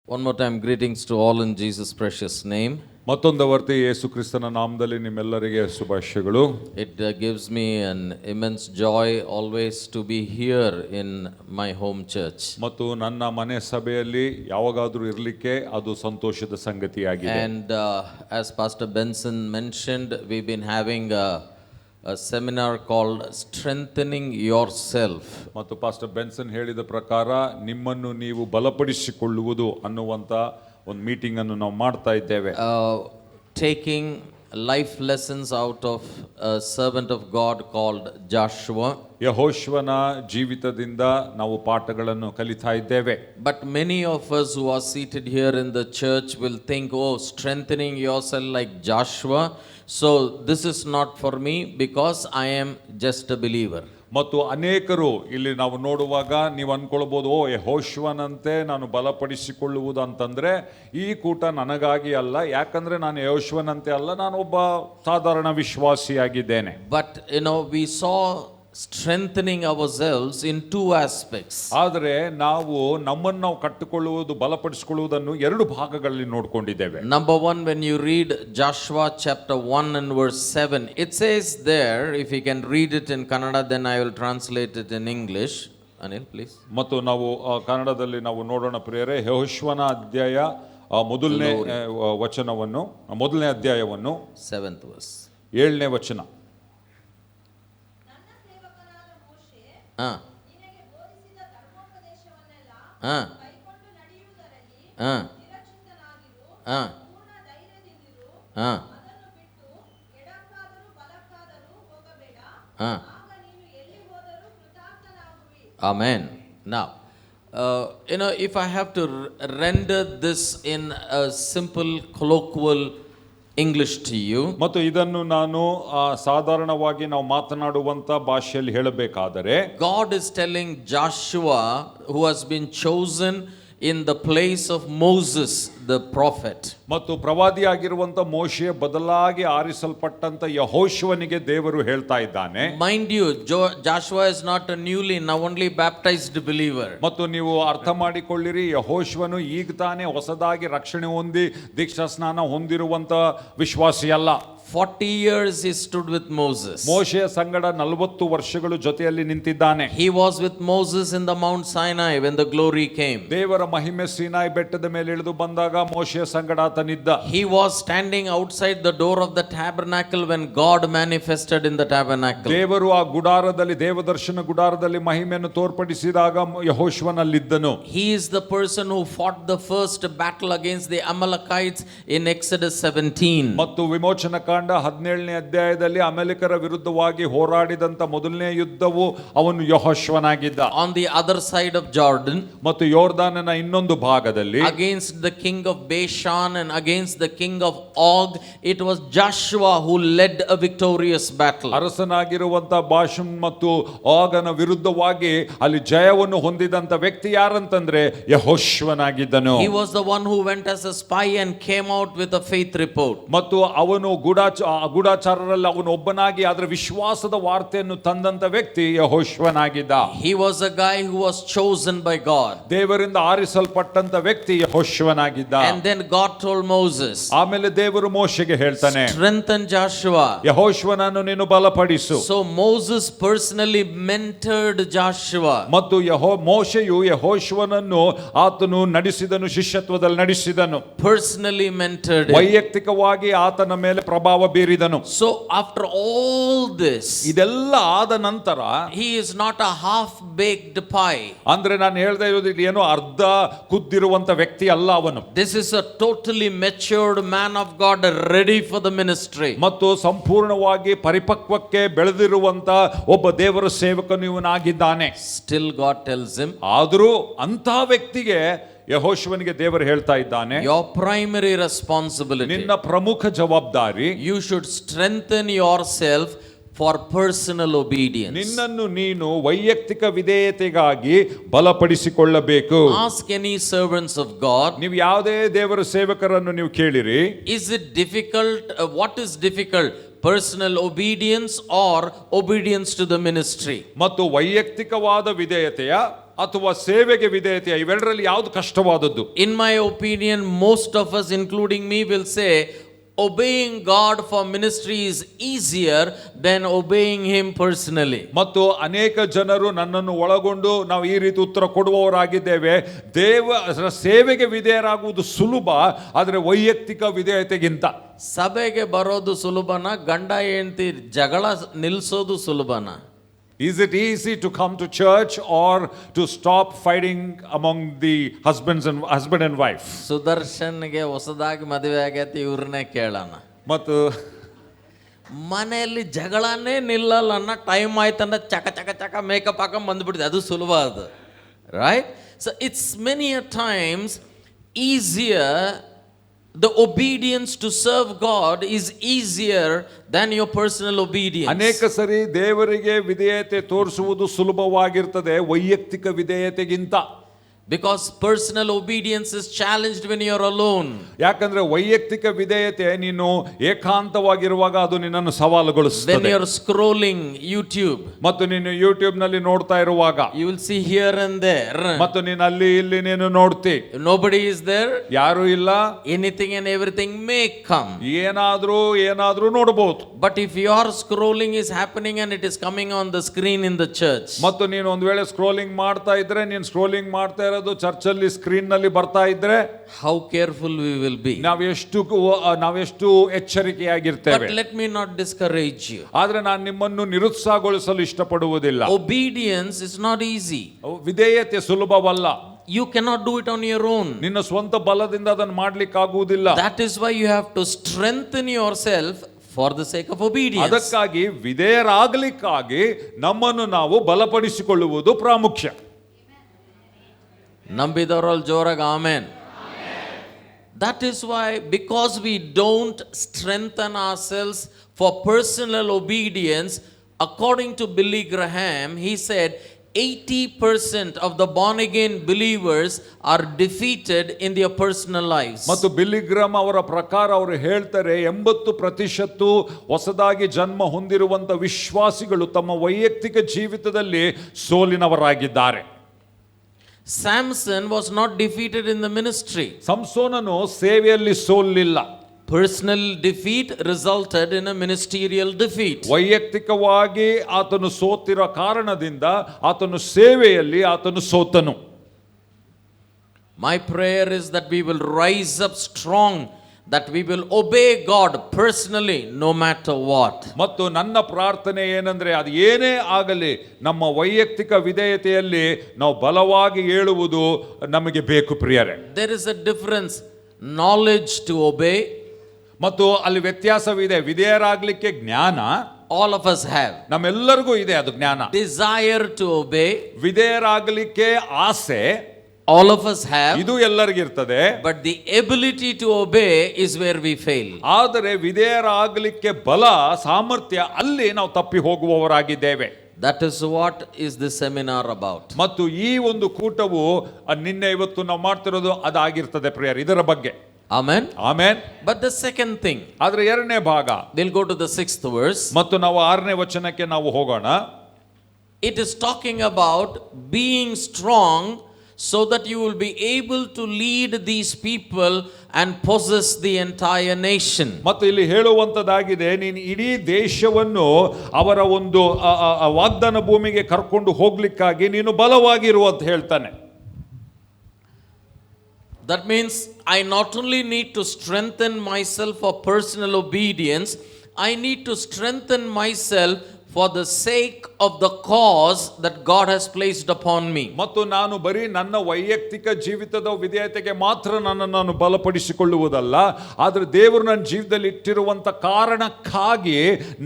One more time, greetings to all in Jesus' precious name. ಮತ್ತೊಂದು ವರ್ತಿ ಯೇಸು ಕ್ರಿಸ್ತನ ನಾಮದಲ್ಲಿ ನಿಮ್ಮೆಲ್ಲರಿಗೆ ಶುಭಾಶಯಗಳು. It gives me an immense joy always to be here in my home church. ಮತ್ತು ನನ್ನ ಮನೆ ಸಭೆಯಲ್ಲಿ ಯಾವಾಗಾದರೂ ಇರಲಿಕ್ಕೆ ಅದು ಸಂತೋಷದ ಸಂಗತಿಯಾಗಿದೆ. And as Pastor Benson mentioned, we've been having a seminar called Strengthening Yourself. ಮತ್ತು ಪಾಸ್ಟರ್ ಬೆನ್ಸನ್ ಹೇಳಿದ ಪ್ರಕಾರ ನಿಮ್ಮನ್ನು ನೀವು ಬಲಪಡಿಸಿಕೊಳ್ಳುವುದು ಅನ್ನುವಂತ ಒಂದು ಮೀಟಿಂಗ್ ಅನ್ನು ನಾವು ಮಾಡ್ತಾ ಇದ್ದೇವೆ. Taking life lessons out of a servant of God called Joshua. ಯೆಹೋಶುವನ ಜೀವಿತದಿಂದ ನಾವು ಪಾಠಗಳನ್ನು ಕಲಿತಾ ಇದ್ದೇವೆ. But many of us who are seated here in the church will think, oh, strengthening yourself like Joshua, so this is not for me because I am just a believer. ಮತ್ತು ಅನೇಕರು ಇಲ್ಲಿ ನಾವು ನೋಡುವಾಗ ನೀವು ಅನ್ಕೊಳ್ಬೋದು, ಓ ಯೆಹೋಶುವನಂತೆ ನಾನು ಬಲಪಡಿಸಿಕೊಳ್ಳುವುದು ಅಂತಂದ್ರೆ ಈ ಕೂಟ ನನಗಾಗಿ ಅಲ್ಲ, ಯಾಕಂದ್ರೆ ನಾನು ಯೆಹೋಶುವನಂತೆ ಅಲ್ಲ, ನಾನು ಒಬ್ಬ ಸಾಧಾರಣ ವಿಶ್ವಾಸಿಯಾಗಿದ್ದೇನೆ. But we saw strengthening ourselves in two aspects. ಆದರೆ ನಾವು ನಮ್ಮನ್ನು ನಾವು ಕಟ್ಟಿಕೊಳ್ಳುವುದು ಬಲಪಡಿಸಿಕೊಳ್ಳುವುದನ್ನು ಎರಡು ಭಾಗಗಳಲ್ಲಿ ನೋಡಿಕೊಂಡಿದ್ದೇವೆ. Number one, when you read Joshua chapter 1 and verse 7, it says there, if you can read it in Kannada, then I will translate it in English. Anil, please. ಮತ್ತು ನಾವು ಕನ್ನಡದಲ್ಲಿ ನಾವು ನೋಡೋಣ ಪ್ರಿಯರೇ, ಯೆಹೋಶುವನ ಅಧ್ಯಾಯ ಮೊದಲನೇ ವಚನವನ್ನು, ಮೊದಲನೇ ಅಧ್ಯಾಯವನ್ನು 7th verse, 7ನೇ ವಚನ. Amen. Now, if I have to render this in a simple colloquial English to you, ಮತ್ತು ಇದನ್ನು ನಾನು ಸಾಧಾರಣವಾಗಿ ನಾವು ಮಾತನಾಡುವಂತ ಭಾಷೆಯಲ್ಲಿ ಹೇಳಬೇಕಾದರೆ, God is telling Joshua, who has been chosen in the place of Moses the prophet, ಮತ್ತು ಪ್ರವಾದಿಯಾಗಿರುವಂತ ಮೋಶೆಯ ಬದಲಾಗಿ ಆರಿಸಲ್ಪಟ್ಟಂತ ಯೆಹೋಶುವನಿಗೆ ದೇವರು ಹೇಳ್ತಾ ಇದ್ದಾನೆ. Mind you, Joshua is not a newly, now only baptized believer. ಮತ್ತು ನೀವು ಅರ್ಥ ಮಾಡಿಕೊಳ್ಳಿರಿ, ಯೆಹೋಶುವನು ಈಗ ತಾನೇ ಹೊಸದಾಗಿ ರಕ್ಷಣೆ ಹೊಂದಿ ದೀಕ್ಷಾ ಸ್ನಾನ ಹೊಂದಿರುವಂತ ವಿಶ್ವಾಸಿ ಅಲ್ಲ. 40 years he stood with Moses. ಮೋಶೆಯ ಸಂಗಡ 40 ವರ್ಷಗಳು ಜೊತೆಯಲ್ಲಿ ನಿಂತಿದ್ದಾನೆ. He was with Moses in the Mount Sinai when the glory came. ದೇವರ ಮಹಿಮೆ ಸೀನಾಯಿ ಬೆಟ್ಟದ ಮೇಲೆ ಇಳಿದು ಬಂದಾಗ ಮೋಶೆಯ ಸಂಗಡ ಆತನಿದ್ದ. He was standing outside the door of the tabernacle when God manifested in the tabernacle. ದೇವರು ಆ ಗುಡಾರದಲ್ಲಿ, ದೇವದರ್ಶನ ಗುಡಾರದಲ್ಲಿ ಮಹಿಮೆಯನ್ನು ತೋರ್ಪಡಿಸಿದಾಗ ಯೆಹೋಶುವನಲ್ಲಿದ್ದನು. He is the person who fought the first battle against the Amalekites in Exodus 17. ಮತ್ತು ವಿಮೋಚನ ಕಾಂಡ 17ನೇ ಅಧ್ಯಾಯದಲ್ಲಿ ಅಮೆರಿಕರ ವಿರುದ್ಧವಾಗಿ ಹೋರಾಡಿದಂತ ಮೊದಲನೇ ಯುದ್ಧವು ಅವನು ಯೆಹೋಶುವನಾಗಿದ್ದ. On the other side of Jordan, ಮತ್ತು ಯೋರ್ದಾನನ ಇನ್ನೊಂದು ಭಾಗದಲ್ಲಿ, against the king of Bashan and against the king of Og, it was Joshua who led a victorious battle. ಅರಸನಾಗಿರುವಂತ ಬಾಷಮ್ ಮತ್ತು ಆಗನ ವಿರುದ್ಧವಾಗಿ ಅಲ್ಲಿ ಜಯವನ್ನು ಹೊಂದಿದಂತ ವ್ಯಕ್ತಿ ಯಾರಂತಂದ್ರೆ ಯೆಹೋಶುವನಾಗಿದ್ದನು. He was the one who went as a spy and came out with a faith report. ಮತ್ತು ಅವನು ಗೂಢಚಾರರಲ್ಲಿ ಅವನು ಒಬ್ಬನಾಗಿ ಅದರ ವಿಶ್ವಾಸದ ವಾರ್ತೆಯನ್ನು ತಂದಂತ ವ್ಯಕ್ತಿ ಯೆಹೋಶುವನಾಗಿದ್ದ. He was a guy who was chosen by God. ದೇವರಿಂದ ಆರಿಸಲ್ಪಟ್ಟಂತ ವ್ಯಕ್ತಿ ಯೆಹೋಶುವನಾಗಿದ್ದ. And then God told Moses, ಆಮೇಲೆ ದೇವರು ಮೋಶೆಗೆ ಹೇಳ್ತಾನೆ, strengthen Joshua. ಯೆಹೋಶುವನನ್ನು ನೀನು ಬಲಪಡಿಸು. So Moses personally mentored Joshua. ಮತ್ತು ಮೋಶೆಯು ಯೆಹೋಶುವನನ್ನು ಆತನು ನಡೆಸಿದನು, ಶಿಷ್ಯತ್ವದಲ್ಲಿ ನಡೆಸಿದನು. Personally mentored. ವೈಯಕ್ತಿಕವಾಗಿ ಆತನ ಮೇಲೆ ಪ್ರಭಾವ ಬೀರಿದನು. So after all this, ಇದೆಲ್ಲ ಆದ ನಂತರ he is not a half baked pie. ಅಂದ್ರೆ ನಾನು ಹೇಳ್ತಾ ಇರೋದು ಇಲ್ಲಿ ಏನೋ ಅರ್ಧ ಕುದ್ದಿರುವಂತ ವ್ಯಕ್ತಿ ಅಲ್ಲ ಅವನು. This is a totally matured man of God ready for the ministry. ಮತ್ತು ಸಂಪೂರ್ಣವಾಗಿ ಪರಿಪಕ್ವಕ್ಕೆ ಬೆಳೆದಿರುವಂತ ಒಬ್ಬ ದೇವರ ಸೇವಕನು ಇವನಾಗಿದ್ದಾನೆ. Still God tells him, ಆದರೂ ಅಂತ ವ್ಯಕ್ತಿಗೆ ಯೆಹೋಶುವನಿಗೆ ದೇವರು ಹೇಳ್ತಾ ಇದ್ದಾನೆ, your primary responsibility, ನಿನ್ನ ಪ್ರಮುಖ ಜವಾಬ್ದಾರಿ, you should strengthen yourself for personal obedience. ನಿನ್ನನ್ನು ನೀನು ವೈಯಕ್ತಿಕ ವಿಧೇಯತೆಗಾಗಿ ಬಲಪಡಿಸಿಕೊಳ್ಳಬೇಕು. Ask any servants of God. ನೀವು ಯಾವುದೇ ದೇವರ ಸೇವಕರನ್ನು ನೀವು ಕೇಳಿರಿ, is it difficult? What is difficult? Personal obedience or obedience to the ministry? ಮತ್ತು ವೈಯಕ್ತಿಕವಾದ ವಿಧೇಯತೆಯ ಅಥವಾ ಸೇವೆಗೆ ವಿಧೇಯತೆಯ, ಇವೆರಡರಲ್ಲಿ ಯಾವುದು ಕಷ್ಟವಾದದ್ದು? In my opinion, most of us, including me, will say obeying God for ministry is easier than obeying Him personally. ಮತ್ತು ಅನೇಕ ಜನರು ನನ್ನನ್ನು ಒಳಗೊಂಡು ನಾವು ಈ ರೀತಿ ಉತ್ತರ ಕೊಡುವವರಾಗಿದ್ದೇವೆ. ದೇವರ ಸೇವೆಗೆ ವಿಧೇಯರಾಗುವುದು ಸುಲಭ, ಆದರೆ ವೈಯಕ್ತಿಕ ವಿಧೇಯತೆಗಿಂತ. ಸಭೆಗೆ ಬರೋದು ಸುಲಭನ, ಗಂಡ ಹೆಂಡತಿ ಜಗಳ ನಿಲ್ಲಿಸೋದು ಸುಲಭನ? Is it easy to come to church or to stop fighting among the husband and wife? ಸುದರ್ಶನ್ಗೆ ಹೊಸದಾಗಿ ಮದುವೆ ಆಗೈತಿ, ಇವ್ರನ್ನೇ ಕೇಳೋಣ. ಮತ್ತು ಮನೆಯಲ್ಲಿ ಜಗಳನೇ ನಿಲ್ಲಲ್ಲ ಅನ್ನೋ ಟೈಮ್ ಆಯ್ತಂದ್ರೆ ಚಕ ಚಕ ಚಕ ಮೇಕಪ್ ಹಾಕೊಂಡ್ ಬಂದ್ಬಿಡ್ತೀವಿ, ಅದು ಸುಲಭ ಅದು, right? So it's many a times easier. The obedience to serve God is easier than your personal obedience. ಅನೇಕ ಸರಿ ದೇವರಿಗೆ ವಿಧೇಯತೆ ತೋರಿಸುವುದು ಸುಲಭವಾಗಿರ್ತದೆ ವೈಯಕ್ತಿಕ ವಿಧೇಯತೆಗಿಂತ. Because personal obedience is challenged when you are alone. ಯಾಕಂದ್ರೆ ವೈಯಕ್ತಿಕ ವಿಧೇಯತೆ ನೀನು ಏಕಾಂತವಾಗಿರುವಾಗ ಅದು ನಿನ್ನನ್ನು ಸವಾಲುಗೊಳಿಸುತ್ತದೆ. When you are scrolling YouTube, ಮತ್ತು ನೀನು ಯೂಟ್ಯೂಬ್ ನಲ್ಲಿ ನೋಡ್ತಾ ಇರುವಾಗ you will see here and there. ಮತ್ತು ನೀನು ಅಲ್ಲಿ ಇಲ್ಲಿ ನೀನು ನೋಡ್ತಿ, Nobody is there, ಯಾರು ಇಲ್ಲ, anything and everything may come. ಏನಾದ್ರೂ ನೋಡಬಹುದು. But if your scrolling is happening and it is coming on the screen in the church, ಮತ್ತು ನೀನು ಒಂದು ವೇಳೆ ಸ್ಕ್ರೋಲಿಂಗ್ ಮಾಡ್ತಾ ಇದ್ರೆ, ನೀನು ಸ್ಕ್ರೋಲಿಂಗ್ ಮಾಡ್ತಾ ಇರೋದು ಚರ್ಚ್ ಅಲ್ಲಿ ಸ್ಕ್ರೀನ್ ನಲ್ಲಿ ಬರ್ತಾ ಇದ್ರೆ, how careful we will be. ನಾವೆಷ್ಟು ಎಚ್ಚರಿಕೆಯಾಗಿರ್ತೇವೆ. But let me not discourage you. ಆದ್ರೆ ನಾನು ನಿಮ್ಮನ್ನು ನಿರುತ್ಸಾಹಗೊಳಿಸಲು ಇಷ್ಟಪಡುವುದಿಲ್ಲ. Obedience is not easy. ವಿಧೇಯತೆ ಸುಲಭವಲ್ಲ. You cannot do it on your own. ನಿನ್ನ ಸ್ವಂತ ಬಲದಿಂದ ಅದನ್ನು ಮಾಡ್ಲಿಕ್ಕೆ ಆಗುವುದಿಲ್ಲ. That is why you have to strengthen yourself for the sake of obedience. ಅದಕ್ಕಾಗಿ ವಿಧೇಯರಾಗಲಿಕ್ಕಾಗಿ ನಮ್ಮನ್ನು ನಾವು ಬಲಪಡಿಸಿಕೊಳ್ಳುವುದು ಪ್ರಾಮುಖ್ಯ. ನಂಬಿದವರಲ್ಲಿ ಜೋರಾಗಿ amen. That is why, because we don't strengthen ourselves for personal obedience, according to Billy Graham, he said 80% of the born again believers are defeated in their personal lives. ಮತ್ತು ಬಿಲ್ಲಿ gram ಅವರ ಪ್ರಕಾರ ಅವರು ಹೇಳ್ತಾರೆ 80% ಹೊಸದಾಗಿ ಜನ್ಮ ಹೊಂದಿರುವಂತ ವಿಶ್ವಾಸಿಗಳು ತಮ್ಮ ವೈಯಕ್ತಿಕ ಜೀವಿತದಲ್ಲಿ ಸೋಲಿನವರಾಗಿದ್ದಾರೆ. Samson was not defeated in the ministry. ಸಂಸೋನನು ಸೇವೆಯಲ್ಲಿ ಸೋಲಿಲ್ಲ. Personal defeat resulted in a ministerial defeat. ವೈಯಕ್ತಿಕವಾಗಿ ಆತನು ಸೋತಿರೋ ಕಾರಣದಿಂದ ಆತನು ಸೇವೆಯಲ್ಲಿ ಆತನು ಸೋತನು. My prayer is that we will rise up strong, that we will obey God personally no matter what. ಮತ್ತು ನನ್ನ ಪ್ರಾರ್ಥನೆ ಏನಂದ್ರೆ, ಅದು ಏನೇ ಆಗಲಿ ನಮ್ಮ ವೈಯಕ್ತಿಕ ವಿಧೇಯತೆಯಲ್ಲಿ ನಾವು ಬಲವಾಗಿ ಏಳುವುದು ನಮಗೆ ಬೇಕು ಪ್ರಿಯರೇ. There is a difference, knowledge to obey. ಮತ್ತು ಅಲ್ಲಿ ವ್ಯತ್ಯಾಸವಿದೆ. ವಿಧೇಯರಾಗಲಿಕ್ಕೆ ಜ್ಞಾನ all of us have. ನಮ್ಮೆಲ್ಲರಿಗೂ ಇದೆ ಅದು ಜ್ಞಾನ. Desire to obey. ವಿಧೇಯರಾಗಲಿಕ್ಕೆ ಆಸೆ all of us have. ಇದು ಎಲ್ಲರಿಗಿರ್ತದೆ. But the ability to obey is where we fail. ಆದರೆ ವಿಧೇಯರಾಗಲಿಕ್ಕೆ ಬಲ ಸಾಮರ್ಥ್ಯ ಅಲ್ಲಿ ನಾವು ತಪ್ಪಿ ಹೋಗುವವರಾಗಿದ್ದೇವೆ. That is what is this seminar about. ಮತ್ತು ಈ ಒಂದು ಕೂಟವು ನಿನ್ನೆ ಇವತ್ತು ನಾವು ಮಾಡ್ತಿರೋದು ಅದಾಗಿರ್ತದೆ ಪ್ರಿಯರ್, ಇದರ ಬಗ್ಗೆ. Amen. Amen. But the second thing, ಆದ್ರೆ ಎರಡನೇ ಭಾಗ, we'll go to the 6th verse. ಮತ್ತು ನಾವು 6ನೇ ವಚನಕ್ಕೆ ನಾವು ಹೋಗೋಣ. It is talking about being strong so that you will be able to lead these people and possess the entire nation. ಮತ್ತು ಇಲ್ಲಿ ಹೇಳುವಂತದ್ದಾಗಿದೆ, ನೀನು ಇಡೀ ದೇಶವನ್ನು ಅವರ ಒಂದು ವಾಗ್ದಾನ ಭೂಮಿಗೆ ಕರ್ಕೊಂಡು ಹೋಗ್ಲಿಕ್ಕಾಗಿ ನೀನು ಬಲವಾಗಿರು ಅಂತ ಹೇಳ್ತಾನೆ. That means I not only need to strengthen myself for personal obedience, I need to strengthen myself for the sake of the cause that God has placed upon me. ಮತ್ತು ನಾನು ಬರೀ ನನ್ನ ವೈಯಕ್ತಿಕ ಜೀವಿತದ ವಿಧೇಯತೆಗೆ ಮಾತ್ರ ನನ್ನನ್ನು ಬಲಪಡಿಸಿಕೊಳ್ಳುವುದಲ್ಲ, ಆದರೆ ದೇವರು ನನ್ನ ಜೀವಿತದಲ್ಲಿ ಇಟ್ಟಿರುವಂತ ಕಾರಣಕ್ಕಾಗಿ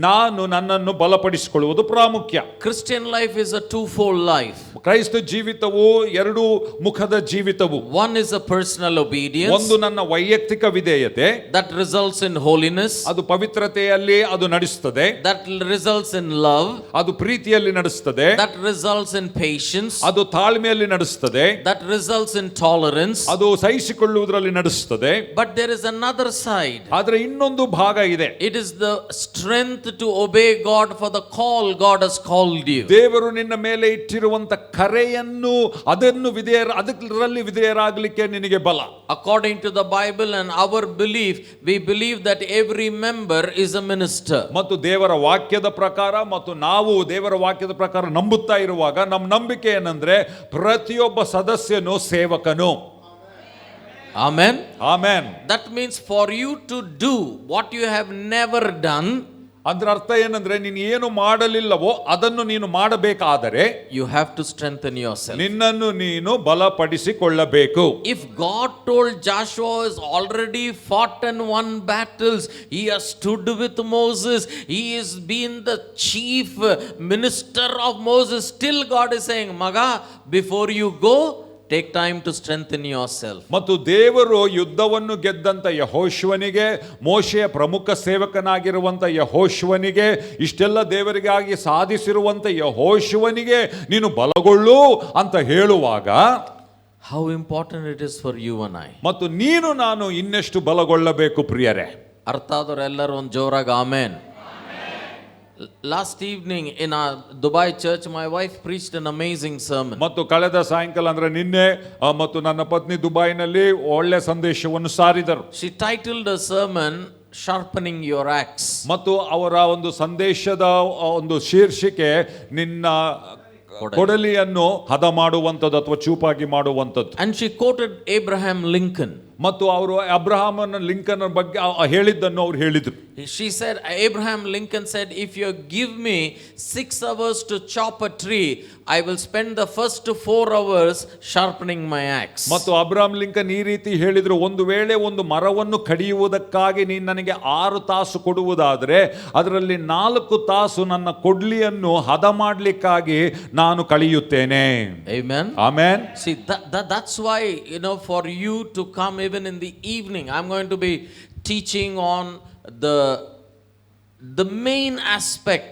ನಾನು ನನ್ನನ್ನು ಬಲಪಡಿಸಿಕೊಳ್ಳುವುದು ಪ್ರಾಮುಖ್ಯ. Christian life is a twofold life. ಕ್ರೈಸ್ತ ಜೀವಿತವು ಎರಡು ಮುಖದ ಜೀವಿತವು. One is a personal obedience. ಒಂದು ನನ್ನ ವೈಯಕ್ತಿಕ ವಿಧೇಯತೆ, that results in holiness. ಅದು ಪವಿತ್ರತೆಯಲ್ಲಿ ಅದು ನಡೆಸುತ್ತದೆ. That results in love. ಅದು ಪ್ರೀತಿಯಲ್ಲಿ ನಡೆಸುತ್ತದೆ. That results in patience. ಅದು ತಾಳ್ಮೆಯಲ್ಲಿ ನಡೆಸುತ್ತದೆ. That results in tolerance. ಅದು ಸಹಿಸಿಕೊಳ್ಳುವುದರಲ್ಲಿ ನಡೆಸುತ್ತದೆ. But there is another side. ಆದರೆ ಇನ್ನೊಂದು ಭಾಗ ಇದೆ. It is the strength to obey God for the call God has called you. ದೇವರು ನಿನ್ನ ಮೇಲೆ ಇಟ್ಟಿರುವಂತ ಕರೆಯನ್ನು ಅದರಲ್ಲಿ ವಿಧೇಯರಾಗಲಿಕ್ಕೆ ನಿನಗೆ ಬಲ. According to the Bible and our belief, we believe that every member is a minister. ಮತ್ತು ದೇವರ ವಾಕ್ಯದ ಪ್ರಕಾರ ಮತ್ತು ನಾವು ದೇವರ ವಾಕ್ಯದ ಪ್ರಕಾರ ನಂಬುತ್ತಾ ಇರುವಾಗ ನಮ್ಮ ನಂಬಿಕೆ ಏನಂದ್ರೆ ಪ್ರತಿಯೊಬ್ಬ ಸದಸ್ಯನು ಸೇವಕನು. Amen. Amen. That means for you to do what you have never done, ಅದರ ಅರ್ಥ ಏನಂದ್ರೆ ನೀನು ಏನು ಮಾಡಲಿಲ್ಲವೋ ಅದನ್ನು ನೀನು ಮಾಡಬೇಕಾದರೆ you have to strengthen yourself. ನಿನ್ನನ್ನು ನೀನು ಬಲಪಡಿಸಿಕೊಳ್ಳಬೇಕು. If God told Joshua has already fought and won battles, he has stood with Moses, he has been the chief minister of Moses, still God is saying, Maga, before you go, take time to strengthen yourself. ಮತ್ತು ದೇವರು ಯುದ್ಧವನ್ನು ಗೆದ್ದಂತ ಯೆಹೋಶುವನಿಗೆ, ಮೋಶೆಯ ಪ್ರಮುಖ ಸೇವಕನಾಗಿರುವಂತ ಯೆಹೋಶುವನಿಗೆ, ಇಷ್ಟೆಲ್ಲ ದೇವರಿಗಾಗಿ ಸಾಧಿಸಿರುವಂತ ಯೆಹೋಶುವನಿಗೆ ನೀನು ಬಲಗೊಳ್ಳು ಅಂತ ಹೇಳುವಾಗ how important it is for you and I. ಮತ್ತು ನೀನು ನಾನು ಇನ್ನೆಷ್ಟು ಬಲಗೊಳ್ಳಬೇಕು ಪ್ರಿಯರೇ. ಅರ್ಥ ಆದವರೆಲ್ಲರೂ ಒಂದು ಜೋರಾಗಿ amen. Last evening in our Dubai church, my wife preached an amazing sermon. ಮತ್ತು ಕಳೆದ ಸಾಯಂಕಾಲ ಅಂದ್ರೆ ನಿನ್ನೆ ಮತ್ತು ನನ್ನ ಪತ್ನಿ ದುಬೈನಲ್ಲಿ ಒಳ್ಳೆ ಸಂದೇಶವನ್ನು ಸಾರಿದರು. She titled the sermon Sharpening Your Axe. ಮತ್ತು ಅವರ ಒಂದು ಸಂದೇಶದ ಒಂದು ಶೀರ್ಷಿಕೆ ನಿನ್ನ ಕೊಡಲಿಯನ್ನು ಹದ ಮಾಡುವಂಥದ್ದು ಅಥವಾ ಚೂಪಾಗಿ ಮಾಡುವಂಥದ್ದು. And she quoted Abraham Lincoln. ಮತ್ತು ಅವರು ಅಬ್ರಹಾಮನ ಲಿಂಕನ್ ಬಗ್ಗೆ ಹೇಳಿದ್ದನ್ನು ಅವ್ರು ಹೇಳಿದ್ರು. She said, Abraham Lincoln said, if you give me 6 hours to chop a tree, I will spend the first 4 hours sharpening my axe. ಮತ್ತು ಅಬ್ರಹಾಂ ಲಿಂಕನ್ ಈ ರೀತಿ ಹೇಳಿದ್ರು, ಒಂದು ವೇಳೆ ಒಂದು ಮರವನ್ನು ಕಡಿಯುವುದಕ್ಕಾಗಿ ನೀನು ನನಗೆ 6 ತಾಸು ಕೊಡುವುದಾದರೆ ಅದರಲ್ಲಿ 4 ತಾಸು ನನ್ನ ಕೊಡ್ಲಿಯನ್ನು ಹದ ಮಾಡಲಿಕ್ಕಾಗಿ ನಾನು ಕಳೆಯುತ್ತೇನೆ. Amen. Amen. See, that's why, for you to come even in the evening, I'm going to be teaching on the main aspect.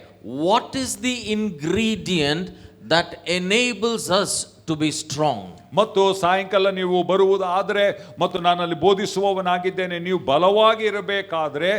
What is the ingredient that enables us to be strong? ಮತ್ತು ಸಾಯಂಕಾಲ ನೀವು ಬರುವುದಾದರೆ ಮತ್ತು ನಾನಲ್ಲಿ ಬೋಧಿಸುವವನಾಗಿದ್ದೇನೆ, ನೀವು ಬಲವಾಗಿ ಇರಬೇಕಾದ್ರೆ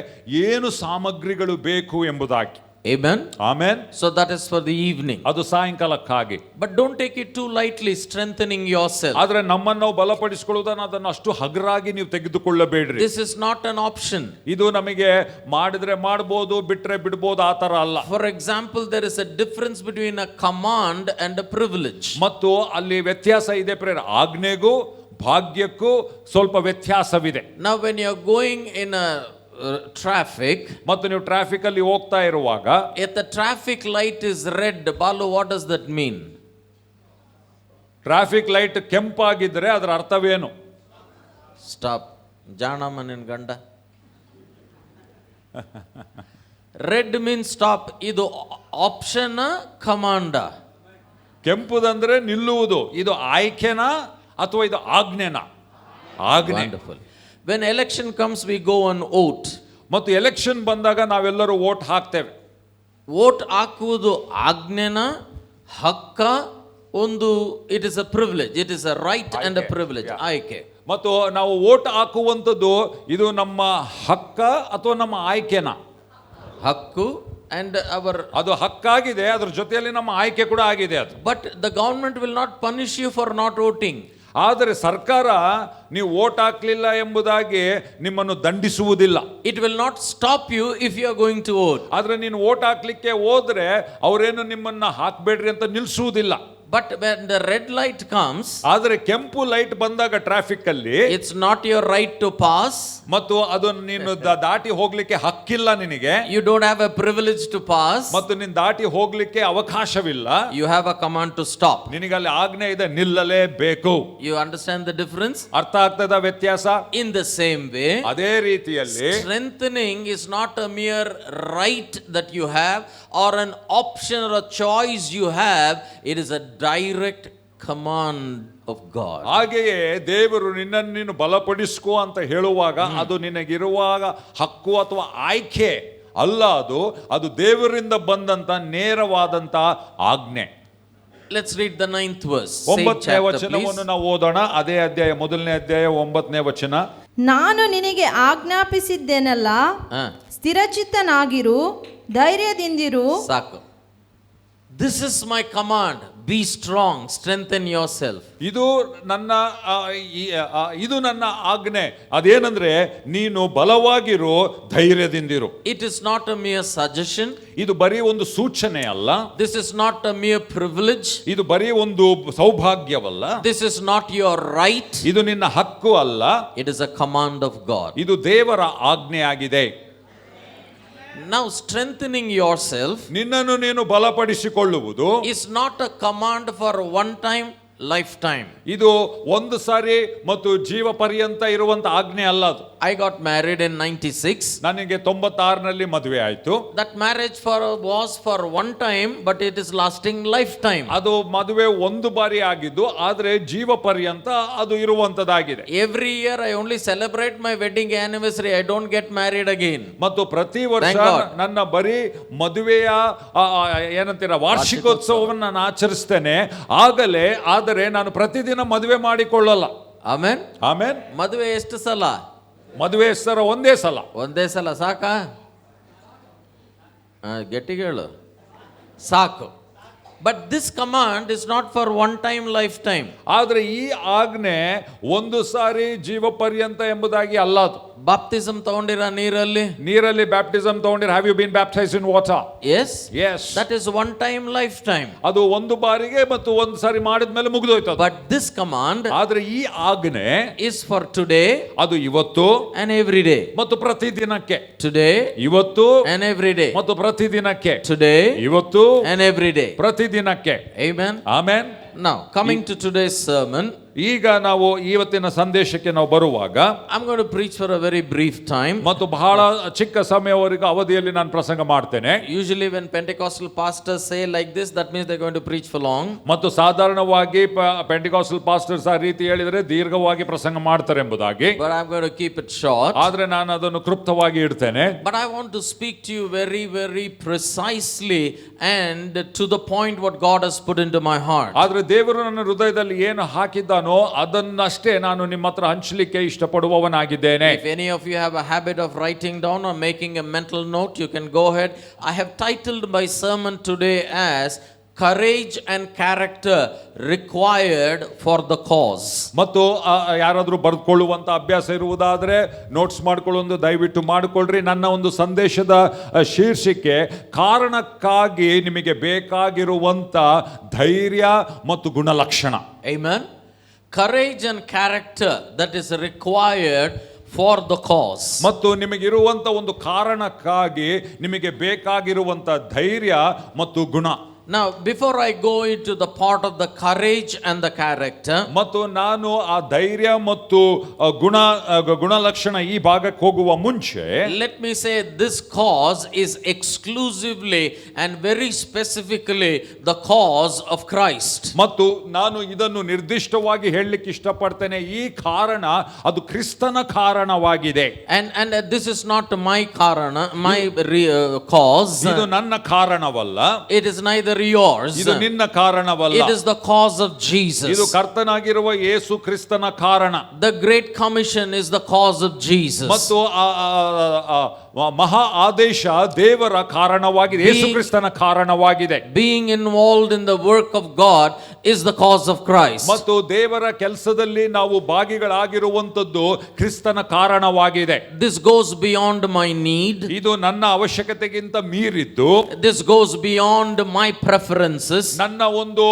ಏನು ಸಾಮಗ್ರಿಗಳು ಬೇಕು ಎಂಬುದಾಗಿ. Amen. Amen. So that is for the evening. ಅದು ಸಾಯಂಕಾಲಕ್ಕಾಗಿ. But don't take it too lightly, strengthening yourself. ಆದ್ರೆ ನಮ್ಮನ್ನು ನಾವು ಬಲಪಡಿಸಿಕೊಳ್ಳುವುದನ್ನು ಅದನ್ನು ಅಷ್ಟು ಹಗುರಾಗಿ ನೀವು ತೆಗೆದುಕೊಳ್ಳಬೇಡ್ರಿ. This is not an option. ಇದು ನಮಗೆ ಮಾಡಿದ್ರೆ ಮಾಡಬಹುದು, ಬಿಟ್ರೆ ಬಿಡಬಹುದು, ಆ ತರ ಅಲ್ಲ. For example, there is a difference between a command and a privilege. ಮತ್ತು ಅಲ್ಲಿ ವ್ಯತ್ಯಾಸ ಇದೆ ಪ್ರೇರ. ಆಜ್ಞೆಗೂ ಭಾಗ್ಯಕ್ಕೂ ಸ್ವಲ್ಪ ವ್ಯತ್ಯಾಸವಿದೆ. Now when you are going in a traffic, ಮತ್ತು ನೀವು ಟ್ರಾಫಿಕ್ ಅಲ್ಲಿ ಹೋಗ್ತಾ ಇರುವಾಗ if the traffic light is red, Balu, what does that mean? Traffic light ಕೆಂಪಾಗಿದ್ರೆ ಅದರ ಅರ್ಥವೇನು? Stop. ಜಾಣಮ್ಮ ನಿನ್ ಗಂಡ. Red means stop. ಇದು ಆಪ್ಷನ್ ಕಮಾಂಡ. ಕೆಂಪುದಂದ್ರೆ ನಿಲ್ಲುವುದು. ಇದು ಆಯ್ಕೆನಾ ಅಥವಾ ಇದು ಆಜ್ಞೆನಾ? ಆಜ್ಞೆ. When election comes, we go on vote. ಮತ್ತು ಎಲೆಕ್ಷನ್ ಬಂದಾಗ ನಾವೆಲ್ಲರೂ ವೋಟ್ ಹಾಕ್ತೇವೆ. ವೋಟ್ ಹಾಕುವುದು ಆಜ್ಞೆನ, ಹಕ್ಕ, ಒಂದು it is a privilege, it is a right and a privilege, ಆಯ್ಕೆ. ಮತ್ತು ನಾವು ವೋಟ್ ಹಾಕುವಂಥದ್ದು ಇದು ನಮ್ಮ ಹಕ್ಕ ಅಥವಾ ನಮ್ಮ ಆಯ್ಕೆನಾ? ಹಕ್ಕು and our ಅದು ಹಕ್ಕಾಗಿದೆ, ಅದರ ಜೊತೆಯಲ್ಲಿ ನಮ್ಮ ಆಯ್ಕೆ ಕೂಡ ಆಗಿದೆ ಅದು. But the government will not punish you for not voting. ಆದರೆ ಸರ್ಕಾರ ನೀವು ವೋಟ್ ಹಾಕಲಿಲ್ಲ ಎಂಬುದಾಗಿ ನಿಮ್ಮನ್ನು ದಂಡಿಸುವುದಿಲ್ಲ. It will not stop you if you are going to vote. ಆದ್ರೆ ನೀನು ವೋಟ್ ಹಾಕ್ಲಿಕ್ಕೆ ಹೋದ್ರೆ ಅವರೇನು ನಿಮ್ಮನ್ನ ಹಾಕಬೇಡ್ರಿ ಅಂತ ನಿಲ್ಲಿಸುವುದಿಲ್ಲ. But when the red light comes, ಆದರೆ ಕೆಂಪು ಲೈಟ್ ಬಂದಾಗ ಟ್ರಾಫಿಕ್ ಅಲ್ಲಿ it's not your right to pass. ಮತ್ತು ಅದನ್ನು ನೀನು ದಾಟಿ ಹೋಗ್ಲಿಕ್ಕೆ ಹಕ್ಕಿಲ್ಲ ನಿನಗೆ. You don't have a privilege to pass. ಮತ್ತು ನೀನು ದಾಟಿ ಹೋಗ್ಲಿಕ್ಕೆ ಅವಕಾಶವಿಲ್ಲ. You have a command to stop. ನಿನಗೆ ಅಲ್ಲಿ ಆಜ್ಞೆ ಇದೆ, ನಿಲ್ಲಲೇಬೇಕು. You understand the difference? ಅರ್ಥ ಆಗ್ತದ ವ್ಯತ್ಯಾಸ? In the same way, ಅದೇ ರೀತಿಯಲ್ಲಿ strengthening is not a mere right that you have or an option or a choice you have. It is a direct command of God. ಹಾಗೆಯೇ ದೇವರು ನಿನ್ನನ್ನು ನೀನು ಬಲಪಡಿಸ್ಕೋ ಅಂತ ಹೇಳುವಾಗ ಅದು ನಿನಗಿರುವಾಗ ಹಕ್ಕು ಅಥವಾ ಆಯ್ಕೆ ಅಲ್ಲ, ಅದು ದೇವರಿಂದ ಬಂದಂತ ನೇರವಾದಂತ ಆಜ್ಞೆ. Let's read the 9th verse. 9ನೇ ವಚನವನ್ನು ನಾವು ಓದೋಣ. ಅದೇ ಅಧ್ಯಾಯ, 1ನೇ ಅಧ್ಯಾಯ 9ನೇ ವಚನ. ನಾನು ನಿನಗೆ ಆಜ್ಞಾಪಿಸಿದ್ದೇನಲ್ಲ, ಸ್ಥಿರಚಿತ್ತನಾಗಿರು, ಧೈರ್ಯದಿಂದಿರು. ಸಾಕು. This is my command. Be strong, strengthen yourself. ಇದು ನನ್ನ ಆಜ್ಞೆ. ಅದೇನಂದ್ರೆ ನೀನು ಬಲವಾಗಿರು, ಧೈರ್ಯದಿಂದಿರು. It is not a mere suggestion. ಇದು ಬರೀ ಒಂದು ಸೂಚನೆ ಅಲ್ಲ. This is not a mere privilege. ಇದು ಬರೀ ಒಂದು ಸೌಭಾಗ್ಯವಲ್ಲ. This is not your right. ಇದು ನಿನ್ನ ಹಕ್ಕು ಅಲ್ಲ. It is a command of God. ಇದು ದೇವರ ಆಜ್ಞೆ ಆಗಿದೆ. Now strengthening yourself, ನಿನ್ನನ್ನು ನೀನು ಬಲಪಡಿಸಿಕೊಳ್ಳುವುದು, is not a command for one time, lifetime. ಇದು ಒಂದು ಸಾರಿ ಮತ್ತು ಜೀವ ಪರ್ಯಂತ ಇರುವಂತ ಆಜ್ಞೆ ಅಲ್ಲ. ಅದು I got married in 96. ನನಗೆ 96ರಲ್ಲಿ ಮದುವೆ ಆಯ್ತು. That marriage was for one time, but it is lasting lifetime. ಅದು ಮದುವೆ ಒಂದು ಬಾರಿ ಆಗಿದ್ದು, ಆದ್ರೆ ಜೀವ ಪರ್ಯಂತ ಅದು ಇರುವಂತದಾಗಿದೆ. Every year I only celebrate my wedding anniversary. I don't get married again. ಮತ್ತು ಪ್ರತಿ ವರ್ಷ ನನ್ನ ಬರೀ ಮದುವೆಯ ಏನಂತೀರ ವಾರ್ಷಿಕೋತ್ಸವವನ್ನು ನಾನು ಆಚರಿಸ್ತೇನೆ. ಆದರೆ ನಾನು ಪ್ರತಿದಿನ ಮದುವೆ ಮಾಡಿಕೊಳ್ಳಲ್ಲ. Amen, amen. ಮದುವೆ ಎಷ್ಟು ಸಲ? ಮದುವೆ ಸರ ಒಂದೇ ಸಲ ಸಾಕಾ? ಗಟ್ಟಿಗೆ ಹೇಳು, ಸಾಕು. But this command is not for one time, lifetime. ಆದ್ರೆ ಈ ಆಜ್ಞೆ ಒಂದು ಸಾರಿ ಜೀವ ಪರ್ಯಂತ ಎಂಬುದಾಗಿ ಅಲ್ಲ. ಅದು ಬಾಪ್ಟಿಸಮ್ ತಗೊಂಡಿರ ನೀರಲ್ಲಿ ಬ್ಯಾಪ್ಟಿಸಮ್ ತಗೊಂಡಿರ. Have you been baptized in water? Yes. Yes. That is one time, lifetime. ಅದು ಒಂದು ಬಾರಿಗೆ ಮತ್ತು ಒಂದು ಸಾರಿ ಮಾಡಿದ್ಮೇಲೆ ಮುಗಿದೋಯ್ತು. But this command, ಆದ್ರೆ ಈ ಆಜ್ಞೆ is for today, ಅದು ಇವತ್ತು and every day. ಮತ್ತು ಪ್ರತಿದಿನಕ್ಕೆ. Today, ಇವತ್ತು and every day. ಮತ್ತು ಪ್ರತಿದಿನಕ್ಕೆ. Today, ಇವತ್ತು and every day. ಪ್ರತಿದಿನಕ್ಕೆ. Amen. Amen. Now coming to today's sermon, ಈಗ ನಾವು ಇವತ್ತಿನ ಸಂದೇಶಕ್ಕೆ ನಾವು ಬರುವಾಗ, I'm going to preach for a very brief time. ಮತ್ತು ಬಹಳ ಚಿಕ್ಕ ಸಮಯವರೆಗೂ ಅವಧಿಯಲ್ಲಿ ನಾನು ಪ್ರಸಂಗ ಮಾಡ್ತೇನೆ. Usually when Pentecostal pastors say like this, that means they're going to preach for long. ಮತ್ತು ಸಾಧಾರಣವಾಗಿ ಪೆಂಟಿಕಾಸ್ಟಲ್ ಪಾಸ್ಟರ್ಸ್ ಆ ರೀತಿ ಹೇಳಿದರೆ ದೀರ್ಘವಾಗಿ ಪ್ರಸಂಗ ಮಾಡ್ತಾರೆ ಎಂಬುದಾಗಿ. But I'm going to keep it short. ಆದ್ರೆ ನಾನು ಅದನ್ನು ಕ್ಲುಪ್ತವಾಗಿ ಇಡ್ತೇನೆ. But I want to speak to you very, very precisely and to the point what God has put into my heart. ಆದ್ರೆ ದೇವರು ನನ್ನ ಹೃದಯದಲ್ಲಿ ಏನು ಹಾಕಿದ್ದಾನೋ ಅದನ್ನಷ್ಟೇ ನಾನು ನಿಮ್ಮ ಹತ್ರ ಹಂಚಲಿಕ್ಕೆ ಇಷ್ಟಪಡುವವನಾಗಿದ್ದೇನೆ. If any of you have a habit of writing down or making a mental note, you can go ahead. I have titled my sermon today as Courage and Character Required for the Cause. ಮತ್ತು ಯಾರಾದರೂ ಬರೆದುಕೊಳ್ಳುವಂತ ಅಭ್ಯಾಸ ಇರುವುದಾದ್ರೆ notes ಮಾಡ್ಕೊಳ್ಳೋದು ದಯವಿಟ್ಟು ಮಾಡಿಕೊಳ್ಳ್ರಿ. ನನ್ನ ಒಂದು ಸಂದೇಶದ ಶೀರ್ಷಿಕೆ ಕಾರಣಕ್ಕಾಗಿ ನಿಮಗೆ ಬೇಕಾಗಿರುವಂತ ಧೈರ್ಯ ಮತ್ತು ಗುಣಲಕ್ಷಣ. Amen. Courage and character that is required for the cause. ಮತ್ತು ನಿಮಗಿರುವಂತ ಒಂದು ಕಾರಣಕ್ಕಾಗಿ ನಿಮಗೆ ಬೇಕಾಗಿರುವಂತ ಧೈರ್ಯ ಮತ್ತು ಗುಣ. Now, before I go into the part of the courage and the character, ಮತ್ತು ನಾನು ಆ ಧೈರ್ಯ ಮತ್ತು ಗುಣಲಕ್ಷಣ ಈ ಭಾಗಕ್ಕೆ ಹೋಗುವ ಮುಂಚೆ, let me say this cause is exclusively and very specifically the cause of Christ. ಮತ್ತು ನಾನು ಇದನ್ನು ನಿರ್ದಿಷ್ಟವಾಗಿ ಹೇಳಲಿಕ್ಕೆ ಇಷ್ಟಪಡ್ತೇನೆ. ಈ ಕಾರಣ ಅದು ಕ್ರಿಸ್ತನ ಕಾರಣವಾಗಿದೆ. And this is not my karana, my cause. ಇದು ನನ್ನ ಕಾರಣವಲ್ಲ. It is neither yours. ಇದು ನಿನ್ನ ಕಾರಣವಲ್ಲ. It is the cause of Jesus. ಇದು ಕರ್ತನಾಗಿರುವ ಯೇಸು ಕ್ರಿಸ್ತನ ಕಾರಣ. The Great Commission is the cause of Jesus. ಮತ್ತು ಮಹಾ ಆದೇಶ ದೇವರ ಕಾರಣವಾಗಿದೆ, ಯೇಸು ಕ್ರಿಸ್ತನ ಕಾರಣವಾಗಿದೆ. Being involved in the work of God is the cause of Christ. ಮತ್ತು ದೇವರ ಕೆಲಸದಲ್ಲಿ ನಾವು ಭಾಗಿಗಳಾಗಿರುವಂತದ್ದು ಕ್ರಿಸ್ತನ ಕಾರಣವಾಗಿದೆ. This goes beyond my need. ಇದು ನನ್ನ ಅವಶ್ಯಕತೆಗಿಂತ ಮೀರಿದ್ದು. This goes beyond my preferences. ನನ್ನ ಒಂದು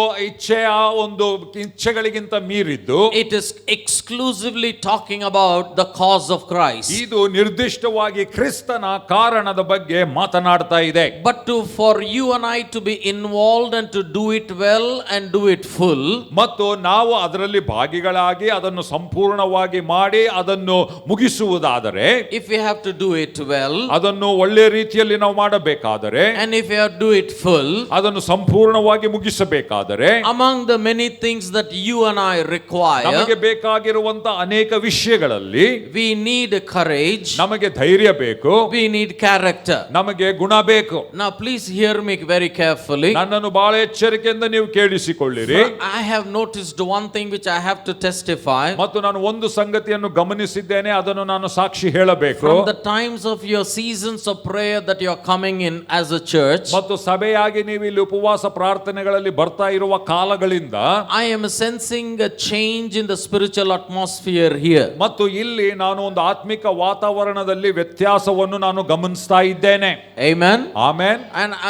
ಇಚ್ಛೆಗಳಿಗಿಂತ ಮೀರಿದ್ದು. It is exclusively talking about the cause of Christ. ಇದು ನಿರ್ದಿಷ್ಟವಾಗಿ ಕ್ರಿಸ್ತನ ಕಾರಣದ ಬಗ್ಗೆ ಮಾತನಾಡ್ತಾ ಇದೆ. But for you and I to be involved and to do it well and do it full, ಮತ್ತು ನಾವು ಅದರಲ್ಲಿ ಭಾಗಿಗಳಾಗಿ ಅದನ್ನು ಸಂಪೂರ್ಣವಾಗಿ ಮಾಡಿ ಅದನ್ನು ಮುಗಿಸುವುದಾದರೆ, if we have to do it well, ಅದನ್ನು ಒಳ್ಳೆ ರೀತಿಯಲ್ಲಿ ನಾವು ಮಾಡಬೇಕಾದರೆ, and if we have to do it full, ಅದನ್ನು ಸಂಪೂರ್ಣವಾಗಿ ಮುಗಿಸಬೇಕಾದರೆ, among the many things that you and I require, ನಮಗೆ ಬೇಕಾಗಿರುವಂತ ಅನೇಕ ವಿಷಯಗಳಲ್ಲಿ we need courage, ನಮಗೆ ಧೈರ್ಯ ಬೇಕು, We need character. ನಮಗೆ ಗುಣ ಬೇಕು. Now please hear me very carefully. ನನ್ನನ್ನು ಬಹಳ ಎಚ್ಚರಿಕೆಯಿಂದ ನೀವು ಕೇಳಿಸಿಕೊಳ್ಳಿರಿ. I have noticed one thing which I have to testify. ಮತ್ತು ನಾನು ಒಂದು ಸಂಗತಿಯನ್ನು ಗಮನಿಸಿದ್ದೇನೆ, ಅದನ್ನು ನಾನು ಸಾಕ್ಷಿ ಹೇಳಬೇಕು. From the times of your seasons of prayer that you are coming in as a church, ಮತ್ತು ಸಭೆಯಾಗಿ ನೀವು ಇಲ್ಲಿ ಉಪವಾಸ ಪ್ರಾರ್ಥನೆಗಳಲ್ಲಿ ಬರ್ತಾ ಇರುವ ಕಾಲಗಳಿಂದ I am sensing a change in the spiritual atmosphere here. ಮತ್ತು ಇಲ್ಲಿ ನಾನು ಒಂದು ಆತ್ಮಿಕ ವಾತಾವರಣದಲ್ಲಿ ವ್ಯತ್ಯಾಸವನ್ನು ನಾನು ಗಮನಿಸ್ತಾ ಇದ್ದೇನೆ. Amen. Amen.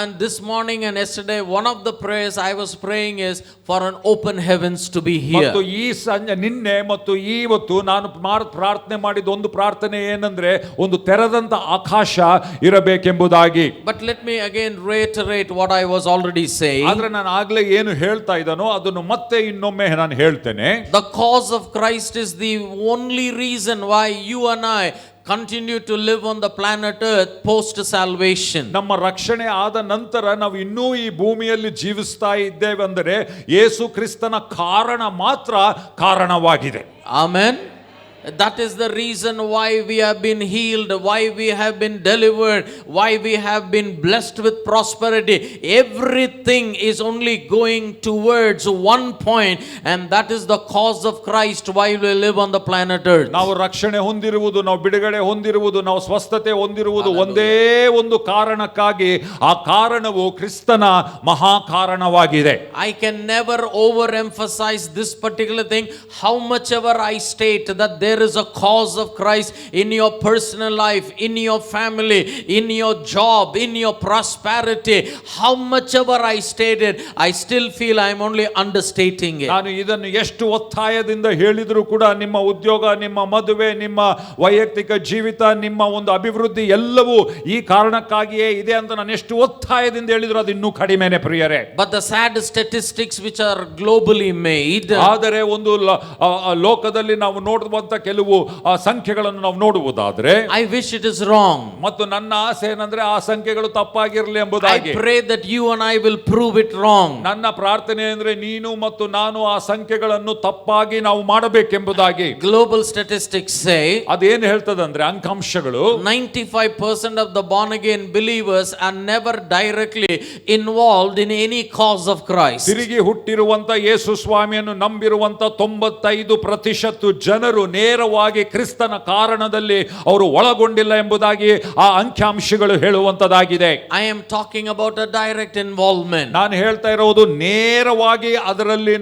And this morning and yesterday, one of the prayers I was praying is for an open heavens to be here. ಮತ್ತು ಈ ನಿನ್ನೆ ಮತ್ತು ಇವತ್ತು ನಾನು ಪ್ರಾರ್ಥನೆ ಮಾಡಿದ ಒಂದು ಪ್ರಾರ್ಥನೆ ಏನಂದ್ರೆ ಒಂದು ತೆರೆದಂತ ಆಕಾಶ ಇರಬೇಕೆಂಬುದಾಗಿ. But let me again reiterate what I was already saying. ಆದ್ರೆ ನಾನು ಆಗ್ಲೇ ಏನು ಹೇಳ್ತಾ ಇದ್ದಾನೋ ಅದನ್ನು ಮತ್ತೆ ಇನ್ನೊಮ್ಮೆ ನಾನು ಹೇಳ್ತೇನೆ. The cause of Christ is the only reason why you and I continue to live on the planet earth post salvation. ನಮ್ಮ ರಕ್ಷಣೆ ಆದ ನಂತರ ನಾವು ಇನ್ನೂ ಈ ಭೂಮಿಯಲ್ಲಿ ಜೀವಿಸ್ತಾ ಇದ್ದೇವೆ ಅಂದರೆ ಯೇಸು ಕ್ರಿಸ್ತನ ಕಾರಣ ಮಾತ್ರ ಕಾರಣವಾಗಿದೆ. Amen. That is the reason why we have been healed, why we have been delivered, why we have been blessed with prosperity. Everything is only going towards one point, and that is the cause of Christ why we live on the planet earth. ನಾವು ರಕ್ಷಣೆ ಹೊಂದಿರುವುದು, ನಾವು ಬಿಡುಗಡೆ ಹೊಂದಿರುವುದು, ನಾವು ಸ್ವಸ್ಥತೆ ಹೊಂದಿರುವುದು ಒಂದೇ ಒಂದು ಕಾರಣಕ್ಕಾಗಿ. ಆ ಕಾರಣವು ಕ್ರಿಸ್ತನ ಮಹಾ ಕಾರಣವಾಗಿದೆ. I can never overemphasize this particular thing. How much ever I state that there is a cause of Christ in your personal life, in your family, in your job, in your prosperity, how much ever I stated, I still feel I am only understating it. ನಾನು ಇದನ್ನು ಎಷ್ಟು ಒತ್ತಾಯದಿಂದ ಹೇಳಿದರೂ ಕೂಡ ನಿಮ್ಮ ಉದ್ಯೋಗ, ನಿಮ್ಮ ಮದುವೆ, ನಿಮ್ಮ ವೈಯಕ್ತಿಕ ಜೀವಿತ, ನಿಮ್ಮ ಒಂದು ಅಭಿವೃದ್ಧಿ ಎಲ್ಲವೂ ಈ ಕಾರಣಕ್ಕಾಗಿಯೇ ಇದೆ ಅಂತ ನಾನು ಎಷ್ಟು ಒತ್ತಾಯದಿಂದ ಹೇಳಿದ್ರು ಅದು ಇನ್ನೂ ಕಡಿಮೆನೆ ಪ್ರಿಯರೇ. But the sad statistics which are globally made, ಆದರೆ ಒಂದು ಲೋಕದಲ್ಲಿ ನಾವು ನೋಡುವಂತ ಕೆಲವು ಸಂಖ್ಯೆಗಳನ್ನು ನಾವು ನೋಡುವುದಾದ್ರೆ, I wish it is wrong. ಮತ್ತು ನನ್ನ ಆಸೆ ಏನಂದ್ರೆ ಆ ಸಂಖ್ಯೆಗಳು ತಪ್ಪಾಗಿರಲಿ ಎಂಬುದಾಗಿ. I pray that you and I will prove it wrong. ನನ್ನ ಪ್ರಾರ್ಥನೆ ಅಂದ್ರೆ ನೀನು ಮತ್ತು ನಾನು ಆ ಸಂಖ್ಯೆಗಳನ್ನು ತಪ್ಪಾಗಿ ನಾವು ಮಾಡಬೇಕೆಂಬುದಾಗಿ. Global statistics say ಅದೇನು ಹೇಳ್ತದಂದ್ರೆ ಅಂಕಾಂಶಗಳು 95% of the born again believers are never directly involved in any cause of Christ. ತಿರುಗಿ ಹುಟ್ಟಿರುವಂತ ಯೇಸು ಸ್ವಾಮಿಯನ್ನು ನಂಬಿರುವಂತ 95% ಜನರು ನೇರವಾಗಿ ಕ್ರಿಸ್ತನ ಕಾರಣದಲ್ಲಿ ಅವರು ಒಳಗೊಂಡಿಲ್ಲ ಎಂಬುದಾಗಿ ಆ ಅಂಕಿಅಂಶಗಳು ಹೇಳುವಂತದಾಗಿದೆ. I am talking about a direct involvement. ನಾನು ಹೇಳ್ತಾ ಇರೋದು ನೇರವಾಗಿ ಅದರಲ್ಲಿ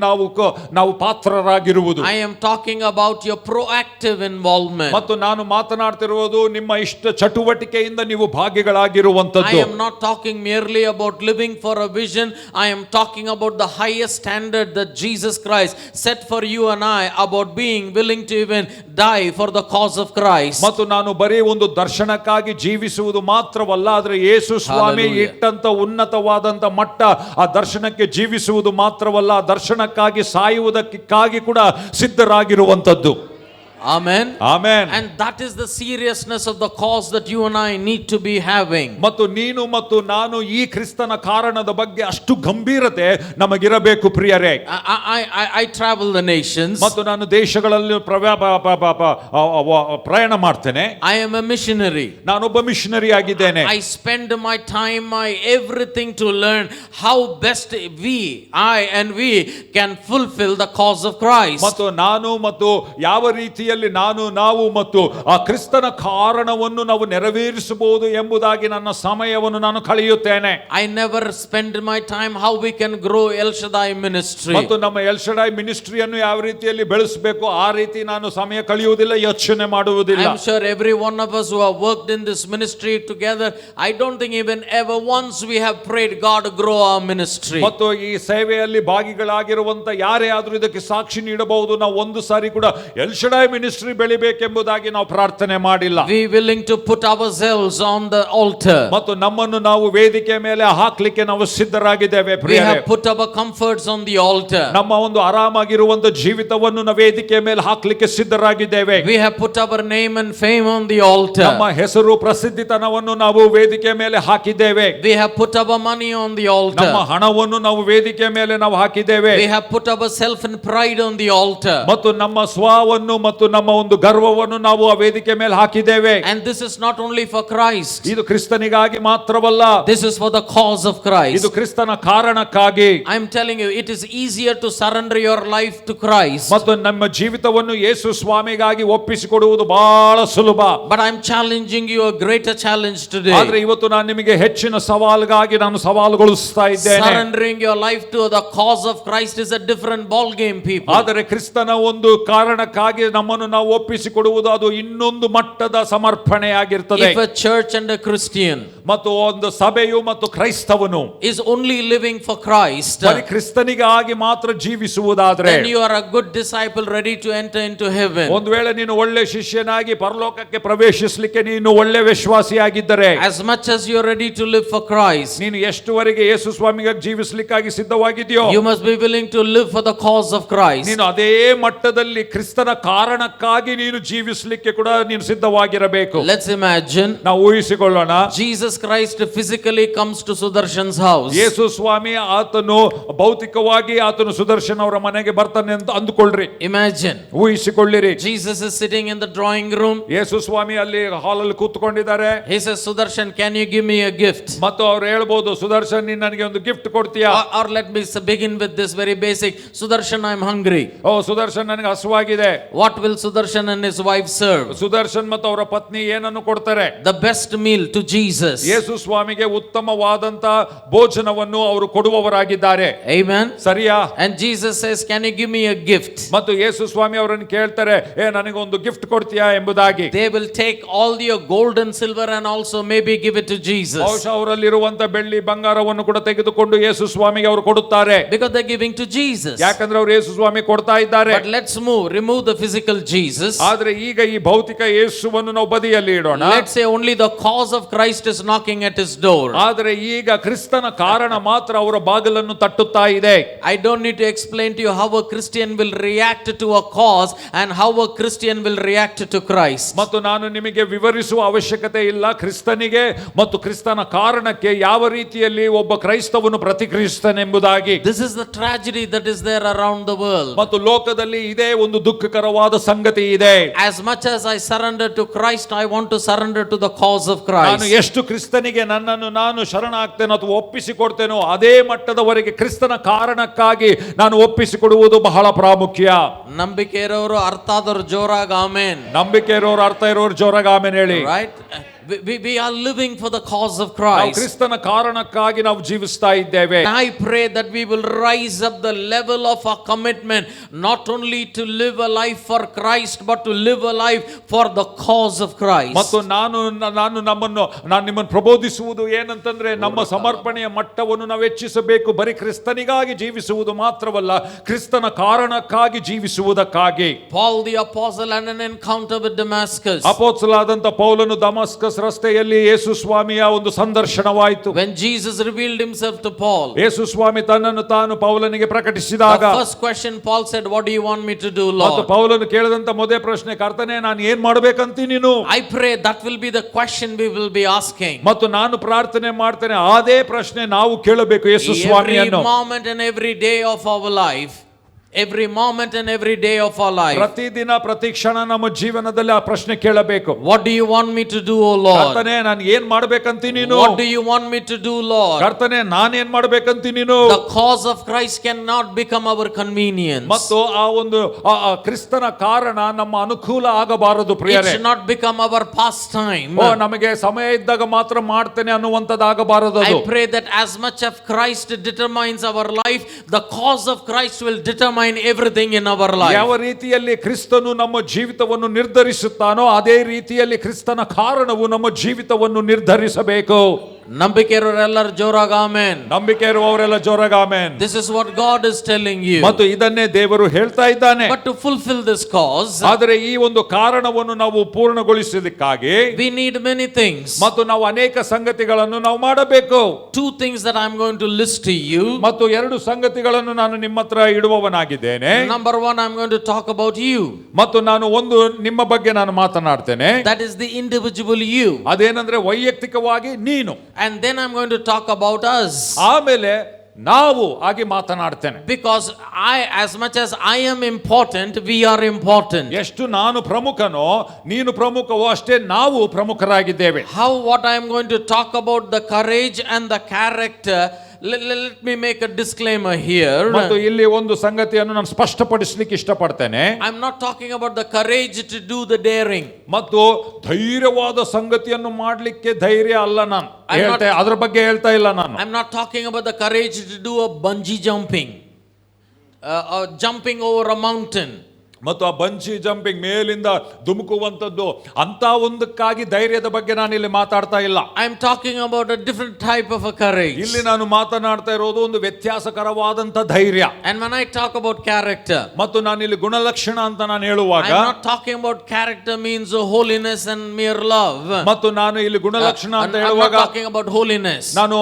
ನಾವು ಪಾತ್ರರಾಗಿರುವುದು. I am talking about your proactive involvement. ಮತ್ತು ನಾನು ಮಾತನಾಡ್ತಿರುವುದು ನಿಮ್ಮ ಇಷ್ಟ ಚಟುವಟಿಕೆಯಿಂದ ನೀವು ಭಾಗಿಗಳಾಗಿರುವಂತದ್ದು. I am not talking merely about living for a vision. I am talking about the highest standard that Jesus Christ set for you and I about being willing to even die for the cause of Christ. ಮತ್ತು ನಾನು ಬರೀ ಒಂದು ದರ್ಶನಕ್ಕಾಗಿ ಜೀವಿಸುವುದು ಮಾತ್ರವಲ್ಲ, ಆದರೆ ಯೇಸು ಸ್ವಾಮಿ ಇಟ್ಟಂತ ಉನ್ನತವಾದಂತ ಮಟ್ಟ ಆ ದರ್ಶನಕ್ಕೆ ಜೀವಿಸುವುದು ಮಾತ್ರವಲ್ಲ, ಆ ದರ್ಶನಕ್ಕಾಗಿ ಸಾಯುವುದಕ್ಕಾಗಿ ಕೂಡ ಸಿದ್ಧರಾಗಿರುವಂತದ್ದು. Amen. Amen. And that is the seriousness of the cause that you and I need to be having. ಮತ್ತು ನೀನು ಮತ್ತು ನಾನು ಈ ಕ್ರಿಸ್ತನ ಕಾರಣದ ಬಗ್ಗೆ ಅಷ್ಟು ಗಂಭೀರತೆ ನಮಗಿರಬೇಕು ಪ್ರಿಯರೇ. I travel the nations. ಮತ್ತು ನಾನು ದೇಶಗಳಲ್ಲಿ ಪ್ರಯಾಣ ಮಾಡ್ತೇನೆ. I am a missionary. ನಾನೊಬ್ಬ ಮಿಷನರಿ ಆಗಿದ್ದೇನೆ. I spend my time, my everything to learn how best I can fulfill the cause of Christ. ಮತ್ತು ನಾನು ಮತ್ತು ಯಾವ ರೀತಿ ನಾವು ಮತ್ತು ಆ ಕ್ರಿಸ್ತನ ಕಾರಣವನ್ನು ನಾವು ನೆರವೇರಿಸಬಹುದು ಎಂಬುದಾಗಿ ನನ್ನ ಸಮಯವನ್ನು ನಾನು ಕಳೆಯುತ್ತೇನೆ. I never spend my time how we can grow El Shaddai ministry. ಮತ್ತು ನಮ್ಮ ಎಲ್ ಶಡಾಯ್ ಮಿನಿಸ್ಟ್ರಿಯನ್ನು ಯಾವ ರೀತಿಯಲ್ಲಿ ಬೆಳೆಸಬೇಕು ಆ ರೀತಿ ನಾನು ಸಮಯ ಕಳೆಯುವುದಿಲ್ಲ, ಯೋಚನೆ ಮಾಡುವುದಿಲ್ಲ. I'm sure every one of us who have worked in this ministry together, I don't think even ever once we have prayed God grow our ministry. ಮತ್ತು ಈ ಸೇವೆಯಲ್ಲಿ ಭಾಗಿಗಳಾಗಿರುವಂತ ಯಾರೇ ಆದರೂ ಇದಕ್ಕೆ ಸಾಕ್ಷಿ ನೀಡಬಹುದು, ನಾವು ಒಂದು ಸಾರಿ ಕೂಡ ಎಲ್ ಶಡಾಯ್ ಮಿನಿಸ್ಟ್ರಿ ಬೆಳಿಬೇಕೆಂಬುದಾಗಿ ನಾವು ಪ್ರಾರ್ಥನೆ ಮಾಡಿಲ್ಲ. We willing to put ourselves on the altar. ಮತ್ತು ನಮ್ಮನ್ನು ನಾವು ವೇದಿಕೆ ಮೇಲೆ ಹಾಕ್ಲಿಕ್ಕೆ ನಾವು ಸಿದ್ಧರಾಗಿದ್ದೇವೆ. We have put our comforts on the altar. ನಮ್ಮ ಒಂದು ಆರಾಮಾಗಿರುವಂತ ಜೀವಿತವನ್ನು ನಾವು ವೇದಿಕೆ ಮೇಲೆ ಹಾಕ್ಲಿಕ್ಕೆ ಸಿದ್ಧರಾಗಿದ್ದೇವೆ. We have put our name and fame on the altar. ನಮ್ಮ ಹೆಸರು ಪ್ರಸಿದ್ಧಿತನವನ್ನು ನಾವು ವೇದಿಕೆ ಮೇಲೆ ಹಾಕಿದ್ದೇವೆ. We have put our money on the altar. ನಮ್ಮ ಹಣವನ್ನು ನಾವು ವೇದಿಕೆ ಮೇಲೆ ನಾವು ಹಾಕಿದ್ದೇವೆ. We have put our self and pride on the altar. ಮತ್ತು ನಮ್ಮ ಸ್ವವನ್ನು ಮತ್ತು ನಮ್ಮ ಒಂದು ಗರ್ವವನ್ನು ನಾವು ಆ ವೇದಿಕೆ ಮೇಲೆ ಹಾಕಿದ್ದೇವೆ. And this is not only for Christ. ಇದು ಕ್ರಿಸ್ತನಿಗಾಗಿ ಮಾತ್ರವಲ್ಲ, This is for the cause of Christ. ಇದು ಕ್ರಿಸ್ತನ ಕಾರಣಕ್ಕಾಗಿ. I am telling you, it is easier to surrender your life to Christ. ಮತ್ತು ನಮ್ಮ ಜೀವಿತವನ್ನು ಯೇಸು ಸ್ವಾಮಿಗಾಗಿ ಒಪ್ಪಿಸಿಕೊಡುವುದು ಬಹಳ ಸುಲಭ. But I am challenging you a greater challenge today. ಆದ್ರೆ ಇವತ್ತು ನಾನು ನಿಮಗೆ ಹೆಚ್ಚಿನ ಸವಾಲುಗಾಗಿ ನಾನು ಸವಾಲುಗೊಳಿಸ್ತಾ ಇದ್ದೇನೆ. Surrendering your life to the cause of Christ is a different ball game, people. ಆದರೆ ಕ್ರಿಸ್ತನ ಒಂದು ಕಾರಣಕ್ಕಾಗಿ ನಮ್ಮನ್ನು ನಾವು ಒಪ್ಪಿಸಿಕೊಡುವುದು ಅದು ಇನ್ನೊಂದು ಮಟ್ಟದ ಸಮರ್ಪಣೆಯಾಗಿರ್ತದೆ. If a church and a Christian ಮತ್ತು ಒಂದು ಸಭೆಯು ಮತ್ತು ಕ್ರೈಸ್ತವನು is only living for Christ, ಬರೀ ಕ್ರಿಸ್ತನಿಗಾಗಿ ಮಾತ್ರ ಜೀವಿಸುವುದಾದ್ರೆ, then you are a good disciple ready to enter into heaven. ಒಂದು ವೇಳೆ ನೀನು ಒಳ್ಳೆ ಶಿಷ್ಯನಾಗಿ ಪರಲೋಕಕ್ಕೆ ಪ್ರವೇಶಿಸಲಿಕ್ಕೆ ನೀನು ಒಳ್ಳೆ ವಿಶ್ವಾಸಿಯಾಗಿದ್ದರೆ, As much as you are ready to live for Christ, ನೀನು ಎಷ್ಟುವರೆಗೆ ಯೇಸು ಸ್ವಾಮಿಗಾಗಿ ಜೀವಿಸಲಿಕ್ಕಾಗಿ ಸಿದ್ಧವಾಗಿದೆಯೋ, you must be willing to live for the cause of Christ. ನೀನು ಅದೇ ಮಟ್ಟದಲ್ಲಿ ಕ್ರಿಸ್ತನ ಕಾರಣಕ್ಕಾಗಿ ನೀನು ಜೀವಿಸಲಿಕ್ಕೆ ಕೂಡ ನೀನು ಸಿದ್ಧವಾಗಿರಬೇಕು. Let's imagine ನಾವು ಊಹಿಸಿಕೊಳ್ಳೋಣ, Jesus Christ physically comes to Sudarshan's house. ಯೇಸು ಸ್ವಾಮಿ ಆತನು ಭೌತಿಕವಾಗಿ ಆತನು ಸುದರ್ಶನ್ ಅವರ ಮನೆಗೆ ಬರ್ತಾನೆ ಅಂತ ಅಂದುಕೊಳ್ಳ್ರಿ. Imagine ಊಹಿಸಿಕೊಳ್ಳಿರಿ, Jesus is sitting in the drawing room. ಯೇಸು ಸ್ವಾಮಿ ಅಲ್ಲಿ ಹಾಲಲ್ಲಿ ಕೂತ್ಕೊಂಡಿದ್ದಾರೆ. He says, Sudarshan, can you give me a gift? ಮತ್ತು ಅವ್ರು ಹೇಳ್ಬೋದು, ಸುದರ್ಶನ್ ನೀನು ನನಗೆ ಒಂದು ಗಿಫ್ಟ್ ಕೊಡ್ತೀಯಾ? Or let me begin with this very basic. Sudarshan, I'm hungry. ಓ ಸುದರ್ಶನ್, ನನಗೆ ಹಸುವಾಗಿದೆ. What will Sudarshan and his wife serve? Sudarshan ಮತ್ತು ಅವರ ಪತ್ನಿ ಏನನ್ನು ಕೊಡ್ತಾರೆ? The best meal to Jesus. ಯೇಸು ಸ್ವಾಮಿಗೆ ಉತ್ತಮವಾದಂತ ಭೋಜನವನ್ನು ಅವರು ಕೊಡುವವರಾಗಿದ್ದಾರೆ. Amen. ಸರಿಯಾ? And Jesus says, can you give me a gift? ಮತ್ತು ಯೇಸು ಸ್ವಾಮಿ ಅವರನ್ನು ಕೇಳ್ತಾರೆ, ನನಗೆ ಒಂದು ಗಿಫ್ಟ್ ಕೊಡ್ತೀಯಾ ಎಂಬುದಾಗಿ. They will take all your gold and silver and also maybe give it to Jesus. ಬಹುಶಃ ಅವರಲ್ಲಿರುವಂತ ಬೆಳ್ಳಿ ಬಂಗಾರವನ್ನು ಕೂಡ ತೆಗೆದುಕೊಂಡು ಯೇಸು ಸ್ವಾಮಿಗೆ ಅವರು ಕೊಡುತ್ತಾರೆ. Because they're giving to Jesus. ಯಾಕಂದ್ರೆ ಅವರು ಯೇಸು ಸ್ವಾಮಿ ಕೊಡ್ತಾ ಇದ್ದಾರೆ. But let's remove the physical Jesus. ಆದ್ರೆ ಈಗ ಈ ಭೌತಿಕ ಯೇಸುವನ್ನು ನಾವು ಬದಿಯಲ್ಲಿ ಇಡೋಣ. Let's say only the cause of Christ is knocking at his door. ಆದ್ರೆ ಈಗ ಕ್ರಿಸ್ತನ ಕಾರಣ ಮಾತ್ರ ಅವರ ಬಾಗಿಲನ್ನು ತಟ್ಟುತ್ತಾ ಇದೆ. I don't need to explain to you how a Christian will react to a cause and how a Christian will react to Christ. ಮತ್ತು ನಾನು ನಿಮಗೆ ವಿವರಿಸುವ ಅವಶ್ಯಕತೆ ಇಲ್ಲ, ಕ್ರಿಸ್ತನಿಗೆ ಮತ್ತು ಕ್ರಿಸ್ತನ ಕಾರಣಕ್ಕೆ ಯಾವ ರೀತಿಯಲ್ಲಿ ಒಬ್ಬ ಕ್ರೈಸ್ತವನು ಪ್ರತಿಕ್ರಿಯಿಸ್ತಾನೆಂಬುದಾಗಿ. This is the tragedy that is there around the world. ಮತ್ತು ಲೋಕದಲ್ಲಿ ಇದೇ ಒಂದು ದುಃಖಕರವಾದ ಸಂಗತಿ ಇದೆ. As much as I surrender to Christ, I want to surrender to the cause of Christ. ನಾನು ಎಷ್ಟು ಕ್ರಿಸ್ತನಿಗೆ ನನ್ನನ್ನು ನಾನು ಶರಣಾಗ್ತೇನೋ ಅಥವಾ ಒಪ್ಪಿಸಿಕೊಡ್ತೇನೋ ಅದೇ ಮಟ್ಟದವರೆಗೆ ಕ್ರಿಸ್ತನ ಕಾರಣಕ್ಕಾಗಿ ನಾನು ಒಪ್ಪಿಸಿಕೊಡುವುದು ಬಹಳ ಪ್ರಾಮುಖ್ಯ. ನಂಬಿಕೆ ಇರೋರು ಅರ್ಥ ಆದವರು ಜೋರಾಗಿ ಆಮೆನ್. ನಂಬಿಕೆ ಇರೋರು ಅರ್ಥ ಇರೋರು ಜೋರಾಗಿ ಆಮೆನ್ ಹೇಳಿ. Right? We are living for the cause of ನಾವು Christ. ಕ್ರಿಸ್ತನ ಕಾರಣಕ್ಕಾಗಿ ನಾವು ಜೀವಿಸ್ತಾ ಇದ್ದೇವೆ. I pray that we will rise up the level of our commitment, not only to live a life for Christ, but to live a life for the cause of Christ. ಮತ್ತು ನಾನು ನಿಮ್ಮನ್ನು ಪ್ರಬೋಧಿಸುವುದು ಏನಂತಂದ್ರೆ, ನಮ್ಮ ಸಮರ್ಪಣೆಯ ಮಟ್ಟವನ್ನು ನಾವು ಹೆಚ್ಚಿಸಬೇಕು. ಬರೀ ಕ್ರಿಸ್ತನಿಗಾಗಿ ಜೀವಿಸುವುದು ಮಾತ್ರವಲ್ಲ, ಕ್ರಿಸ್ತನ ಕಾರಣಕ್ಕಾಗಿ ಜೀವಿಸುವುದಕ್ಕಾಗಿ. Paul the apostle had an encounter with Damascus. ಅಪೊಸ್ತಲನಾದಂತ ಪೌಲನು ದಮಸ್ಕಸ್ ರಸ್ತೆಯಲ್ಲಿ ಯೇಸು ಸ್ವಾಮಿಯ ಒಂದು ಸಂದರ್ಶನವಾಯಿತು. When Jesus revealed himself to Paul, ಯೇಸು ಸ್ವಾಮಿ ತನ್ನನ್ನು ತಾನು ಪೌಲನಿಗೆ ಪ್ರಕಟಿಸಿದಾಗ, the first question Paul said, what do you want me to do, ಮತ್ತು Lord? ಪೌಲನು ಕೇಳಿದಂತ ಮೊದಲೇ ಪ್ರಶ್ನೆ, ಕರ್ತನೇ ನಾನು ಏನ್ ಮಾಡ್ಬೇಕಂತ ನೀನು? I pray that will be the question we will be asking. ಮತ್ತು ನಾನು ಪ್ರಾರ್ಥನೆ ಮಾಡ್ತೇನೆ, ಅದೇ ಪ್ರಶ್ನೆ ನಾವು ಕೇಳಬೇಕು ಯೇಸು Every ಸ್ವಾಮಿಯನ್ನು. moment and every day of our life. Every moment and every day of our life. ಪ್ರತಿದಿನ ಪ್ರತಿ ಕ್ಷಣ ನಮ್ಮ ಜೀವನದಲ್ಲಿ ಆ ಪ್ರಶ್ನೆ ಕೇಳಬೇಕು. What do you want me to do, O Lord? ಕರ್ತನೇ ನಾನು ಏನ್ ಮಾಡ್ಬೇಕಂತ ನೀನು? What do you want me to do, Lord? ಕರ್ತನೇ ನಾನು ಏನ್ ಮಾಡ್ಬೇಕಂತ ನೀನು? The cause of Christ cannot become our convenience. ಮತ್ತು ಆ ಒಂದು ಕ್ರಿಸ್ತನ ಕಾರಣ ನಮ್ಮ ಅನುಕೂಲ ಆಗಬಾರದು It ಪ್ರಿಯರೇ. should not become our pastime. ನಮಗೆ ಸಮಯ ಇದ್ದಾಗ ಮಾತ್ರ ಮಾಡ್ತೇನೆ ಅನ್ನುವಂಥದ್ದಾಗಬಾರದು. I pray that as much as Christ determines our life, the cause of Christ will determine everything in our life. ಯಾವ ರೀತಿಯಲ್ಲಿ ಕ್ರಿಸ್ತನು ನಮ್ಮ ಜೀವಿತವನ್ನು ನಿರ್ಧರಿಸುತ್ತಾನೋ ಅದೇ ರೀತಿಯಲ್ಲಿ ಕ್ರಿಸ್ತನ ಕಾರಣವು ನಮ್ಮ ಜೀವಿತವನ್ನು ನಿರ್ಧರಿಸಬೇಕು. ನಂಬಿಕೆ ಇರೋರೆಲ್ಲರೂ ಜೋರಾಗಿ ಆಮೆನ್. ನಂಬಿಕೆ ಇರುವವರೆಲ್ಲ ಜೋರಾಗಿ amen. This is what God is telling you. ಮತ್ತು ಇದನ್ನೇ ದೇವರು ಹೇಳ್ತಾ ಇದ್ದಾನೆ. But to fulfill this cause, ಆದರೆ ಈ ಒಂದು ಕಾರಣವನ್ನು ನಾವು ಪೂರ್ಣಗೊಳಿಸಲಿಕ್ಕಾಗಿ we need many things. ಮತ್ತು ನಾವು ಅನೇಕ ಸಂಗತಿಗಳನ್ನು ನಾವು ಮಾಡಬೇಕು. Two things that I'm going to list to you. ಮತ್ತು ಎರಡು ಸಂಗತಿಗಳನ್ನು ನಾನು ನಿಮ್ಮ ಹತ್ರ ಇಡುವವನಾಗಿದ್ದೇನೆ. Number one, I'm going to talk about you. ಮತ್ತು ನಾನು ಒಂದು ನಿಮ್ಮ ಬಗ್ಗೆ ನಾನು ಮಾತನಾಡ್ತೇನೆ. That is the individual you. ಅದೇನಂದ್ರೆ ವೈಯಕ್ತಿಕವಾಗಿ ನೀನು. And then I'm going to talk about us. ಆಮೇಲೆ ನಾವು ಆಗಿ ಮಾತನಾಡ್ತೇನೆ. Because as much as I am important, we are important. ಎಷ್ಟು ನಾನು ಪ್ರಮುಖನೋ ನೀನು ಪ್ರಮುಖವೋ ಅಷ್ಟೇ ನಾವು ಪ್ರಮುಖರಾಗಿದ್ದೇವೆ. What I am going to talk about the courage and the character, let me make a disclaimer here. ಮತ್ತು ಇಲ್ಲಿ ಒಂದು ಸಂಗತಿಯನ್ನು ನಾನು ಸ್ಪಷ್ಟಪಡಿಸಲಿಕ್ಕೆ ಇಷ್ಟಪಡ್ತೇನೆ. I am not talking about the courage to do the daring. ಮತ್ತು ಧೈರ್ಯವಾದ ಸಂಗತಿಯನ್ನು ಮಾಡಲಿಕ್ಕೆ ಧೈರ್ಯ ಅಲ್ಲ ನಾನು ಅದರ ಬಗ್ಗೆ ಹೇಳ್ತಾ ಇಲ್ಲ ನಾನು. I am not talking about the courage to do a bungee jumping, jumping over a mountain. ಮತ್ತು ಆ ಬಂಜಿ ಜಂಪಿಂಗ್ ಮೇಲಿಂದ ಧುಮುಕುವಂತದ್ದು ಅಂತ ಒಂದಕ್ಕಾಗಿ ಧೈರ್ಯದ ಬಗ್ಗೆ ನಾನು ಇಲ್ಲಿ ಮಾತಾಡ್ತಾ ಇಲ್ಲ. I am talking about a different type of a courage. ಇಲ್ಲಿ ನಾನು ಮಾತನಾಡ್ತಾ ಇರೋದು ಒಂದು ವ್ಯತ್ಯಾಸಕರವಾದಂತ ಧೈರ್ಯ. And when I talk about character, ಮತ್ತು ನಾನು ಇಲ್ಲಿ ಗುಣಲಕ್ಷಣ ಅಂತ ನಾನು ಹೇಳುವಾಗ, I am not talking about character means holiness and mere love. ಮತ್ತು ನಾನು ಇಲ್ಲಿ ಗುಣಲಕ್ಷಣ ಅಂತ I am ಹೇಳುವಾಗ not talking about holiness. ನಾನು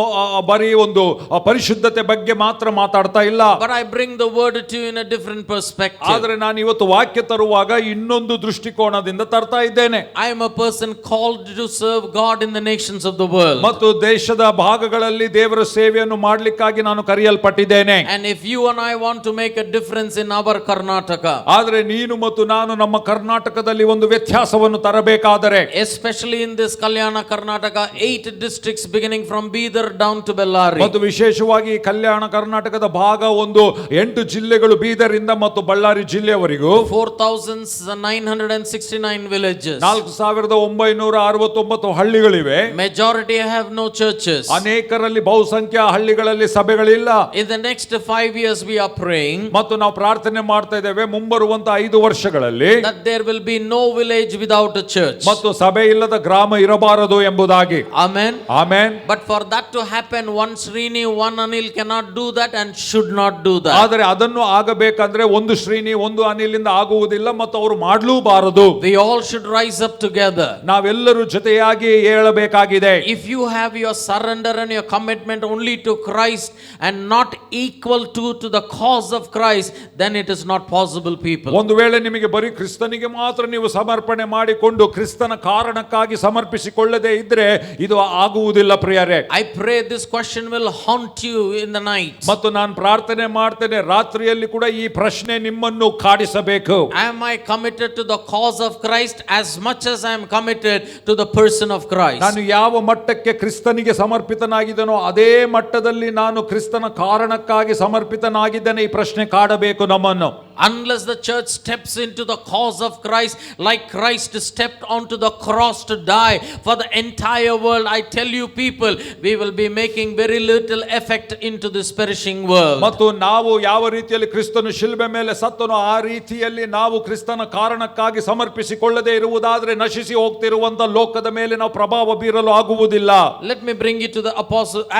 ಬರೀ ಒಂದು ಪರಿಶುದ್ಧತೆ ಬಗ್ಗೆ ಮಾತ್ರ ಮಾತಾಡ್ತಾ ಇಲ್ಲ. But I bring the word to you in a different perspective. ಆದರೆ ನಾನು ಇವತ್ತು ವಾಕ್ಯ ತರುವಾಗ ಇನ್ನೊಂದು ದೃಷ್ಟಿಕೋನದಿಂದ ತರ್ತಾ ಇದ್ದೇನೆ. I am a person called to serve God in the nations of the world. ಮತ್ತು ದೇಶದ ಭಾಗಗಳಲ್ಲಿ ದೇವರ ಸೇವೆಯನ್ನು ಮಾಡಲಿಕ್ಕಾಗಿ ನಾನು ಕರೆಯಲ್ಪಟ್ಟಿದ್ದೇನೆ. And if you and I want to make a difference in our Karnataka, ಆದರೆ ನೀನು ಮತ್ತು ನಾನು ನಮ್ಮ ಕರ್ನಾಟಕದಲ್ಲಿ ಒಂದು ವ್ಯತ್ಯಾಸವನ್ನು ತರಬೇಕಾದರೆ, especially in this Kalyana Karnataka, 8 districts beginning from Bidar down to Bellary, ಮತ್ತು ವಿಶೇಷವಾಗಿ ಕಲ್ಯಾಣ ಕರ್ನಾಟಕದ ಭಾಗ ಒಂದು 8 ಜಿಲ್ಲೆಗಳು ಬೀದರ್ ಇಂದ ಮತ್ತು Ballari ಜಿಲ್ಲೆಯವರೆಗೂ 4,969 villages. 4,969 ಹಳ್ಳಿಗಳಿವೆ. Majority have no churches. ಅನೇಕರಲ್ಲಿ ಬಹುಸಂಖ್ಯಾ ಹಳ್ಳಿಗಳಲ್ಲಿ ಸಭೆಗಳಿಲ್ಲ. In the next 5 years we are praying, ಮತ್ತು ನಾವು ಪ್ರಾರ್ಥನೆ ಮಾಡ್ತಾ ಇದ್ದೇವೆ ಮುಂಬರುವಂತ 5 ವರ್ಷಗಳಲ್ಲಿ that there will be no village without a church. ಮತ್ತು ಸಭೆ ಇಲ್ಲದ ಗ್ರಾಮ ಇರಬಾರದು ಎಂಬುದಾಗಿ. Amen. Amen. But for that to happen, one Srini, one Anil cannot do that and should not do that. ಆದರೆ ಅದನ್ನು ಆಗಬೇಕಂದ್ರೆ ಒಂದು ಶ್ರೀನಿ ಒಂದು ಅನಿಲಿಂದ ಆಗುವುದಿಲ್ಲ ಮತ್ತು ಅವರು ಮಾಡಲೂಬಾರದು. We all should rise up together. ನಾವೆಲ್ಲರೂ ಜೊತೆಯಾಗಿ ಏಳಬೇಕಾಗಿದೆ. If you have your surrender and your commitment only to Christ and not equal to the cause of Christ, then it is not possible, people. ಒಂದು ವೇಳೆ ನಿಮಗೆ ಬರೀ ಕ್ರಿಸ್ತನಿಗೆ ಮಾತ್ರ ನೀವು ಸಮರ್ಪಣೆ ಮಾಡಿಕೊಂಡು ಕ್ರಿಸ್ತನ ಕಾರಣಕ್ಕಾಗಿ ಸಮರ್ಪಿಸಿಕೊಳ್ಳದೆ ಇದ್ರೆ ಇದು ಆಗುವುದಿಲ್ಲ ಪ್ರಿಯರೇ. I pray this question will haunt you in the night. ಮತ್ತು ನಾನು ಪ್ರಾರ್ಥನೆ ಮಾಡ್ತೇನೆ ರಾತ್ರಿಯಲ್ಲಿ ಕೂಡ ಈ ಪ್ರಶ್ನೆ ನಿಮ್ಮನ್ನು ಕಾಡಿಸಬೇಕು. Am I committed to the cause of Christ as much as I am committed to the person of Christ? ನಾನು ಯಾವ ಮಟ್ಟಕ್ಕೆ ಕ್ರಿಸ್ತನಿಗೆ ಸಮರ್ಪಿತನಾಗಿದ್ದೇನೋ ಅದೇ ಮಟ್ಟದಲ್ಲಿ ನಾನು ಕ್ರಿಸ್ತನ ಕಾರಣಕ್ಕಾಗಿ ಸಮರ್ಪಿತನಾಗಿದ್ದೇನೆ. ಈ ಪ್ರಶ್ನೆ ಕಾಡಬೇಕು ನಮ್ಮನ್ನು. Unless the church steps into the cause of Christ like Christ stepped onto the cross to die for the entire world, I tell you people, we will be making very little effect into this perishing world. ಮತ್ತು ನಾವು ಯಾವ ರೀತಿಯಲ್ಲಿ ಕ್ರಿಸ್ತನು ಶಿಲುಬೆ ಮೇಲೆ ಸತ್ತನೋ ಆ ರೀತಿಯಲ್ಲಿ ನಾವು ಕ್ರಿಸ್ತನ ಕಾರಣಕ್ಕಾಗಿ ಸಮರ್ಪಿಸಿಕೊಳ್ಳದೆ ಇರುವುದಾದರೆ ನಶಿಸಿ ಹೋಗ್ತಿರುವಂತ ಲೋಕದ ಮೇಲೆ ನಾವು ಪ್ರಭಾವ ಬೀರಲು ಆಗುವುದಿಲ್ಲ. Let me bring you to the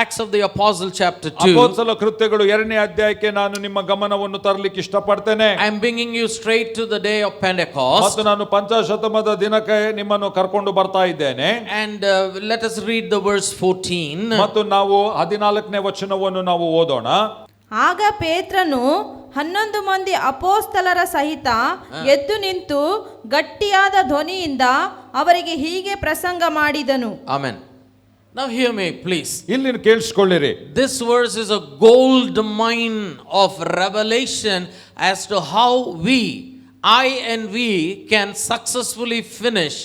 Acts of the Apostle chapter 2. ಅಪೊಸ್ತಲ ಕೃತ್ಯಗಳು 2ನೇ ಅಧ್ಯಾಯಕ್ಕೆ ನಾನು ನಿಮ್ಮ ಗಮನವನ್ನು ತರಲಿಕ್ಕೆ ಇಷ್ಟಪಡ್ತೇನೆ. I am bringing you straight to the day of Pentecost. ಮತ್ತು ನಾನು ಪಂಚಾಶತಮದ ದಿನಕ್ಕೆ ನಿಮ್ಮನ್ನು ಕರ್ಕೊಂಡು ಬರ್ತಾ ಇದ್ದೇನೆ. And let us read the verse 14. ಮತ್ತು ನಾವು 14ನೇ ವಚನವನ್ನು ನಾವು ಓದೋಣ. ಆಗ ಪೇತ್ರನು 11 ಮಂದಿ ಅಪೋಸ್ತಲರ ಸಹಿತ ಎದ್ದು ನಿಂತು ಗಟ್ಟಿಯಾದ ಧ್ವನಿಯಿಂದ ಅವರಿಗೆ ಹೀಗೆ ಪ್ರಸಂಗ ಮಾಡಿದನು. Amen. Now hear me, please. ಇಲ್ಲಿ ಕೇಳಿಸಿಕೊಳ್ಳಿರಿ. This verse is a gold mine of revelation as to how I and we can successfully finish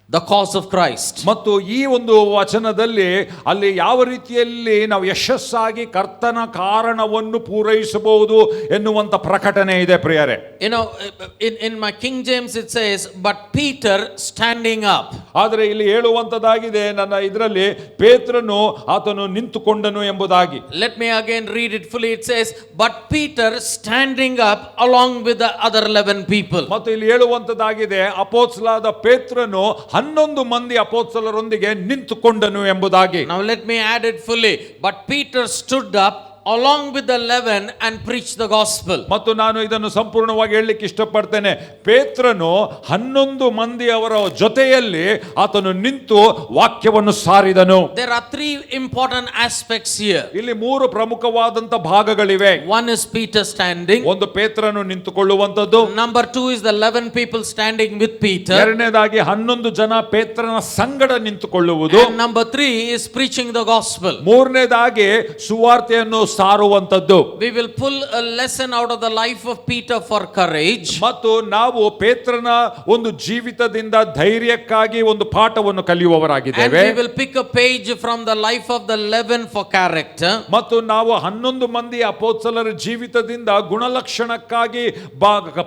the cause of Christ. ಮತ್ತು ಈ ಒಂದು ವಚನದಲ್ಲಿ ಅಲ್ಲಿ ಯಾವ ರೀತಿಯಲ್ಲಿ ನಾವು ಯಶಸ್ಸಾಗಿ ಕರ್ತನ ಕಾರಣವನ್ನು ಪೂರೈಸಬಹುದು ಎನ್ನುವಂತ ಪ್ರಕಟಣೆ ಇದೆ ಪ್ರಿಯರೇ. You know, in my King James it says, but Peter standing up. ಆದರೆ ಇಲ್ಲಿ ಹೇಳುವಂತದಾಗಿದೆ ನನ್ನ ಇದರಲ್ಲಿ ಪೇತ್ರನು ಆತನು ನಿಂತುಕೊಂಡನು ಎಂಬುದಾಗಿ. Let me again read it fully. It says, but Peter standing up along with the other 11 people. ಮತ್ತು ಇಲ್ಲಿ ಹೇಳುವಂತದಾಗಿದೆ ಅಪೊಸ್ತಲನಾದ ಪೇತ್ರನು 11 ಮಂದಿ ಅಪೊಸ್ತಲರೊಂದಿಗೆ ನಿಂತುಕೊಂಡನು ಎಂಬುದಾಗಿ. Now let me add it fully. But Peter stood up along with the 11 and preached the gospel. ಮತ್ತು ನಾನು ಇದನ್ನು ಸಂಪೂರ್ಣವಾಗಿ ಹೇಳಲಿಕ್ಕೆ ಇಷ್ಟಪಡ್ತೇನೆ. ಪೇತ್ರನು 11 ಮಂದಿ ಅವರ ಜೊತೆಯಲ್ಲಿ ಆತನು ನಿಂತು ವಾಕ್ಯವನ್ನು ಸಾರಿದನು. There are 3 important aspects here. ಇಲ್ಲಿ 3 ಪ್ರಮುಖವಾದಂತ ಭಾಗಗಳಿವೆ. One is Peter standing. ಒಂದು ಪೇತ್ರನು ನಿಂತುಕೊಳ್ಳುವಂತದ್ದು. Number 2 is the 11 people standing with Peter. ಎರಡನೇದಾಗಿ 11 ಜನ ಪೇತ್ರನ ಸಂಗಡ ನಿಂತುಕೊಳ್ಳುವುದು. And number 3 is preaching the gospel. ಮೂರನೇದಾಗಿ ಸುವಾರ್ತೆಯನ್ನು ಸಾರುವಂತದ್ದು. We will pull a lesson out of the life of Peter for courage. ಮತ್ತು ನಾವು ಪೇತ್ರನ ಒಂದು ಜೀವಿತದಿಂದ ಧೈರ್ಯಕ್ಕಾಗಿ ಒಂದು ಪಾಠವನ್ನು And ಕಲಿಯುವವರಾಗಿದ್ದೇವೆ. we will pick a page from the life of the 11 for character. ಮತ್ತು ನಾವು 11 ಮಂದಿ ಅಪೊಸ್ತಲರ ಜೀವಿತದಿಂದ ಗುಣಲಕ್ಷಣಕ್ಕಾಗಿ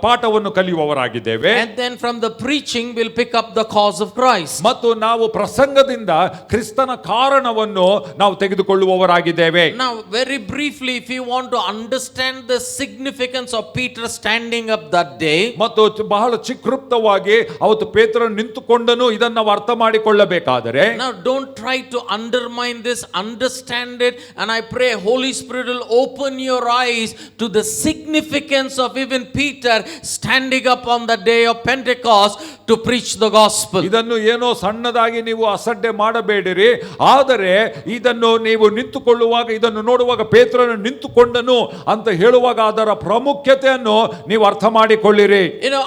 ಪಾಠವನ್ನು ಕಲಿಯುವವರಾಗಿದ್ದೇವೆ. And then from the preaching we'll pick up the cause of Christ. ಮತ್ತು ನಾವು ಪ್ರಸಂಗದಿಂದ ಕ್ರಿಸ್ತನ ಕಾರಣವನ್ನು ನಾವು ತೆಗೆದುಕೊಳ್ಳುವವರಾಗಿದ್ದೇವೆ. Now very briefly, if you want to understand the significance of Peter standing up that day, ಮತ್ತು ಬಹಳ ಚಿಕ್ಕೃಪ್ತವಾಗಿ ಅವತ್ತು ಪೇತ್ರನು ನಿಂತುಕೊಂಡನು, ಇದನ್ನು ನಾವು ಅರ್ಥ ಮಾಡಿಕೊಳ್ಳಬೇಕಾದರೆ, now don't try to undermine this, understand it, and I pray Holy Spirit will open your eyes to the significance of even Peter standing up on the day of Pentecost to preach the gospel. ಇದನ್ನು ಏನೋ ಸಣ್ಣದಾಗಿ ನೀವು ಅಸಡ್ಡೆ ಮಾಡಬೇಡಿರಿ, ಆದರೆ ಇದನ್ನು ನೀವು ನಿಂತುಕೊಳ್ಳುವಾಗ, ಇದನ್ನು ನೋಡುವಾಗ ಪೇತ್ರನು ನಿಂತುಕೊಂಡನು ಅಂತ ಹೇಳುವಾಗ ಅದರ ಪ್ರಾಮುಖ್ಯತೆಯನ್ನು ನೀವು ಅರ್ಥ ಮಾಡಿಕೊಳ್ಳಿರಿ. You know,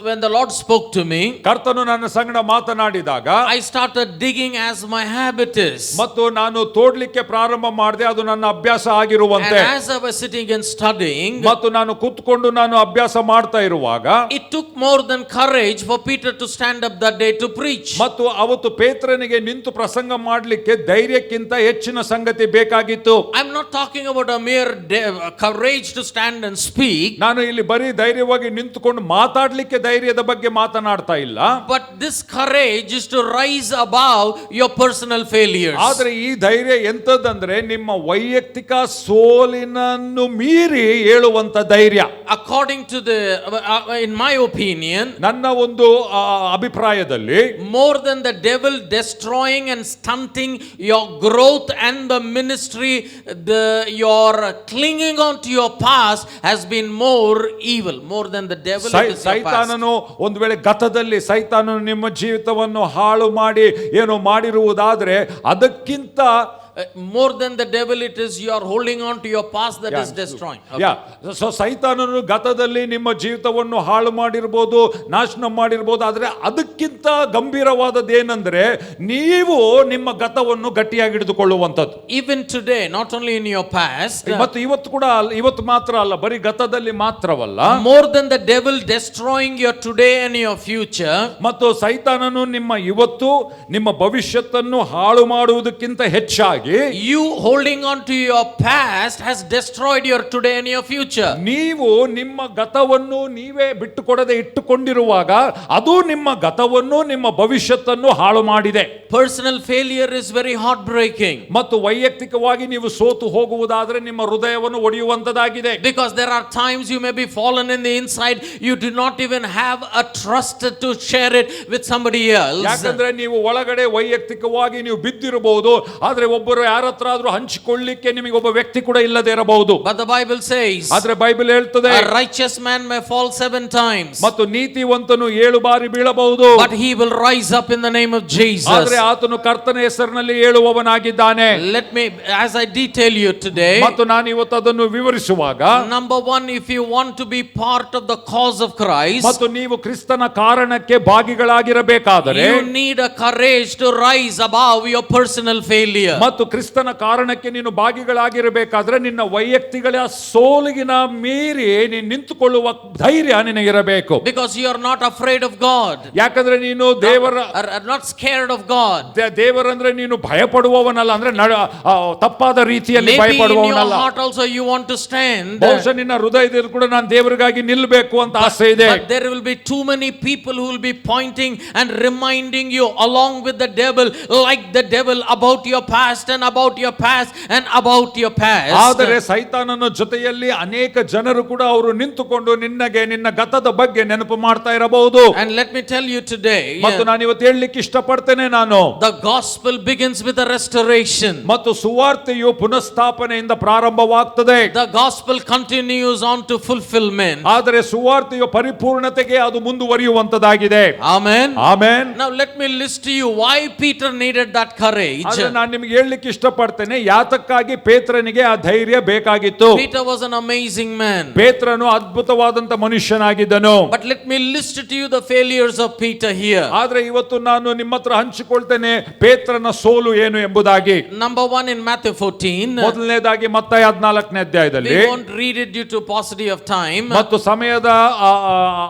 when the Lord spoke to me, ಕರ್ತನು ನನ್ನ ಸಂಗಡ ಮಾತನಾಡಿದಾಗ I started digging as my habit is. ಮತ್ತು ನಾನು ತೋಡ್ಲಿಕ್ಕೆ ಪ್ರಾರಂಭ ಮಾಡಿದೆ, ಅದು ನನ್ನ ಅಭ್ಯಾಸ ಆಗಿರುವಂತೆ. And as I was sitting and studying, ಮತ್ತು ನಾನು ಕೂತ್ಕೊಂಡು ನಾನು ಅಭ್ಯಾಸ ಮಾಡ್ತಾ ಇರುವಾಗ it took more than courage for Peter to stand up that day to preach. ಮತ್ತು ಅವತ್ತು ಪೇತ್ರನಿಗೆ ನಿಂತು ಪ್ರಸಂಗ ಮಾಡಲಿಕ್ಕೆ ಧೈರ್ಯಕ್ಕಿಂತ ಹೆಚ್ಚಿನ ಸಂಗತಿ ಬೇಕಾಗಿತ್ತು. I'm not talking about a mere courage to stand and speak. ನಾನು ಇಲ್ಲಿ ಬರೀ ಧೈರ್ಯವಾಗಿ ನಿಂತುಕೊಂಡು ಮಾತಾಡ್ಲಿಕ್ಕೆ ಧೈರ್ಯದ ಬಗ್ಗೆ ಮಾತನಾಡ್ತಾ ಇಲ್ಲ. But this courage is to rise above your personal failures. ಆದರೆ ಈ ಧೈರ್ಯ ಎಂತದಂದ್ರೆ ನಿಮ್ಮ ವೈಯಕ್ತಿಕ ಸೋಲಿನನ್ನು ಮೀರಿ ಹೇಳುವಂತ ಧೈರ್ಯ. According to in my opinion, ನನ್ನ ಒಂದು ಅಭಿಪ್ರಾಯದಲ್ಲಿ, more than the devil destroying and stunting your growth and the ministry, your clinging on to your past has been more evil, more than the devil. ಸೈತಾನನು ಒಂದು ವೇಳೆ ಗತದಲ್ಲಿ ಸೈತಾನನು ನಿಮ್ಮ ಜೀವಿತವನ್ನು ಹಾಳು ಮಾಡಿ ಏನೋ ಮಾಡಿರುವುದಾದ್ರೆ ಅದಕ್ಕಿಂತ more than the devil, it is you are holding on to your past that is destroying. So ಸೈತಾನನು ಗತದಲ್ಲಿ ನಿಮ್ಮ ಜೀವಿತವನ್ನು ಹಾಳು ಮಾಡಿರಬಹುದು, ನಾಶನ ಮಾಡಿರಬಹುದು, ಆದ್ರೆ ಅದಕ್ಕಿಂತ ಗಂಭೀರವಾದದ್ದು ಏನಂದ್ರೆ ನೀವು ನಿಮ್ಮ ಗತವನ್ನು ಗಟ್ಟಿಯಾಗಿ ಹಿಡಿದುಕೊಳ್ಳುವಂಥದ್ದು. Even today, not only in your past, ಮತ್ತು ಇವತ್ತು ಕೂಡ ಇವತ್ತು ಮಾತ್ರ ಅಲ್ಲ, ಬರೀ ಗತದಲ್ಲಿ ಮಾತ್ರವಲ್ಲ, more than the devil destroying your today and your future, ಮತ್ತು ಸೈತಾನನು ನಿಮ್ಮ ಇವತ್ತು ನಿಮ್ಮ ಭವಿಷ್ಯತ್ತನ್ನು ಹಾಳು ಮಾಡುವುದಕ್ಕಿಂತ ಹೆಚ್ಚಾಗಿ you holding on to your past has destroyed your today and your future. ನೀವು ನಿಮ್ಮ ಗತವನ್ನು ನೀವೇ ಬಿಟ್ಟುಕೊಡದೆ ಇಟ್ಟುಕೊಂಡಿರುವಾಗ ಅದು ನಿಮ್ಮ ಗತವನ್ನು ನಿಮ್ಮ ಭವಿಷ್ಯತ್ತನ್ನು ಹಾಳು ಮಾಡಿದೆ. Personal failure is very heartbreaking. ಮತ್ತು ವೈಯಕ್ತಿಕವಾಗಿ ನೀವು ಸೋತು ಹೋಗುವುದಾದ್ರೆ ನಿಮ್ಮ ಹೃದಯವನ್ನು ಒಡೆಯುವಂತದಾಗಿದೆ. Because there are times you may be fallen in the inside, you do not even have a trust to share it with somebody else. ಯಾಕಂದ್ರೆ ನೀವು ಒಳಗಡೆ ವೈಯಕ್ತಿಕವಾಗಿ ನೀವು ಬಿದ್ದಿರಬಹುದು, ಆದ್ರೆ ಒಬ್ಬರು ಯಾರ ಹತ್ರ ಆದ್ರೂ ಹಂಚಿಕೊಳ್ಳಿಕ್ಕೆ ನಿಮಗೆ ಒಬ್ಬ ವ್ಯಕ್ತಿ ಕೂಡ ಇಲ್ಲದೆ ಇರಬಹುದು. But the Bible says, ಆದ್ರೆ ಬೈಬಲ್ ಹೇಳ್ತದೆ, a righteous man may fall 7 times, ಮತ್ತು ನೀತಿವಂತನು 7 ಬಾರಿ ಬೀಳಬಹುದು, but he will rise up in the name of Jesus. ಆದ್ರೆ ಆತನು ಕರ್ತನ ಹೆಸರಿನಲ್ಲಿ ಏಳುವವನಾಗಿದ್ದಾನೆ. Let me, as I detail you today, ಮತ್ತು ನಾನು ಇವತ್ತು ಅದನ್ನು ವಿವರಿಸುವಾಗ, number 1, if you want to be part of the cause of Christ, ಮತ್ತು ನೀವು ಕ್ರಿಸ್ತನ ಕಾರಣಕ್ಕೆ ಭಾಗಿಗಳಾಗಿರಬೇಕಾದರೆ, you need a courage to rise above your personal failure. ಮತ್ತು ಕ್ರಿಸ್ತನ ಕಾರಣಕ್ಕೆ ನೀನು ಭಾಗಿಗಳಾಗಿರಬೇಕಾದ್ರೆ ನಿನ್ನ ವೈಯಕ್ತಿಗಳ ಸೋಲಿಗಿನ ಮೀರಿ ನೀನು ನಿಂತುಕೊಳ್ಳುವ ಧೈರ್ಯ ನಿನಗಿರಬೇಕು. Because you are not afraid of God, ಯಾಕಂದ್ರೆ ನೀನು ದೇವರ are not scared of God. ದೇವರಂದ್ರೆ ನೀನು ಭಯಪಡುವವನಲ್ಲ, ಅಂದ್ರೆ ತಪ್ಪಾದ ರೀತಿಯಲ್ಲಿ Maybe in your ಭಯಪಡುವವನಲ್ಲ. heart also you want to stand, ಬಹುಶಃ ನಿನ್ನ ಹೃದಯದಲ್ಲಿ ಕೂಡ ನಾನು ದೇವರಿಗಾಗಿ ನಿಲ್ಲಬೇಕು ಅಂತ ಆಸೆ ಇದೆ. but there will be too many people who will be pointing and reminding you along with the devil, like the devil, about your past and about your past and about your past. ಆದರೆ ಸೈತಾನನ ಜೊತೆಯಲ್ಲಿ ಅನೇಕ ಜನರು ಕೂಡ ಅವರು ನಿಂತುಕೊಂಡು ನಿನ್ನಗೆ ನಿನ್ನ ಗತದ ಬಗ್ಗೆ ನೆನಪು ಮಾಡ್ತಾ ಇರಬಹುದು. And let me tell you today, ಮತ್ತು ನಾನು ಇವತ್ತು ಹೇಳಲಿಕ್ಕೆ ಇಷ್ಟಪಡ್ತೇನೆ, ನಾನು the gospel begins with a restoration. ಮತ್ತು ಸುವಾರ್ತೆಯು ಪುನಃಸ್ಥಾಪನೆಯಿಂದ ಪ್ರಾರಂಭವಾಗ್ತದೆ. The gospel continues on to fulfillment. ಆದರೆ ಸುವಾರ್ತೆಯು ಪರಿಪೂರ್ಣತೆಗೆ ಅದು ಮುಂದುವರಿಯುವಂತದಾಗಿದೆ. Amen. Amen. Now let me list to you why Peter needed that courage. ನಾನು ನಿಮಗೆ ಹೇಳಲಿಕ್ಕೆ ಕೇಳಲಿಕ್ಕೆ ಇಷ್ಟಪಡ್ತೇನೆ, ಯಾತಕ್ಕಾಗಿ ಪೇತ್ರನಿಗೆ ಆ ಧೈರ್ಯ ಬೇಕಾಗಿತ್ತು? Peter was an amazing man. ಪೇತ್ರನು ಅದ್ಭುತವಾದಂತ ಮನುಷ್ಯನಾಗಿದ್ದನು. But let me list to you the failures of Peter here. ಆದ್ರೆ ಇವತ್ತು ನಾನು ನಿಮ್ಮ ಹತ್ರ ಹಂಚಿಕೊಳ್ತೇನೆ ಪೇತ್ರನ ಸೋಲು ಏನು ಎಂಬುದಾಗಿ. Number 1 in Matthew 14. ಮೊದಲನೇದಾಗಿ ಮತ್ತಾಯ 14ನೇ ಅಧ್ಯಾಯದಲ್ಲಿ, We won't read it due to paucity of time. ಮತ್ತು ಸಮಯದ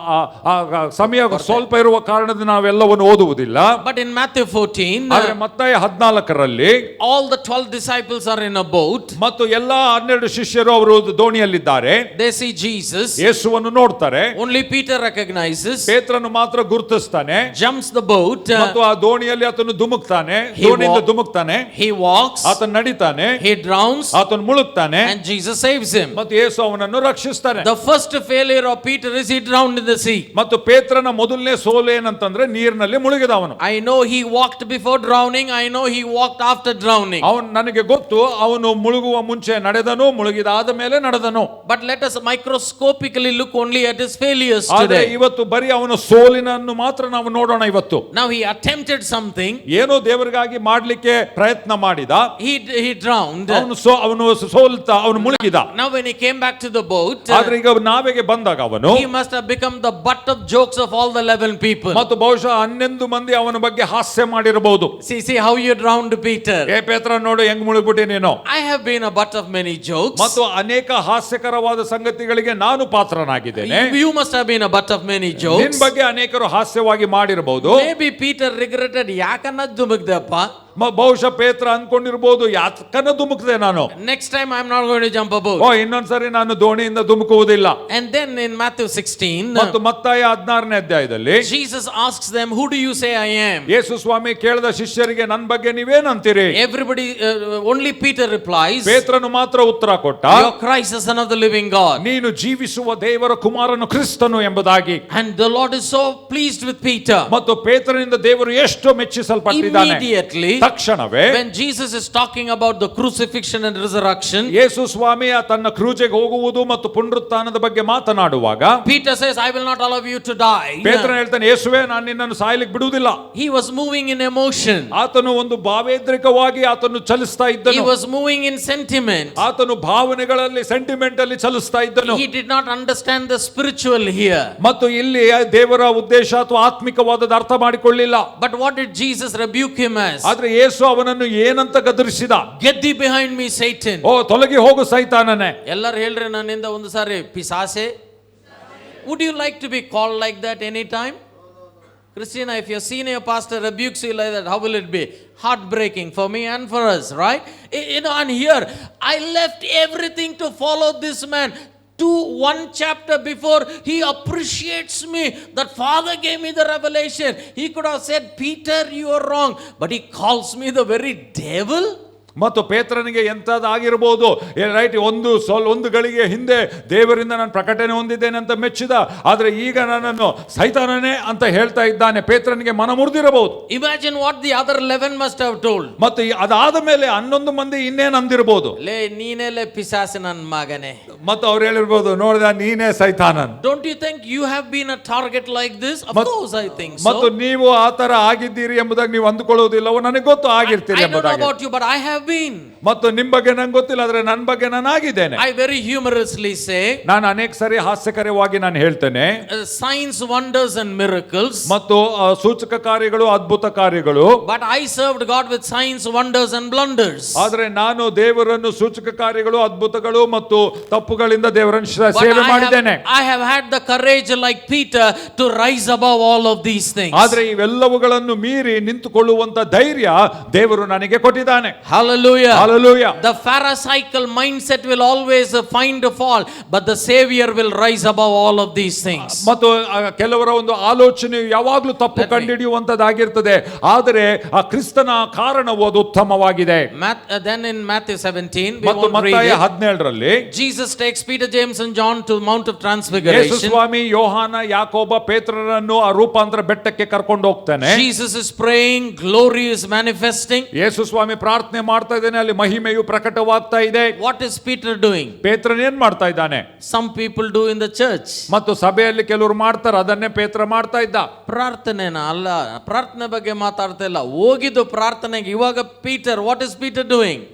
ಸಮಯ ಸ್ವಲ್ಪ ಇರುವ ಕಾರಣದಿಂದ ನಾವೆಲ್ಲವನ್ನು ಓದುವುದಿಲ್ಲ. But in Matthew 14, ಆದ್ರೆ ಮತ್ತಾಯ 14ರಲ್ಲಿ all the 12 disciples are in a boat. ಮತ್ತು ಎಲ್ಲಾ 12 ಶಿಷ್ಯರು ಅವರು ದೋಣಿಯಲ್ಲಿದ್ದಾರೆ. They see Jesus. ಯೇಸುವನ್ನು ನೋಡ್ತಾರೆ. Only Peter recognizes. ಪೇತ್ರನು ಮಾತ್ರ ಗುರುತಿಸ್ತಾನೆ. Jumps the boat. ಮತ್ತು ಆ ದೋಣಿಯಲ್ಲಿ ಆತನು ಧುಮುಕ್ತಾನೆ. He ದೋಣಿಯಿಂದ ಧುಮುಕ್ತಾನೆ. He walks. ಆತನು ನಡಿತಾನೆ. He drowns. ಆತನು ಮುಳುಗ್ತಾನೆ. And Jesus saves him. ಮತ್ತು ಯೇಸು ಅವನನ್ನು ರಕ್ಷಿಸ್ತಾನೆ. The first failure of Peter is he drowned in the sea. ಮತ್ತು ಪೇತ್ರನ ಮೊದಲನೇ ಸೋಲು ಏನಂತಂದ್ರೆ ನೀರಿನಲ್ಲಿ ಮುಳುಗಿದ ಅವನು. I know he walked before drowning. I know he walked after drowning. ಅವನು, ನನಗೆ ಗೊತ್ತು ಅವನು ಮುಳುಗುವ ಮುಂಚೆ ನಡೆದನು, ಮುಳುಗಿದಾದ ಮೇಲೆ ನಡೆದನು. But let us microscopically look only at his failures ಆದರೆ today. ಇವತ್ತು ಬರೀ ಅವನ ಸೋಲಿನನ್ನು ಮಾತ್ರ ನಾವು ನೋಡೋಣ ಇವತ್ತು. Now he attempted something. ಏನೋ ದೇವರಿಗಾಗಿ ಮಾಡ್ಲಿಕ್ಕೆ ಪ್ರಯತ್ನ ಮಾಡಿದ. He drowned. ಅವನು ಸೋಲ್ತಾ ಅವನು ಮುಳುಗಿದ. Now when he came back to the boat, ಆದ್ರೆ ಈಗ ನಾವೆಗೆ ಬಂದಾಗ ಅವನು he must have become the butt of jokes of all the 11 people. ಮತ್ತು ಬಹುಶಃ 11 ಮಂದಿ ಅವನ ಬಗ್ಗೆ ಹಾಸ್ಯ ಮಾಡಿರಬಹುದು. See how you drowned Peter. ಏ ಪೇತ್ರ ನೋಡು ಹೆಂಗ್ ಮುಳುಗ್ಬಿಟ್ಟೆ ನೀನು. I have been a butt of many jokes. ಮತ್ತು ಅನೇಕ ಹಾಸ್ಯಕರವಾದ ಸಂಗತಿಗಳಿಗೆ ನಾನು ಪಾತ್ರನಾಗಿದ್ದೇನೆ. You must have been a butt of many jokes. ನಿನ್ನ ಬಗ್ಗೆ ಅನೇಕರು ಹಾಸ್ಯವಾಗಿ ಮಾಡಿರಬಹುದು. Maybe Peter regretted ಯಾಕನ್ನ ಧುಮುಕ್ದಪ್ಪ. ಬಹುಶಃ ಪೇತ್ರ ಅನ್ಕೊಂಡಿರ್ಬೋದು, ಯಾಕನ್ನ ಧುಮುಕ್ದೆ ನಾನು. Next time I'm not going to jump a boat. ಇನ್ನೊಂದ್ಸರಿ ನಾನು ದೋಣಿಯಿಂದ ಧುಮುಕುವುದಿಲ್ಲ. And then in Matthew 16, ಮತ್ತು ಮತ್ತಾಯ 16ನೇ ಅಧ್ಯಾಯದಲ್ಲಿ Jesus asks them, who do you say I am? ಯೇಸು ಸ್ವಾಮಿ ಕೇಳಿದ ಶಿಷ್ಯರಿಗೆ ನನ್ನ ಬಗ್ಗೆ ನೀವೇನಂತೀರಿ? Everybody, only Peter replies, ಪೇತ್ರನು ಮಾತ್ರ ಉತ್ತರ ಕೊಟ್ಟ, you're Christ, the Son of the living God. ನೀನು ಜೀವಿಸುವ ದೇವರ ಕುಮಾರನು ಕ್ರಿಸ್ತನು ಎಂಬುದಾಗಿ. And the Lord is so pleased with Peter. ಮತ್ತು ಪೇತ್ರನಿಂದ ದೇವರು ಎಷ್ಟು ಮೆಚ್ಚಿಸಲ್ಪಟ್ಟಿದ್ದಾನೆ. Immediately, ತಕ್ಷಣವೇ when Jesus is talking about the crucifixion and resurrection, ಯೇಸು ಸ್ವಾಮಿ ತನ್ನ ಕ್ರೂಜೆಗೆ ಹೋಗುವುದು ಮತ್ತು ಪುನರುತ್ಥಾನದ ಬಗ್ಗೆ ಮಾತನಾಡುವಾಗ Peter says, I will not allow you to die. ಪೇತ್ರನು ಹೇಳ್ತಾನೆ, ಯೇಸುವೇ ನಾನು ನಿನ್ನನ್ನು ಸಾಯಲಿಕ್ಕೆ ಬಿಡುವುದಿಲ್ಲ. He was moving in emotion. ಆತನು ಒಂದು ಭಾವೇದ್ರಿಕವಾಗಿ ಆತನು ಚಲಿಸ್ತಾ He ಇದ್ದನು. was moving in sentiment. ಆತನು ಭಾವನೆಗಳಲ್ಲಿ ಸೆಂಟಿಮೆಂಟ್ ಅಲ್ಲಿ ಚಲಿಸ್ತಾ ಇದ್ದನು. He did not understand the spiritual here. ಮತ್ತು ಇಲ್ಲಿ ದೇವರ ಉದ್ದೇಶ ಅಥವಾ ಆತ್ಮಿಕವಾದದ ಅರ್ಥ ಮಾಡಿಕೊಳ್ಳಿಲ್ಲ. But what did Jesus rebuke him as? ಆದ್ರೆ ಯೇಸು ಅವನನ್ನು ಏನಂತ ಗದರಿಸಿದ? Get thee behind me, Satan. ತೊಲಗಿ ಹೋಗು ಸೈತಾನನೇ. ಎಲ್ಲರೂ ಹೇಳ್ರಿ ನನ್ನಿಂದ ಒಂದು ಸಾರಿ ಪಿಸಾಸೆ. Would you like to be called like that anytime? Christina, if your senior pastor rebukes you like that, how will it be? Heartbreaking for me and for us, right? And here, I left everything to follow this man. One chapter before, he appreciates me. That Father gave me the revelation. He could have said, Peter, you are wrong. But he calls me the very devil. ಮತ್ತು ಪೇತ್ರನಿಗೆ ಎಂಥದ್ದಾಗಿರ್ಬೋದು, right, ಒಂದು ಗಳಿಗೆ ಹಿಂದೆ ದೇವರಿಂದ ನಾನು ಪ್ರಕಟಣೆ ಹೊಂದಿದ್ದೇನೆ ಅಂತ ಮೆಚ್ಚಿದ, ಆದ್ರೆ ಈಗ ನನ್ನನ್ನು ಸೈತಾನನೇ ಅಂತ ಹೇಳ್ತಾ ಇದ್ದಾನೆ. ಪೇತ್ರನಿಗೆ ಮನ ಮುರಿದಿರಬಹುದು. Imagine what the other 11 must have told. ಮತ್ತು ಅದಾದ ಮೇಲೆ 11 ಮಂದಿ ಇನ್ನೇನು ಅಂದಿರಬಹುದು? ಲೇ ನೀನೇಲೆ ಪಿಸಾಸ ನನ್ನ ಮಗನೇ. ಮತ್ತು ಅವ್ರು ಹೇಳಿರ್ಬೋದು, ನೋಡಿದ ನೀನೇ ಸೈತಾನನ್. Don't you think you have been a target like this? Of course I think so. ಮತ್ತು ನೀವು ಆ ತರ ಆಗಿದ್ದೀರಿ ಎಂಬುದಾಗಿ ನೀವು ಅಂದುಕೊಳ್ಳುವುದಿಲ್ಲವೋ? ನನಗೆ ಗೊತ್ತು ಆಗಿರ್ತೀರಿ ಎಂಬುದಾಗಿ. I don't know ಎಂಬುದಾಗಿ. about you, but I have been. ಮತ್ತು ನಿಮ್ಮ ಬಗ್ಗೆ ನಂಗೆ ಗೊತ್ತಿಲ್ಲ, ಆದ್ರೆ ನನ್ನ ಬಗ್ಗೆ ನಾನು ಆಗಿದ್ದೇನೆ. I very humorously say, ನಾನು ಅನೇಕ ಸಾರಿ ಹಾಸ್ಯಕರವಾಗಿ ನಾನು ಹೇಳ್ತೇನೆ, signs, wonders and miracles. ಮತ್ತು ಸೂಚಕ ಕಾರ್ಯಗಳು, ಅದ್ಭುತ ಕಾರ್ಯಗಳು. But I served God with signs, wonders and blunders. ಆದ್ರೆ ನಾನು ದೇವರನ್ನು ಸೂಚಕ ಕಾರ್ಯಗಳು, ಅದ್ಭುತಗಳು ಮತ್ತು ತಪ್ಪುಗಳಿಂದ ದೇವರನ್ನು ಸೇವೆ ಮಾಡಿದ್ದೇನೆ. I have had the courage like Peter to rise above all of these things. ಆದ್ರೆ ಇವೆಲ್ಲವುಗಳನ್ನು ಮೀರಿ ನಿಂತುಕೊಳ್ಳುವಂತ ಧೈರ್ಯ ದೇವರು ನನಗೆ ಕೊಟ್ಟಿದ್ದಾನೆ. Hallelujah. Hallelujah. The pharisaical mindset will always find a fall, but the Savior will rise above all of these things. ಮತ್ತು ಕೆಲವರ ಒಂದು ಆಲೋಚನೆ ಯಾವಾಗಲೂ ತಪ್ಪು ಕಂಡುಹಿಡಿಯುವಂತದ್ದಾಗಿರ್ತದೆ, ಆದರೆ ಆ ಕ್ರಿಸ್ತನ ಕಾರಣವು ಅದು ಉತ್ತಮವಾಗಿದೆ. Then in Matthew 17, ಮತ್ತು ಮತ್ತಾಯ 17ರಲ್ಲಿ Jesus takes Peter, James and John to Mount of Transfiguration. ಯೇಸು ಸ್ವಾಮಿ ಯೋಹಾನ, ಯಾಕೋಬ, ಪೇತ್ರರನ್ನು ಆ ರೂಪಾಂತರ ಬೆಟ್ಟಕ್ಕೆ ಕರ್ಕೊಂಡು ಹೋಗ್ತಾನೆ. Jesus is praying, glory is manifesting. ಯೇಸು ಸ್ವಾಮಿ ಪ್ರಾರ್ಥನೆ ಮಾಡ್ತಾ ಇದ್ದಾನೆ, ಅಲ್ಲಿ ಮಹಿಮೆಯು ಪ್ರಕಟವಾಗ್ತಾ ಇದೆ. What is Peter doing? ಪೇತ್ರನ್ ಏನ್ ಮಾಡ್ತಾ ಇದ್ದಾನೆ? Some people do in the church. ಮತ್ತು ಸಭೆಯಲ್ಲಿ ಕೆಲವರು ಮಾಡ್ತಾರೆ, ಅದನ್ನೇ ಪೇತ್ರ ಮಾಡ್ತಾ ಇದ್ದ. ಪ್ರಾರ್ಥನೆನ ಅಲ್ಲ, ಪ್ರಾರ್ಥನೆ ಬಗ್ಗೆ ಮಾತಾಡ್ತಾ ಇಲ್ಲ, ಹೋಗಿದ್ದು ಪ್ರಾರ್ಥನೆಗೆ. ಇವಾಗ Peter, what is Peter doing?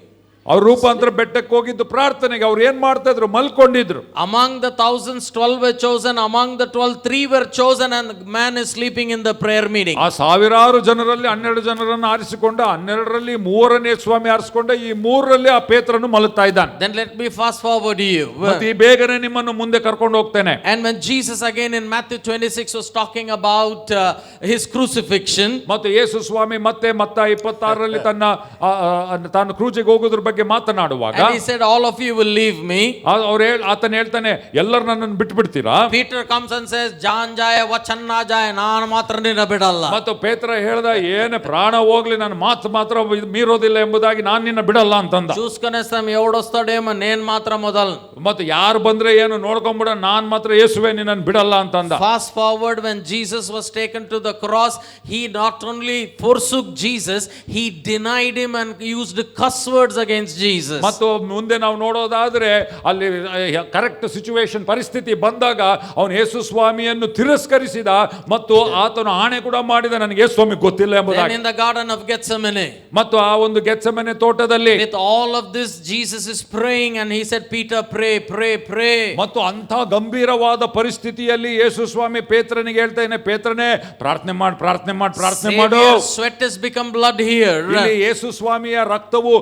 ಅವ್ರು ರೂಪಾಂತರ ಬೆಟ್ಟಕ್ಕೆ ಹೋಗಿದ್ದು ಪ್ರಾರ್ಥನೆಗೆ. ಅವ್ರು ಏನ್ ಮಾಡ್ತಾ ಇದ್ರು? ಮಲ್ಕೊಂಡಿದ್ರು. Among the thousands 12 were chosen, among the 12 3 were chosen, and the man is sleeping in the prayer meeting. ಆ ಸಾವಿರಾರು ಜನರಲ್ಲಿ 12 ಜನರನ್ನು ಆರಿಸಿಕೊಂಡ, 12ರಲ್ಲಿ 3ನೇ ಸ್ವಾಮಿ ಆರಿಸಿಕೊಂಡ, ಈ 3ರಲ್ಲಿ ಆ ಪೇತ್ರನು ಮಲಗ್ತಾ ಇದ್ದಾನೆ. Then let me fast forward to you. ಮತ್ತೆ ಈ ಬೇಗನೆ ನಿಮ್ಮನ್ನು ಮುಂದೆ ಕರ್ಕೊಂಡು ಹೋಗ್ತೇನೆ. And when Jesus again in Matthew 26 was talking about his crucifixion, ಮತ್ತು ಯೇಸು ಸ್ವಾಮಿ ಮತ್ತೆ ಮತ್ತ 26ರಲ್ಲಿ ತಾನು ಕ್ರೂಜಿಗೆ ಹೋಗೋದ್ರ ಬಗ್ಗೆ ಮಾತನಾಡುವಾಗ, and he said, all of you will leave me. ಆತನ ಹೇಳ್ತಾನೆ, ಎಲ್ಲರೂ ನನ್ನನ್ನು ಬಿಟ್ಬಿಡ್ತೀರಾ? Peter comes and says, John ಜಾಯ ವಚನ ನಾ ಜಾಯ, ನಾನು ಮಾತ್ರ ನಿನ್ನ ಬಿಡಲ್ಲ. ಮತ್ತು ಪೇತ್ರ ಹೇಳ್ದ, ಏನೇ ಪ್ರಾಣ ಹೋಗ್ಲಿ ನನ್ನ ಮಾತು ಮಾತ್ರ ಮೀರೋದಿಲ್ಲ ಎಂಬುದಾಗಿ ನಾನು ನಿನ್ನ ಬಿಡಲ್ಲ ಅಂತಂದ. చూసుకునేస్తాం ఎవడొస్తాడేమో, నేను మాత్రం మొదలు. ಮತ್ತೆ ಯಾರು ಬಂದ್ರೆ ಏನು ನೋಡ್ಕೊಂಡ್ಬಿಡ, ನಾನ್ ಮಾತ್ರ ಯೇಸುವೆ ನಿನ್ನನ್ನು ಬಿಡಲ್ಲ ಅಂತಂದ. Fast forward, when Jesus was taken to the cross, he not only forsook Jesus, he denied him and used cuss words against Jesus. ಮತ್ತು ಮುಂದೆ ನಾವು ನೋಡೋದಾದ್ರೆ ಅಲ್ಲಿ ಕರೆಕ್ಟ್ ಸಿಚುವೇಶನ್ ಪರಿಸ್ಥಿತಿ ಬಂದಾಗ ಅವನು ಯೇಸು ಸ್ವಾಮಿಯನ್ನು ತಿರಸ್ಕರಿಸಿದ ಮತ್ತು ಆತನು ಆಣೆ ಕೂಡ ಮಾಡಿದ, ನನಗೆ ಯೇಸು ಸ್ವಾಮಿ ಗೊತ್ತಿಲ್ಲ ಎಂಬುದಾಗಿ. In the garden of Gethsemane, ಮತ್ತು ಆ ಒಂದು ಗೆತ್ಸೆಮನೆ ತೋಟದಲ್ಲಿ with all of this Jesus is praying, and he said, Peter, pray, pray, pray. ಮತ್ತು ಅಂಥ ಗಂಭೀರವಾದ ಪರಿಸ್ಥಿತಿಯಲ್ಲಿ ಯೇಸು ಸ್ವಾಮಿ ಪೇತ್ರನಿಗೆ ಹೇಳ್ತಾನೆ, ಪೇತ್ರನೇ ಪ್ರಾರ್ಥನೆ ಮಾಡು, ಪ್ರಾರ್ಥನೆ ಮಾಡು, ಪ್ರಾರ್ಥನೆ ಮಾಡು. Sweat has become blood here. ಇಲ್ಲಿ ಯೇಸು ಸ್ವಾಮಿಯ ರಕ್ತವು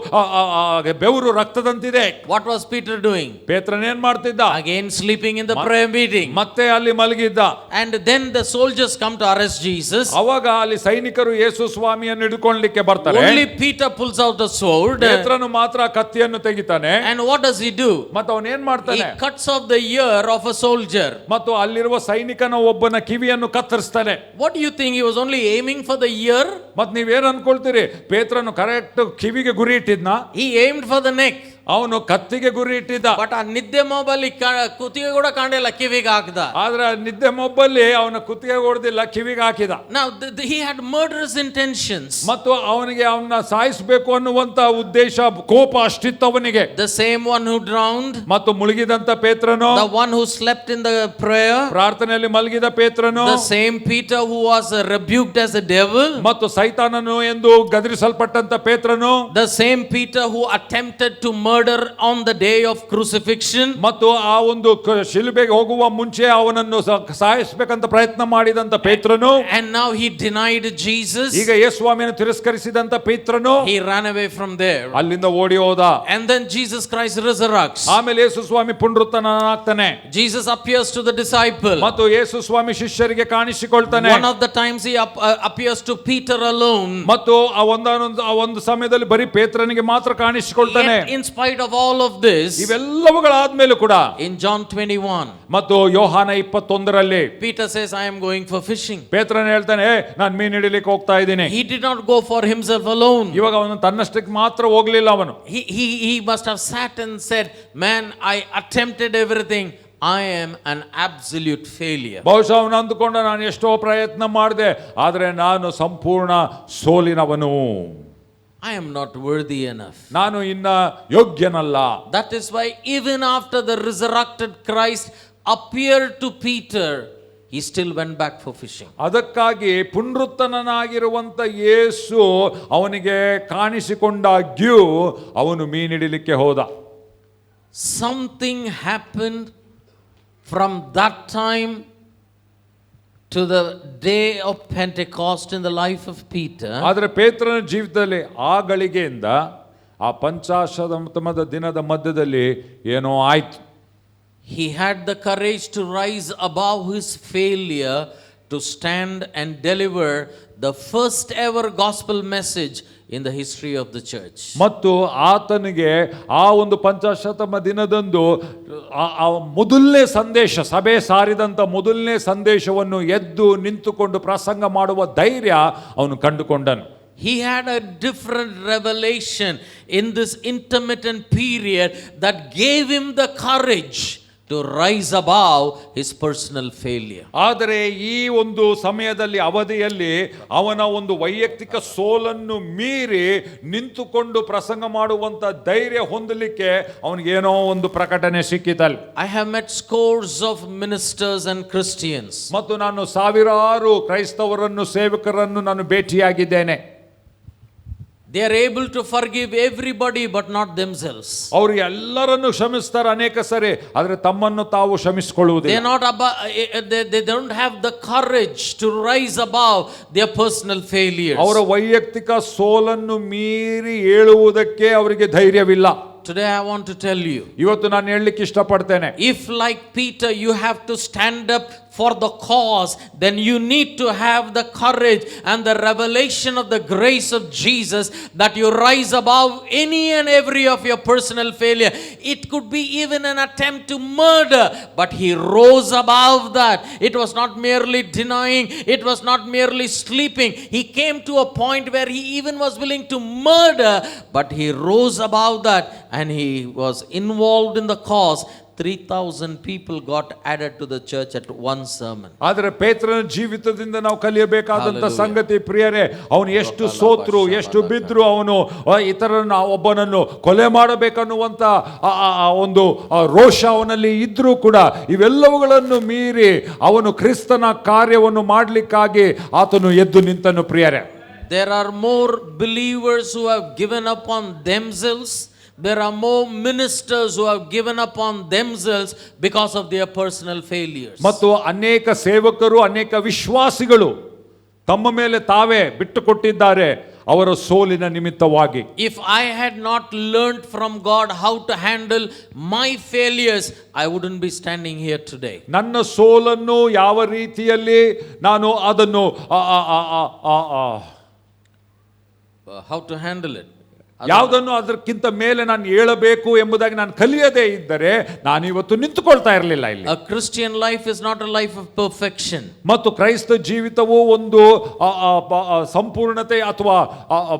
ಬೆವರು ರಕ್ತದಂತಿದೆ. What was Peter doing? ಪೇತ್ರನ ಏನ್ ಮಾಡ್ತಿದ್ದ? Again sleeping in the prayer meeting. ಮತ್ತೆ ಅಲ್ಲಿ ಮಲಗಿದ್ದ. And then the soldiers come to arrest Jesus. ಅವಾಗ ಅಲ್ಲಿ ಸೈನಿಕರು ಯೇಸು ಸ್ವಾಮಿಯನ್ನು ಹಿಡ್ಕೊಳ್ಳಲಿಕ್ಕೆ ಬರ್ತಾರೆ. Only Peter pulls out the sword. ಪೇತ್ರನು ಮಾತ್ರ ಕತ್ತಿಯನ್ನು ತೆಗಿತಾನೆ. And what does he do? ಮತ್ತು ಅವನು ಏನ್ ಮಾಡ್ತಾನೆ? He cuts off the ear of a soldier. ಮತ್ತು ಅಲ್ಲಿರುವ ಸೈನಿಕನ ಒಬ್ಬನ ಕಿವಿಯನ್ನು ಕತ್ತರಿಸ್ತಾನೆ. What do you think? He was only aiming for the ear? ಮತ್ತೆ ನೀವೇನ್ ಅನ್ಕೊಳ್ತೀರಿ? ಪೇತ್ರನು ಕರೆಕ್ಟ್ ಕಿವಿಗೆ ಗುರಿ ಇಟ್ಟಿದ್ನ? He aimed for the neck. ಅವನು ಕತ್ತಿಗೆ ಗುರಿ ಇಟ್ಟಿದ್ದ. ಬಟ್ ಆ ನಿದ್ದೆ ಮೊಬೈಲ್ ಕುತ್ತಿಗೆ ಕೂಡ ಕಾಣಿಲ್ಲ, ಕಿವಿಗೆ ಹಾಕಿದ. ಆದ್ರೆ ನಿದ್ದೆ ಮೊಬ್ಬಲ್ಲಿ ಅವನ ಕುತ್ತಿಗೆ ಹೊಡೆದಿಲ್ಲ, ಕಿವಿಗೆ ಹಾಕಿದ. Now he had murderous intentions. ಮತ್ತು ಅವನಿಗೆ ಅವನ್ನ ಸಾಯಿಸಬೇಕು ಅನ್ನುವಂತ ಉದ್ದೇಶ, ಕೋಪ ಅಷ್ಟಿತ್ತು ಅವನಿಗೆ. The same one who drowned, ಮತ್ತು ಮುಳುಗಿದಂತ ಪೇತ್ರನು, the one who slept in the prayer, ಪ್ರಾರ್ಥನೆಯಲ್ಲಿ ಮಲಗಿದ ಪೇತ್ರನು, the same Peter who was rebuked as a devil, ಮತ್ತು ಸೈತಾನನು ಎಂದು ಗದರಿಸಲ್ಪಟ್ಟಂತ ಪೇತ್ರನು, the same Peter who attempted to murder on the day of crucifixion, ಮತ್ತು ಆ ಒಂದು ಶಿಲುಬೆಗೆ ಹೋಗುವ ಮುಂಚೆ ಅವನನ್ನು ಸಾಯಿಸಬೇಕಂತ ಪ್ರಯತ್ನ ಮಾಡಿದಂತ ಪೇತ್ರನು, and now he denied Jesus. ಈಗ ಯೇಸು ಸ್ವಾಮಿಯನ್ನು ತಿರಸ್ಕರಿಸಿದಂತ ಪೇತ್ರನು, he ran away from there. ಅಲ್ಲಿಂದ ಓಡಿ ಹೋದ. And then Jesus Christ resurrects. ಆಮೇಲೆ ಯೇಸು ಸ್ವಾಮಿ ಪುನರುತ್ಥಾನನಾಗ್ತಾನೆ. Jesus appears to the disciple. ಮತ್ತು ಯೇಸು ಸ್ವಾಮಿ ಶಿಷ್ಯರಿಗೆ ಕಾಣಿಸಿಕೊಳ್ತಾನೆ. One of the times he appears to Peter alone. ಮತ್ತು ಆ ಒಂದು ಸಮಯದಲ್ಲಿ ಬರೀ ಪೇತ್ರನಿಗೆ ಮಾತ್ರ ಕಾಣಿಸಿಕೊಳ್ತಾನೆ. In spite of all of this, ಇವೆಲ್ಲವುಗಳಾದ್ಮೇಲೂ ಕೂಡ in John 21, ಮತ್ತು ಯೋಹಾನ 21ರಲ್ಲಿ Peter says, I am going for fishing. ಪೇತ್ರನ ಹೇಳ್ತಾನೆ, ನಾನು ಮೀನು ಹಿಡಿಲಿಕ್ಕೆ ಹೋಗ್ತಾ ಇದ್ದೀನಿ. He did not go for himself alone. ಇವಾಗ ಅವನು ತನ್ನಷ್ಟಕ್ಕೆ ಮಾತ್ರ ಹೋಗ್ಲಿಲ್ಲ. ಅವನು he must have sat and said, man, I attempted everything, I am an absolute failure. ಬಹುಶಃ ಅವನು ಅಂದುಕೊಂಡ, ನಾನು ಎಷ್ಟೋ ಪ್ರಯತ್ನ ಮಾಡಿದೆ, ಆದ್ರೆ ನಾನು ಸಂಪೂರ್ಣ ಸೋಲಿನವನು. I am not worthy enough. ನಾನು ಇನ್ನ ಯೋಗ್ಯನಲ್ಲ. That is why even after the resurrected Christ appeared to Peter, he still went back for fishing. ಅದಕ್ಕಾಗಿ ಪುನರುತ್ಥಾನನಾಗಿರುವಂತ ಯೇಸು ಅವನಿಗೆ ಕಾಣಿಸಿಕೊಂಡಾಗ್ಯೂ ಅವನು ಮೀನಿಡಲಿಕ್ಕೆ ಹೋದ. Something happened from that time to the day of Pentecost in the life of Peter. ಆದರೆ ಪೇತ್ರನ ಜೀವಿತದಲ್ಲಿ ಆ ಗಳಿಗೆಯಿಂದ ಆ ಪಂಚಾಶತಮದ ದಿನದ ಮಧ್ಯದಲ್ಲಿ ಏನೋ ಆಯ್ತು. He had the courage to rise above his failure to stand and deliver the first ever gospel message in the history of the church. ಮತ್ತು ಆತನಿಗೆ ಆ ಒಂದು ಪಂಚಾಶತಮ ದಿನದಂದು ಆ ಮೊದಲನೇ ಸಂದೇಶ, ಸಭೆ ಸಾರಿದಂತ ಮೊದಲನೇ ಸಂದೇಶವನ್ನು ಎದ್ದು ನಿಂತುಕೊಂಡು ಪ್ರಸಂಗ ಮಾಡುವ ಧೈರ್ಯ ಅವನು ಕಂಡುಕೊಂಡನು. He had a different revelation in this intermittent period that gave him the courage to to rise above his personal failure. ಆದರೆ ಈ ಒಂದು ಸಮಯದಲ್ಲಿ ಅವಧಿಯಲ್ಲಿ ಅವನ ಒಂದು ವೈಯಕ್ತಿಕ ಸೋಲನ್ನು ಮೀರಿ ನಿಂತುಕೊಂಡು ಪ್ರಸಂಗ ಮಾಡುವಂತ ಧೈರ್ಯ ಹೊಂದಲಿಕ್ಕೆ ಅವನಿಗೇನೋ ಒಂದು ಪ್ರಕಟಣೆ ಸಿಕ್ಕಿತಲ್ಲ. I have met scores of ministers and Christians. ಮತ್ತು ನಾನು ಸಾವಿರಾರು ಕ್ರೈಸ್ತವರನ್ನು ಸೇವಕರನ್ನು ನಾನು ಭೇಟಿಯಾಗಿದ್ದೇನೆ. They are able to forgive everybody but not themselves. ಅವರು ಎಲ್ಲರನ್ನು ಕ್ಷಮಿಸ್ತಾರೆ ಅನೇಕ ಸರಿ, ಆದರೆ ತಮ್ಮನ್ನು ತಾವು ಕ್ಷಮಿಸಿಕೊಳ್ಳುವುದಿಲ್ಲ. They don't have the courage to rise above their personal failures. ಅವರ ವೈಯಕ್ತಿಕ ಸೋಲನ್ನು ಮೀರಿ ಏಳುವುದಕ್ಕೆ ಅವರಿಗೆ ಧೈರ್ಯವಿಲ್ಲ. Today I want to tell you, ಇವತ್ತು ನಾನು ಹೇಳಲಿಕ್ಕೆ ಇಷ್ಟಪಡ್ತೇನೆ, if like Peter you have to stand up for the cause, then you need to have the courage and the revelation of the grace of Jesus that you rise above any and every of your personal failure. It could be even an attempt to murder, but he rose above that. It was not merely denying, it was not merely sleeping. He came to a point where he even was willing to murder, but he rose above that and he was involved in the cause. 3,000 people got added to the church at one sermon. ಆದರೆ ಪೇತ್ರನ ಜೀವಿತದಿಂದ ನಾವು ಕಲಿಯಬೇಕಾದಂತ ಸಂಗತಿ ಪ್ರಿಯರೇ, ಅವನು ಎಷ್ಟು ಸೋತ್ರು, ಎಷ್ಟು ಬಿದ್ರು, ಅವನು ಇತರನ ಒಬ್ಬನನ್ನು ಕೊಲೆ ಮಾಡಬೇಕನ್ನುವಂತ ಒಂದು ರೋಷ ಅವನಲ್ಲಿ ಇದ್ರೂ ಕೂಡ ಇವೆಲ್ಲವುಗಳನ್ನು ಮೀರಿ ಅವನು ಕ್ರಿಸ್ತನ ಕಾರ್ಯವನ್ನು ಮಾಡಲಿಕ್ಕಾಗಿ ಆತನು ಎದ್ದು ನಿಂತನು. ಪ್ರಿಯರೇ, there are more believers who have given up on themselves. There are more ministers who have given up on themselves because of their personal failures. ಮತ್ತು ಅನೇಕ ಸೇವಕರು, ಅನೇಕ ವಿಶ್ವಾಸಿಗಳು ತಮ್ಮ ಮೇಲೆ ತಾವೇ ಬಿಟ್ಟುಕೊಟ್ಟಿದ್ದಾರೆ ಅವರ ಸೋಲಿನ ನಿಮಿತ್ತವಾಗಿ. If I had not learned from God how to handle my failures, I wouldn't be standing here today. ನನ್ನ ಸೋಲನ್ನು ಯಾವ ರೀತಿಯಲ್ಲಿ ನಾನು ಅದನ್ನು How to handle it. ಯಾವುದನ್ನು ಅದಕ್ಕಿಂತ ಮೇಲೆ ನಾನು ಹೇಳಬೇಕು ಎಂಬುದಾಗಿ ನಾನು ಕಲಿಯದೇ ಇದ್ದರೆ ನಾನು ಇವತ್ತು ನಿಂತುಕೊಳ್ತಾ ಇರಲಿಲ್ಲ ಇಲ್ಲಿ. A Christian life is not a life of perfection. ಮತ್ತು ಕ್ರೈಸ್ತ ಜೀವಿತವು ಒಂದು ಸಂಪೂರ್ಣತೆ ಅಥವಾ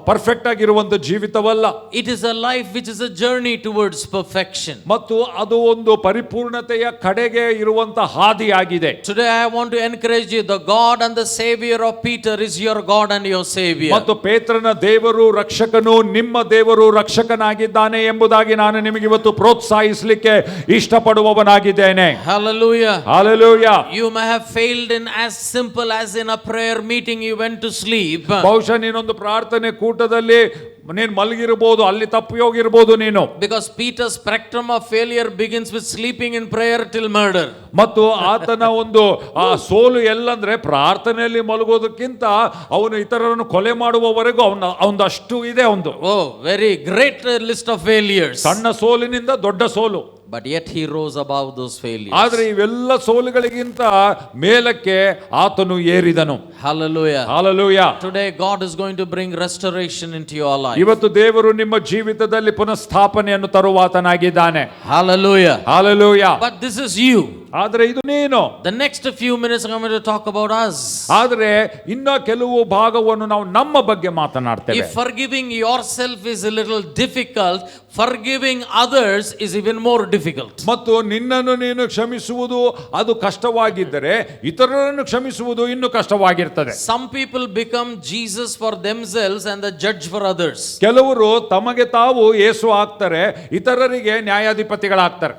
ಪರ್ಫೆಕ್ಟ್ ಆಗಿರುವಂತ ಜೀವಿತವಲ್ಲ. It is a life which is a journey towards perfection. ಮತ್ತು ಅದು ಒಂದು ಪರಿಪೂರ್ಣತೆಯ ಕಡೆಗೆ ಇರುವಂತ ಹಾದಿಯಾಗಿದೆ. Today I want to encourage you, the God and the Savior of Peter is your God and your Savior. ಮತ್ತು ಪೇತ್ರನ ದೇವರು ರಕ್ಷಕನು, ನಿಮ್ಮ ದೇವರು ರಕ್ಷಕನಾಗಿದ್ದಾನೆ ಎಂಬುದಾಗಿ ನಾನು ನಿಮಗೆ ಇವತ್ತು ಪ್ರೋತ್ಸಾಹಿಸಲಿಕ್ಕೆ ಇಷ್ಟಪಡುವವನಾಗಿದ್ದೇನೆ. Hallelujah. Hallelujah. You may have failed in as simple as in a prayer meeting you went to sleep. ಬಹುಶಃ ನೀನೊಂದು ಪ್ರಾರ್ಥನೆ ಕೂಟದಲ್ಲಿ ನೀನು ಮಲಗಿರಬಹುದು, ಅಲ್ಲಿ ತಪ್ಪಿ ಹೋಗಿರಬಹುದು ನೀನು. Because Peter's spectrum of failure begins with sleeping in prayer till murder. ಮತ್ತು ಆತನ ಒಂದು ಸೋಲು ಎಲ್ಲಂದ್ರೆ ಪ್ರಾರ್ಥನೆಯಲ್ಲಿ ಮಲಗೋದಕ್ಕಿಂತ ಅವನು ಇತರರನ್ನು ಕೊಲೆ ಮಾಡುವವರೆಗೂ ಅವನದಷ್ಟು ಇದೆ. ಒಂದು very great list of failures. ಸಣ್ಣ ಸೋಲಿನಿಂದ ದೊಡ್ಡ ಸೋಲು. But yet he rose above those failures. ಆದರೆ ಇವೆಲ್ಲ ಸೋಲುಗಳಿಗಿಂತ ಮೇಲಕ್ಕೆ ಆತನು ಏರಿದನು. Hallelujah. Hallelujah. Today God is going to bring restoration into your life. ಇವತ್ತು ದೇವರು ನಿಮ್ಮ ಜೀವಿತದಲ್ಲಿ ಪುನಃಸ್ಥಾಪನೆಯನ್ನು ತರುವಾತನಾಗಿದ್ದಾನೆ. Hallelujah. Hallelujah. But this is you. ಆದರೆ ಇದು ನೀನು. The next few minutes I'm going to talk about us. ಆದರೆ ಇನ್ನ ಕೆಲವು ಭಾಗವನ್ನು ನಾವು ನಮ್ಮ ಬಗ್ಗೆ ಮಾತನಾಡ್ತೇವೆ. If forgiving yourself is a little difficult, forgiving others is even more difficult. ಮತ್ತು ನಿನ್ನನ್ನು ನೀನು ಕ್ಷಮಿಸುವುದು ಅದು ಕಷ್ಟವಾಗಿದ್ದರೆ ಇತರರನ್ನು ಕ್ಷಮಿಸುವುದು ಇನ್ನೂ ಕಷ್ಟವಾಗಿರ್ತದೆ. Some people become Jesus for themselves and the judge for others. ಕೆಲವರು ತಮಗೆ ತಾವು ಯೇಸು ಆಗ್ತಾರೆ, ಇತರರಿಗೆ ನ್ಯಾಯಾಧಿಪತಿಗಳಾಗ್ತಾರೆ.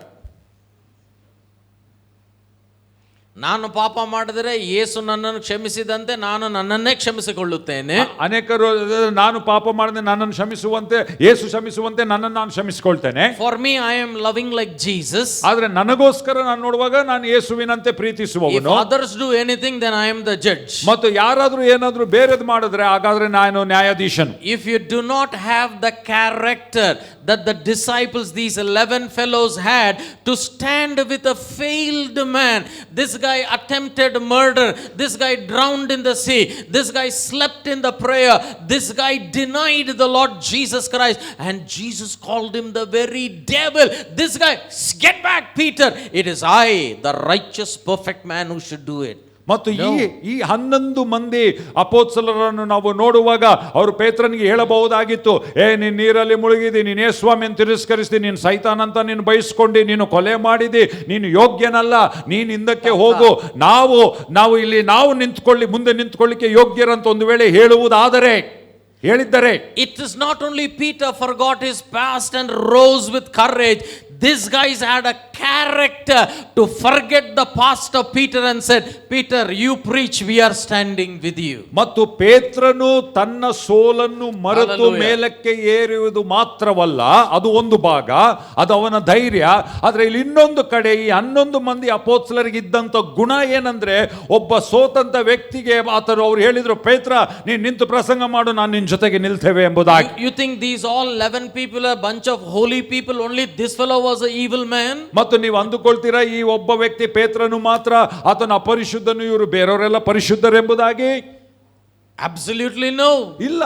ನಾನು ಪಾಪ ಮಾಡಿದರೆ ಯೇಸು ನನ್ನನ್ನು ಕ್ಷಮಿಸಿದಂತೆ ನಾನು ನನ್ನನ್ನೇ ಕ್ಷಮಿಸಿಕೊಳ್ಳುತ್ತೇನೆ. ಅನೇಕರು ನಾನು ಪಾಪ ಮಾಡಿದ್ರೆ ನನ್ನನ್ನು ಕ್ಷಮಿಸುವಂತೆ, ಯೇಸು ಕ್ಷಮಿಸುವಂತೆ ನನ್ನನ್ನು ನಾನು ಕ್ಷಮಿಸಿಕೊಳ್ತೇನೆ. For me I am loving like Jesus. ಆದ್ರೆ ನನಗೋಸ್ಕರ ನಾನು ನೋಡುವಾಗ ನಾನು ಯೇಸುವಿನಂತೆ ಪ್ರೀತಿಸುವವನು. If others do anything then I am the judge. ಮತ್ತು ಯಾರಾದ್ರೂ ಏನಾದ್ರೂ ಬೇರೆದು ಮಾಡಿದ್ರೆ ಹಾಗಾದ್ರೆ ನಾನು ನ್ಯಾಯಾಧೀಶನು. If you do not have the character that the disciples, these 11 fellows had, to stand with a failed man, this guy attempted murder, this guy drowned in the sea, this guy slept in the prayer, this guy denied the Lord Jesus Christ and Jesus called him the very devil. This guy, get back Peter, it is I, the righteous perfect man, who should do it. ಮತ್ತು ಈ 11 ಮಂದಿ ಅಪೊಸ್ತಲರನ್ನು ನಾವು ನೋಡುವಾಗ ಅವರು ಪೇತ್ರನಿಗೆ ಹೇಳಬಹುದಾಗಿತ್ತು, ನೀನು ನೀರಲ್ಲಿ ಮುಳುಗಿದಿ, ನೀನು ಯೇಸುಸ್ವಾಮಿಯನ್ನು ತಿರಸ್ಕರಿಸಿದಿ, ನೀನು ಸೈತಾನ್ ಅಂತ ನೀನು ಬಯಸ್ಕೊಂಡಿ, ನೀನು ಕೊಲೆ ಮಾಡಿದಿ, ನೀನು ಯೋಗ್ಯನಲ್ಲ, ನೀನು ಹಿಂದಕ್ಕೆ ಹೋಗು, ನಾವು ಇಲ್ಲಿ ಮುಂದೆ ನಿಂತ್ಕೊಳ್ಳಿಕ್ಕೆ ಯೋಗ್ಯರಂತ ಒಂದು ವೇಳೆ ಹೇಳುವುದಾದರೆ ಹೇಳಿದ್ದರೆ. It is not only Peter forgot his past and rose with courage. These guys had a character to forget the past of Peter and said, Peter, you preach, we are standing with you. ಮತ್ತು ಪೇತ್ರನು ತನ್ನ ಸೋಲನ್ನು ಮರೆತು ಮೇಲಕ್ಕೆ ಏರುವುದು ಮಾತ್ರವಲ್ಲ, ಅದು ಒಂದು ಭಾಗ, ಅದು ಅವನ ಧೈರ್ಯ. ಆದ್ರೆ ಇಲ್ಲಿ ಇನ್ನೊಂದು ಕಡೆ ಈ 11 ಮಂದಿ ಅಪೊಸ್ತಲರಿಗೆ ಇದ್ದಂತ ಗುಣ ಏನಂದ್ರೆ, ಒಬ್ಬ ಸೋತಂತ ವ್ಯಕ್ತಿಗೆ ಅವ್ರು ಹೇಳಿದ್ರು, ಪೇತ್ರ ನೀನು ನಿಂತು ಪ್ರಸಂಗ ಮಾಡು, ನಾನು ನಿನ್ನ ಜೊತೆಗೆ ನಿಲ್ತೇವೆ ಎಂಬುದಾಗಿ. You think these all 11 people are a bunch of holy people, only this fellow was an evil man? ಮತ್ತು ನೀವು ಅಂದುಕೊಳ್ತೀರಾ ಈ ಒಬ್ಬ ವ್ಯಕ್ತಿ ಪೇತ್ರನು ಮಾತ್ರ ಆತನ ಅಪರಿಶುದ್ಧನು, ಇವರು ಬೇರೆಯವರೆಲ್ಲ ಪರಿಶುದ್ಧರೆಂಬುದಾಗಿ? Absolutely no. ಇಲ್ಲ.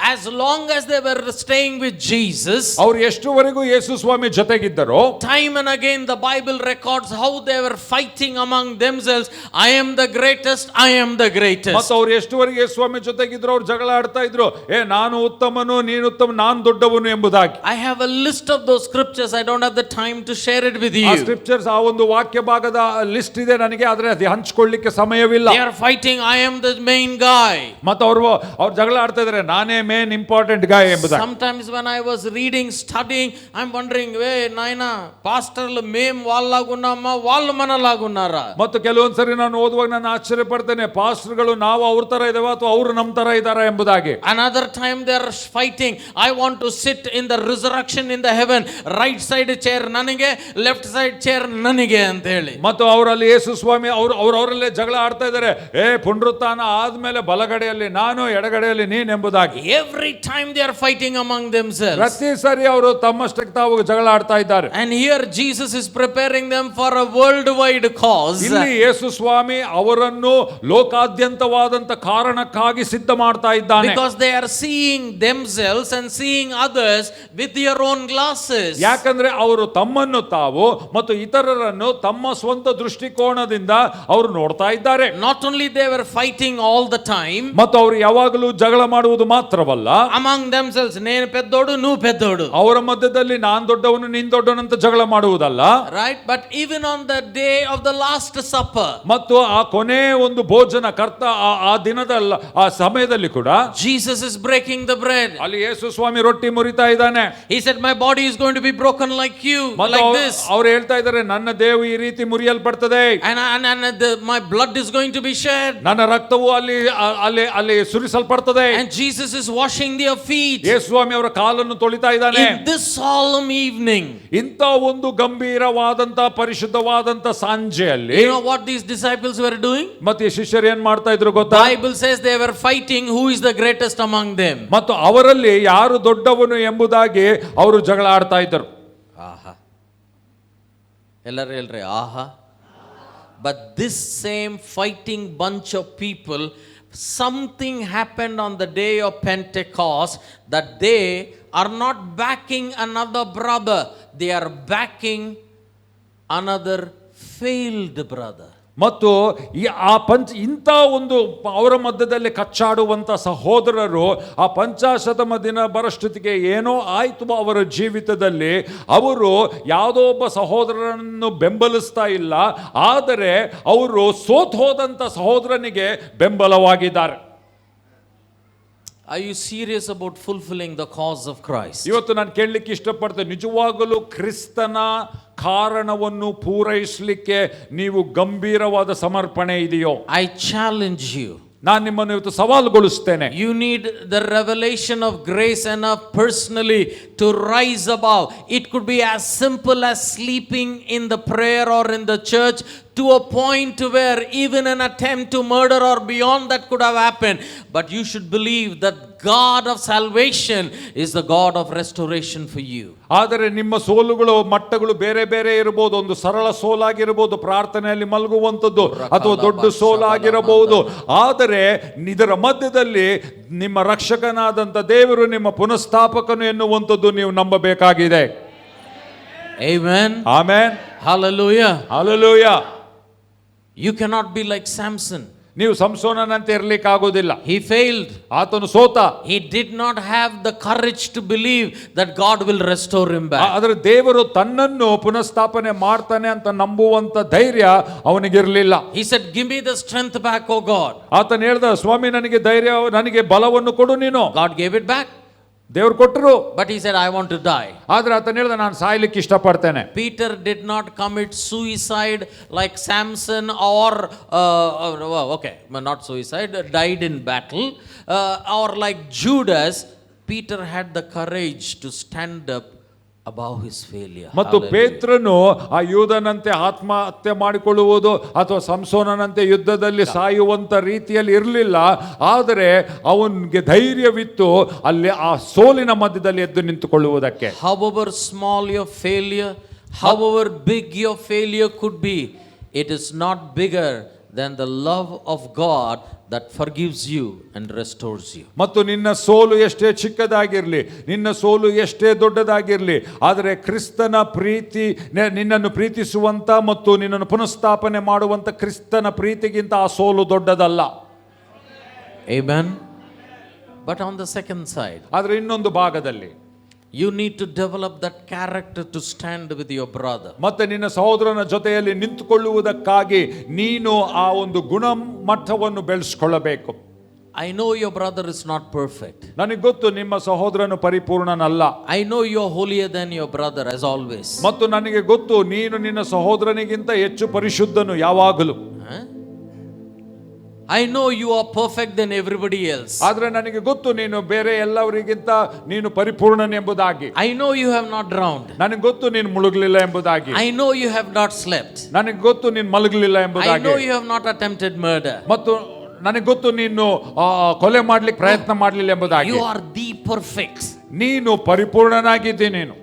As long as they were staying with Jesus, ಅವರು ಎಷ್ಟುವರೆಗೂ ಯೇಸು ಸ್ವಾಮಿ ಜೊತೆಗಿದ್ದರೋ, time and again the Bible records how they were fighting among themselves. I am the greatest, I am the greatest. ಮತ್ತು ಅವರು ಎಷ್ಟುವರೆಗೆ ಯೇಸು ಸ್ವಾಮಿ ಜೊತೆಗಿದ್ರು, ಅವರು ಜಗಳ ಆಡ್ತಾ ಇದ್ರು, ನಾನು ಉತ್ತಮನು, ನೀನು ಉತ್ತಮ, ನಾನು ದೊಡ್ಡವನು ಎಂಬುದಾಗಿ. I have a list of those scriptures. I don't have the time to share it with you. ಆ ಸ್ಕ್ರಿಪ್ಚರ್ಸ್, ಆ ಒಂದು ವಾಕ್ಯ ಭಾಗದ ಲಿಸ್ಟ್ ಇದೆ ನನಗೆ, ಆದ್ರೆ ಅದು ಹಂಚಿಕೊಳ್ಳಿಕ್ಕೆ ಸಮಯವಿಲ್ಲ. They are fighting, I am the main guy. ಮತ್ತು ಅವರು ಜಗಳ ಆಡ್ತಾ ಇದ್ದಾರೆ, ನಾನೇ ಮೇನ್ ಇಂಪಾರ್ಟೆಂಟ್ ಗಾಯ್ ಎಂಬುದಾಗಿ. Sometimes when I was reading, studying, I'm wondering, ನಾಯನಾ ಪಾಸ್ಟರ್ಲು ಮೇಮ್ ವಾಲ್ಲಾಗುನ್ನಮ್ಮ ವಾಲ್ ಮನಲಾಗುನ್ನಾರ. ಮತ್ತು ಕೆಲವೊಂದ್ಸರಿ ನಾನು ಓದುವಾಗ ನಾನು ಆಶ್ಚರ್ಯ ಪಡ್ತೇನೆ, ಪಾಸ್ಟರ್ಗಳು ನಾವು ಅವ್ರ ತರ ಇದಾವ ಅಥವಾ ಅವರು ನಮ್ಮ ತರ ಇದಾರ ಎಂಬುದಾಗಿ. Another time they are fighting, I want to sit in the resurrection in the heaven, right side chair ನನಗೆ, left side chair ನನಗೆ ಅಂತ ಹೇಳಿ. ಮತ್ತು ಅವರಲ್ಲಿ ಯೇಸು ಸ್ವಾಮಿ ಅವರಲ್ಲೇ ಜಗಳ ಆಡ್ತಾ ಇದ್ದಾರೆ, ಪುನರುತ್ಥಾನ ಆದ್ಮೇಲೆ ಬಲಗಡೆಯಲ್ಲಿ ನಾನು, ಎಡಗಡೆಯಲ್ಲಿ ನೀನು ಎಂಬುದಾಗಿ. Every time they are fighting among themselves. ಪ್ರತಿ ಸರಿ ಅವರು ತಮ್ಮಷ್ಟಕ್ಕೆ ತಾವು ಜಗಳ ಆಡ್ತಾ ಇದ್ದಾರೆ. And here Jesus is preparing them for a worldwide cause. ಇಲ್ಲಿ ಯೇಸು ಸ್ವಾಮಿ ಅವರನ್ನು ಲೋಕಾದ್ಯಂತವಾದಂತ ಕಾರಣಕ್ಕಾಗಿ ಸಿದ್ಧ ಮಾಡ್ತಾ ಇದ್ದಾನೆ. Because they are seeing themselves and seeing others with their own glasses. ಯಾಕಂದ್ರೆ ಅವರು ತಮ್ಮನ್ನು ತಾವು ಮತ್ತು ಇತರರನ್ನು ತಮ್ಮ ಸ್ವಂತ ದೃಷ್ಟಿಕೋನದಿಂದ ಅವರು ನೋಡ್ತಾ ಇದ್ದಾರೆ. Not only they were fighting all the time, ಮತ್ತು ಅವರು ಯಾವಾಗಲೂ ಜಗಳ ಮಾಡುವುದು ಮಾತ್ರವಲ್ಲ, among themselves, ನೇನು ಪೆದ್ದೋಡು ನೂ ಪೆದ್ದೋಡು, ಅವರ ಮಧ್ಯದಲ್ಲಿ ನಾನ್ ದೊಡ್ಡವನು ನೀನ್ ದೊಡ್ಡವನಂತ ಜಗಳ ಮಾಡುವುದಲ್ಲ. Right? But even on the day of the last supper, ಮತ್ತು ಆ ಕೊನೆ ಒಂದು ಭೋಜನ ಕರ್ತ ಆ ದಿನದ ಆ ಸಮಯದಲ್ಲಿ ಕೂಡ Jesus is breaking the bread. ಅಲ್ಲಿ ಯೇಸು ಸ್ವಾಮಿ ರೊಟ್ಟಿ ಮುರಿತಾ ಇದ್ದಾನೆ. He said, my body is going to be broken like you, like this. ಅವರು ಹೇಳ್ತಾ ಇದ್ದಾರೆ, ನನ್ನ ದೇಹ ಈ ರೀತಿ ಮುರಿಯಲ್ಪಡ್ತದೆ, and my blood is going to be shed. ನನ್ನ ರಕ್ತವು ಅಲ್ಲಿ ಸುರಿಸಲ್ಪಡ್ತದೆ. And Jesus is washing their feet. ಯೇಸು ಸ್ವಾಮಿ ಅವರ ಕಾಲನ್ನು ತೊಳಿತಾ ಇದ್ದಾನೆ. In this solemn evening, ಇಂಥ ಒಂದು ಗಂಭೀರವಾದಂತ ಪರಿಶುದ್ಧವಾದಂತ ಸಂಜೆಯಲ್ಲಿ, you know what these disciples were doing? ಮತ್ತೆ ಶಿಷ್ಯರು ಏನ್ ಮಾಡ್ತಾ ಇದ್ರು ಗೊತ್ತಾ? Bible says they were fighting who is the greatest among them. ಮತ್ತು ಅವರಲ್ಲಿ ಯಾರು ದೊಡ್ಡವನು ಎಂಬುದಾಗಿ ಅವರು ಜಗಳ ಆಡ್ತಾ ಇದ್ದರು. ಆಹಾ, ಎಲ್ಲರೂ ಹೇಳ್ರಿ ಆಹಾ. But this same fighting bunch of people, something happened on the day of Pentecost that they are not backing another brother, they are backing another failed brother. ಮತ್ತು ಇಂಥ ಒಂದು ಅವರ ಮಧ್ಯದಲ್ಲಿ ಕಚ್ಚಾಡುವಂಥ ಸಹೋದರರು ಆ ಪಂಚಾಶತಮ ದಿನ ಬರಷ್ಟೊತ್ತಿಗೆ ಏನೋ ಆಯ್ತು ಅವರ ಜೀವಿತದಲ್ಲಿ, ಅವರು ಯಾವುದೋ ಒಬ್ಬ ಸಹೋದರನನ್ನು ಬೆಂಬಲಿಸ್ತಾ ಇಲ್ಲ, ಆದರೆ ಅವರು ಸೋತ್ ಹೋದಂಥ ಸಹೋದರನಿಗೆ ಬೆಂಬಲವಾಗಿದ್ದಾರೆ. Are you serious about fulfilling the cause of Christ? ಇವತ್ತು ನಾನು ಕೇಳಲಿಕ್ಕೆ ಇಷ್ಟಪಡ್ತೇನೆ, ನಿಜವಾಗಲೂ ಕ್ರಿಸ್ತನ ಕಾರಣವನ್ನು ಪೂರೈಸಲಿಕ್ಕೆ ನೀವು ಗಂಭೀರವಾದ ಸಮರ್ಪಣೆ ಇದೆಯೋ? I challenge you. ನಾನು ನಿಮ್ಮನ್ನು ಇವತ್ತು ಸವಾಲುಗೊಳಿಸ್ತೇನೆ. You need the revelation of grace enough personally to rise above. It could be as simple as sleeping in the prayer or in the church to a point where even an attempt to murder or beyond that could have happened. But you should believe that God of salvation is the God of restoration for you. ಆದರೆ ನಿಮ್ಮ ಸೋಲುಗಳು ಮಟ್ಟಗಳು ಬೇರೆ ಬೇರೆ ಇರಬಹುದು. ಒಂದು ಸರಳ ಸೋಲಾಗಿರಬಹುದು, ಪ್ರಾರ್ಥನೆಯಲ್ಲಿ ಮಲಗುವಂಥದ್ದು, ಅಥವಾ ದೊಡ್ಡ ಸೋಲಾಗಿರಬಹುದು. ಆದರೆ ಇದರ ಮಧ್ಯದಲ್ಲಿ ನಿಮ್ಮ ರಕ್ಷಕನಾದಂಥ ದೇವರು ನಿಮ್ಮ ಪುನಃಸ್ಥಾಪಕನು ಎನ್ನುವಂಥದ್ದು ನೀವು ನಂಬಬೇಕಾಗಿದೆ. Amen. Amen. Hallelujah. Hallelujah. You cannot be like Samson. ನೀವು ಸಂಸೋನನಂತೆ ಇರ್ಲಿಕ್ಕೆ ಆಗೋದಿಲ್ಲ. He failed. ಆತನು ಸೋತ. He did not have the courage to believe that God will restore him back. ಆದರೆ ದೇವರು ತನ್ನನ್ನು ಪುನಃಸ್ಥಾಪನೆ ಮಾಡ್ತಾನೆ ಅಂತ ನಂಬುವಂತ ಧೈರ್ಯ ಅವನಿಗಿರಲಿಲ್ಲ. He said, give me the strength back, oh God. ಆತನು ಹೇಳ್ದ, ಸ್ವಾಮಿ ನನಗೆ ಧೈರ್ಯ, ನನಗೆ ಬಲವನ್ನು ಕೊಡು ನೀನು. God gave it back. ದೇವರು ಕೊಟ್ಟರು. But he said, I want to die. ಆದ್ರೆ ಆತನು ಹೇಳ್ದ, ನಾನು ಸಾಯ್ಲಿಕ್ಕೆ ಇಷ್ಟಪಡ್ತೇನೆ. Peter did not commit suicide like Samson or not suicide, died in battle, or like Judas. Peter had the courage to stand up above his failure. ಮತ್ತು ಪೇತ್ರನು ಆ ಯೂದನಂತೆ ಆತ್ಮಹತ್ಯೆ ಮಾಡಿಕೊಳ್ಳುವುದು ಅಥವಾ ಸಂಸೋನನಂತೆ ಯುದ್ಧದಲ್ಲಿ ಸಾಯುವಂತ ರೀತಿಯಲ್ಲಿ ಇರಲಿಲ್ಲ. ಆದರೆ ಅವನಿಗೆ ಧೈರ್ಯವಿತ್ತು ಅಲ್ಲಿ ಆ ಸೋಲಿನ ಮಧ್ಯದಲ್ಲಿ ಎದ್ದು ನಿಂತುಕೊಳ್ಳುವುದಕ್ಕೆ. However small your failure, however big your failure could be, it is not bigger than the love of God that forgives you and restores you. ಮತ್ತು ನಿನ್ನ ಸೋಲು ಎಷ್ಟೇ ಚಿಕ್ಕದಾಗಿರಲಿ, ನಿನ್ನ ಸೋಲು ಎಷ್ಟೇ ದೊಡ್ಡದಾಗಿರಲಿ, ಆದರೆ ಕ್ರಿಸ್ತನ ಪ್ರೀತಿ, ನಿನ್ನನ್ನು ಪ್ರೀತಿಸುವಂತ ಮತ್ತು ನಿನ್ನನ್ನು ಪುನಃಸ್ಥಾಪನೆ ಮಾಡುವಂತ ಕ್ರಿಸ್ತನ ಪ್ರೀತಿಗಿಂತ ಆ ಸೋಲು ದೊಡ್ಡದಲ್ಲ. Amen. But on the second side, ಆದರೆ ಇನ್ನೊಂದು ಭಾಗದಲ್ಲಿ you need to develop that character to stand with your brother. ಮತ್ತೆ ನಿನ್ನ ಸಹೋದರನ ಜೊತೆಯಲ್ಲಿ ನಿಂತುಕೊಳ್ಳುವುದಕ್ಕಾಗಿ ನೀನು ಆ ಒಂದು ಗುಣಮಟ್ಟವನ್ನು ಬೆಳೆಸಿಕೊಳ್ಳಬೇಕು. I know your brother is not perfect. ನನಗೆ ಗೊತ್ತು ನಿಮ್ಮ ಸಹೋದರನು ಪರಿಪೂರ್ಣನಲ್ಲ. I know you are holier than your brother as always. ಮತ್ತು ನನಗೆ ಗೊತ್ತು ನೀನು ನಿನ್ನ ಸಹೋದರನಿಗಿಂತ ಹೆಚ್ಚು ಪರಿಶುದ್ಧನು ಯಾವಾಗಲೂ. I know you are perfect than everybody else. ಆದ್ರೆ ನನಗೆ ಗೊತ್ತು ನೀನು ಬೇರೆ ಎಲ್ಲವರಿಗಿಂತ ನೀನು ಪರಿಪೂರ್ಣನೆಂಬುದಾಗಿ. I know you have not drowned. ನನಗೆ ಗೊತ್ತು ನೀನು ಮುಳುಗಲಿಲ್ಲ ಎಂಬುದಾಗಿ. I know you have not slept. ನನಗೆ ಗೊತ್ತು ನೀನು ಮಲಗಲಿಲ್ಲ ಎಂಬುದಾಗಿ. I know you have not attempted murder. ಮತ್ತು ನನಗೆ ಗೊತ್ತು ನೀನು ಕೊಲೆ ಮಾಡ್ಲಿಕ್ಕೆ ಪ್ರಯತ್ನ ಮಾಡಲಿಲ್ಲ ಎಂಬುದಾಗಿ. You are the perfect. ನೀನು ಪರಿಪೂರ್ಣನಾಗಿದ್ದಿ. ನೀನು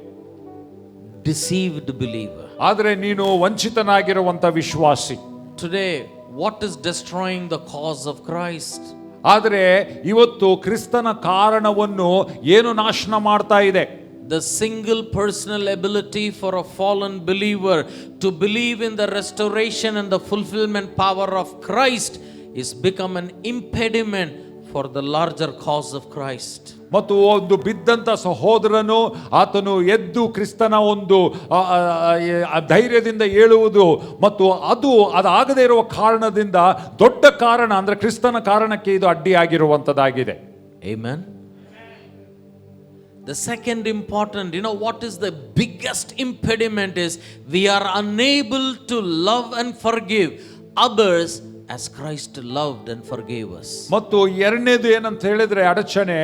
deceived believer. ಆದರೆ ನೀನು ವಂಚಿತನಾಗಿರುವಂತ ವಿಶ್ವಾಸಿ. Today what is destroying the cause of Christ? ಆದರೆ ಇವತ್ತು ಕ್ರಿಸ್ತನ ಕಾರಣವನ್ನು ಏನು ನಾಶನ ಮಾಡ್ತಾ ಇದೆ? The single personal ability for a fallen believer to believe in the restoration and the fulfillment power of Christ is become an impediment for the larger cause of Christ. ಮತ್ತು ಒಂದು ಬಿದ್ದಂತ ಸಹೋದರನು ಆತನು ಎದ್ದು ಕ್ರಿಸ್ತನ ಒಂದು ಧೈರ್ಯದಿಂದ ಏಳುವುದು ಮತ್ತು ಅದಾಗದೇ ಇರುವ ಕಾರಣದಿಂದ ದೊಡ್ಡ ಕಾರಣ ಅಂದ್ರೆ ಕ್ರಿಸ್ತನ ಕಾರಣಕ್ಕೆ ಇದು ಅಡ್ಡಿಯಾಗಿರುವಂತದ್ದಾಗಿದೆ. Amen. The second important, what is the biggest impediment is we are unable to love and forgive others as Christ loved and forgave us. ಮತ್ತು ಎರಡನೇದು ಏನಂತ ಹೇಳಿದ್ರೆ ಅಡಚಣೆ,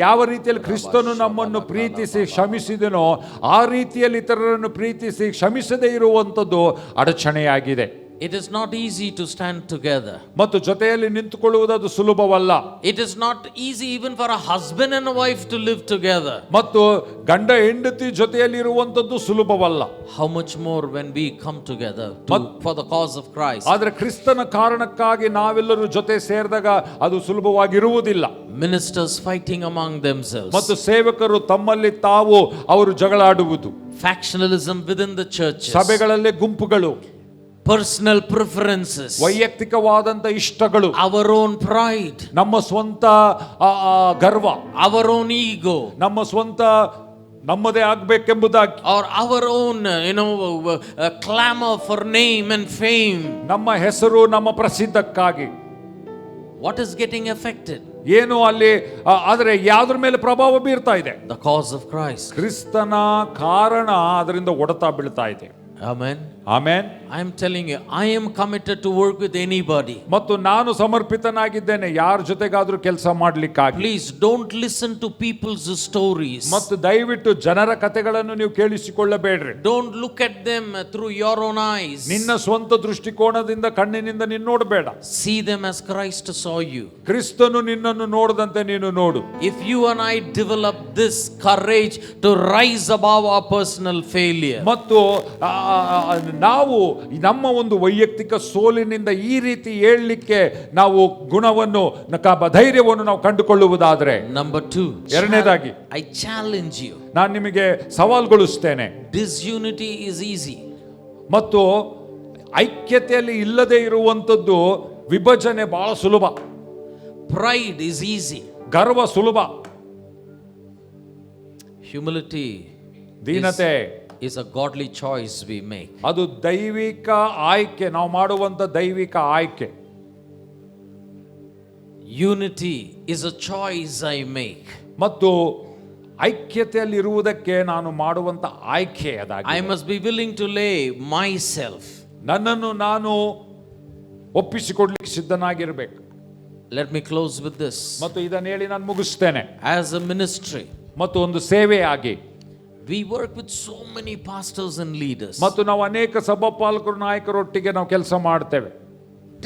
ಯಾವ ರೀತಿಯಲ್ಲಿ ಕ್ರಿಸ್ತನು ನಮ್ಮನ್ನು ಪ್ರೀತಿಸಿ ಕ್ಷಮಿಸಿದನೋ ಆ ರೀತಿಯಲ್ಲಿ ಇತರರನ್ನು ಪ್ರೀತಿಸಿ ಕ್ಷಮಿಸದೇ ಇರುವಂತದ್ದು ಅಡಚಣೆಯಾಗಿದೆ. It is not easy to stand together. ಮತ್ತು ಜೊತೆಯಲ್ಲಿ ನಿಂತುಕೊಳ್ಳುವುದು ಸುಲಭವಲ್ಲ. It is not easy even for a husband and a wife to live together. ಮತ್ತು ಗಂಡ ಹೆಂಡತಿ ಜೊತೆಯಲ್ಲಿ ಇರುವಂತದ್ದು ಸುಲಭವಲ್ಲ. How much more when we come together for the cause of Christ. ಆದರೆ ಕ್ರಿಸ್ತನ ಕಾರಣಕ್ಕಾಗಿ ನಾವೆಲ್ಲರೂ ಜೊತೆ ಸೇರಿದಾಗ ಅದು ಸುಲಭವಾಗಿರುವುದಿಲ್ಲ. Ministers fighting among themselves. ಮತ್ತು ಸೇವಕರು ತಮ್ಮಲ್ಲಿ ತಾವು ಅವರು ಜಗಳಾಡುವುದು. Factionalism within the churches. ಸಭೆಗಳಲ್ಲೇ ಗುಂಪುಗಳು. Personal preferences, ವೈಯಕ್ತಿಕವಾದಂತ ಇಷ್ಟಗಳು, our own pride, ನಮ್ಮ ಸ್ವಂತ ಗರ್ವ, our own ego, ನಮ್ಮ ಸ್ವಂತ ನಮ್ಮದೇ ಆಗಬೇಕೆಂಬುದಾಗಿ, or our own clamor for name and fame, ನಮ್ಮ ಹೆಸರು ನಮ್ಮ ಪ್ರಸಿದ್ಧಕ್ಕಾಗಿ. What is getting affected? ಏನು ಅಲ್ಲಿ ಆದರೆ ಯಾವ್ದ್ರ ಮೇಲೆ ಪ್ರಭಾವ ಬೀರ್ತಾ ಇದೆ? The cause of Christ. ಕ್ರಿಸ್ತನ ಕಾರಣ ಅದರಿಂದ ಒಡೆತ ಬೀಳ್ತಾ ಇದೆ. Amen. Amen. I am telling you, I am committed to work with anybody. ಮತ್ತು ನಾನು ಸಮರ್ಪಿತನಾಗಿದ್ದೇನೆ ಯಾರ ಜೊತೆಗಾದರೂ ಕೆಲಸ ಮಾಡಲಿಕ್ಕಾಗಿ. Please don't listen to people's stories. ಮತ್ತು ದಯವಿಟ್ಟು ಜನರ ಕಥೆಗಳನ್ನು ನೀವು ಕೇಳಿಸಿಕೊಳ್ಳಬೇಡ್ರಿ. Don't look at them through your own eyes. ನಿನ್ನ ಸ್ವಂತ ದೃಷ್ಟಿಕೋನದಿಂದ ಕಣ್ಣಿನಿಂದ ನೀನು ನೋಡಬೇಡ. See them as Christ saw you. ಕ್ರಿಸ್ತನು ನಿನ್ನನ್ನು ನೋಡದಂತೆ ನೀನು ನೋಡು. If you and I develop this courage to rise above our personal failure, ಮತ್ತು ನಾವು ನಮ್ಮ ಒಂದು ವೈಯಕ್ತಿಕ ಸೋಲಿನಿಂದ ಈ ರೀತಿ ಏಳಲಿಕ್ಕೆ ನಾವು ಗುಣವನ್ನು ಧೈರ್ಯವನ್ನು ನಾವು ಕಂಡುಕೊಳ್ಳುವುದಾದರೆ, number 2, ಎರಡನೇದಾಗಿ I challenge you. ನಾನು ನಿಮಗೆ ಸವಾಲುಗೊಳಿಸ್ತೇನೆ. Disunity is easy. ಮತ್ತು ಐಕ್ಯತೆಯಲ್ಲಿ ಇಲ್ಲದೆ ಇರುವಂಥದ್ದು ವಿಭಜನೆ ಬಹಳ ಸುಲಭ. Pride is easy. ಗರ್ವ ಸುಲಭ. Humility ದೀನತೆ is a godly choice we make. ಅದು ದೈವಿಕ ಆಯ್ಕೆ, ನಾವು ಮಾಡುವಂತ ದೈವಿಕ ಆಯ್ಕೆ. Unity is a choice I make. ಮತ್ತು ಐಕ್ಯತೆಯಲ್ಲಿ ಇರುವುದಕ್ಕೆ ನಾನು ಮಾಡುವಂತ ಆಯ್ಕೆ ಅದಾಗಿದೆ. I must be willing to lay myself. ನನ್ನನ್ನು ನಾನು ಒಪ್ಪಿಸಿಕೊಡ್ಲಿಕ್ಕೆ ಸಿದ್ಧನಾಗಿರ್ಬೇಕು. Let me close with this. ಮತ್ತು ಇದನ್ನು ಹೇಳಿ ನಾನು ಮುಗಿಸ್ತೇನೆ. As a ministry, ಮತ್ತು ಒಂದು ಸೇವೆಯಾಗಿ we work with so many pastors and leaders. ಮತ್ತು ನಾವು ಅನೇಕ ಸಭಾಪಾಲಕರು ನಾಯಕರೊಟ್ಟಿಗೆ ನಾವು ಕೆಲಸ ಮಾಡ್ತೇವೆ.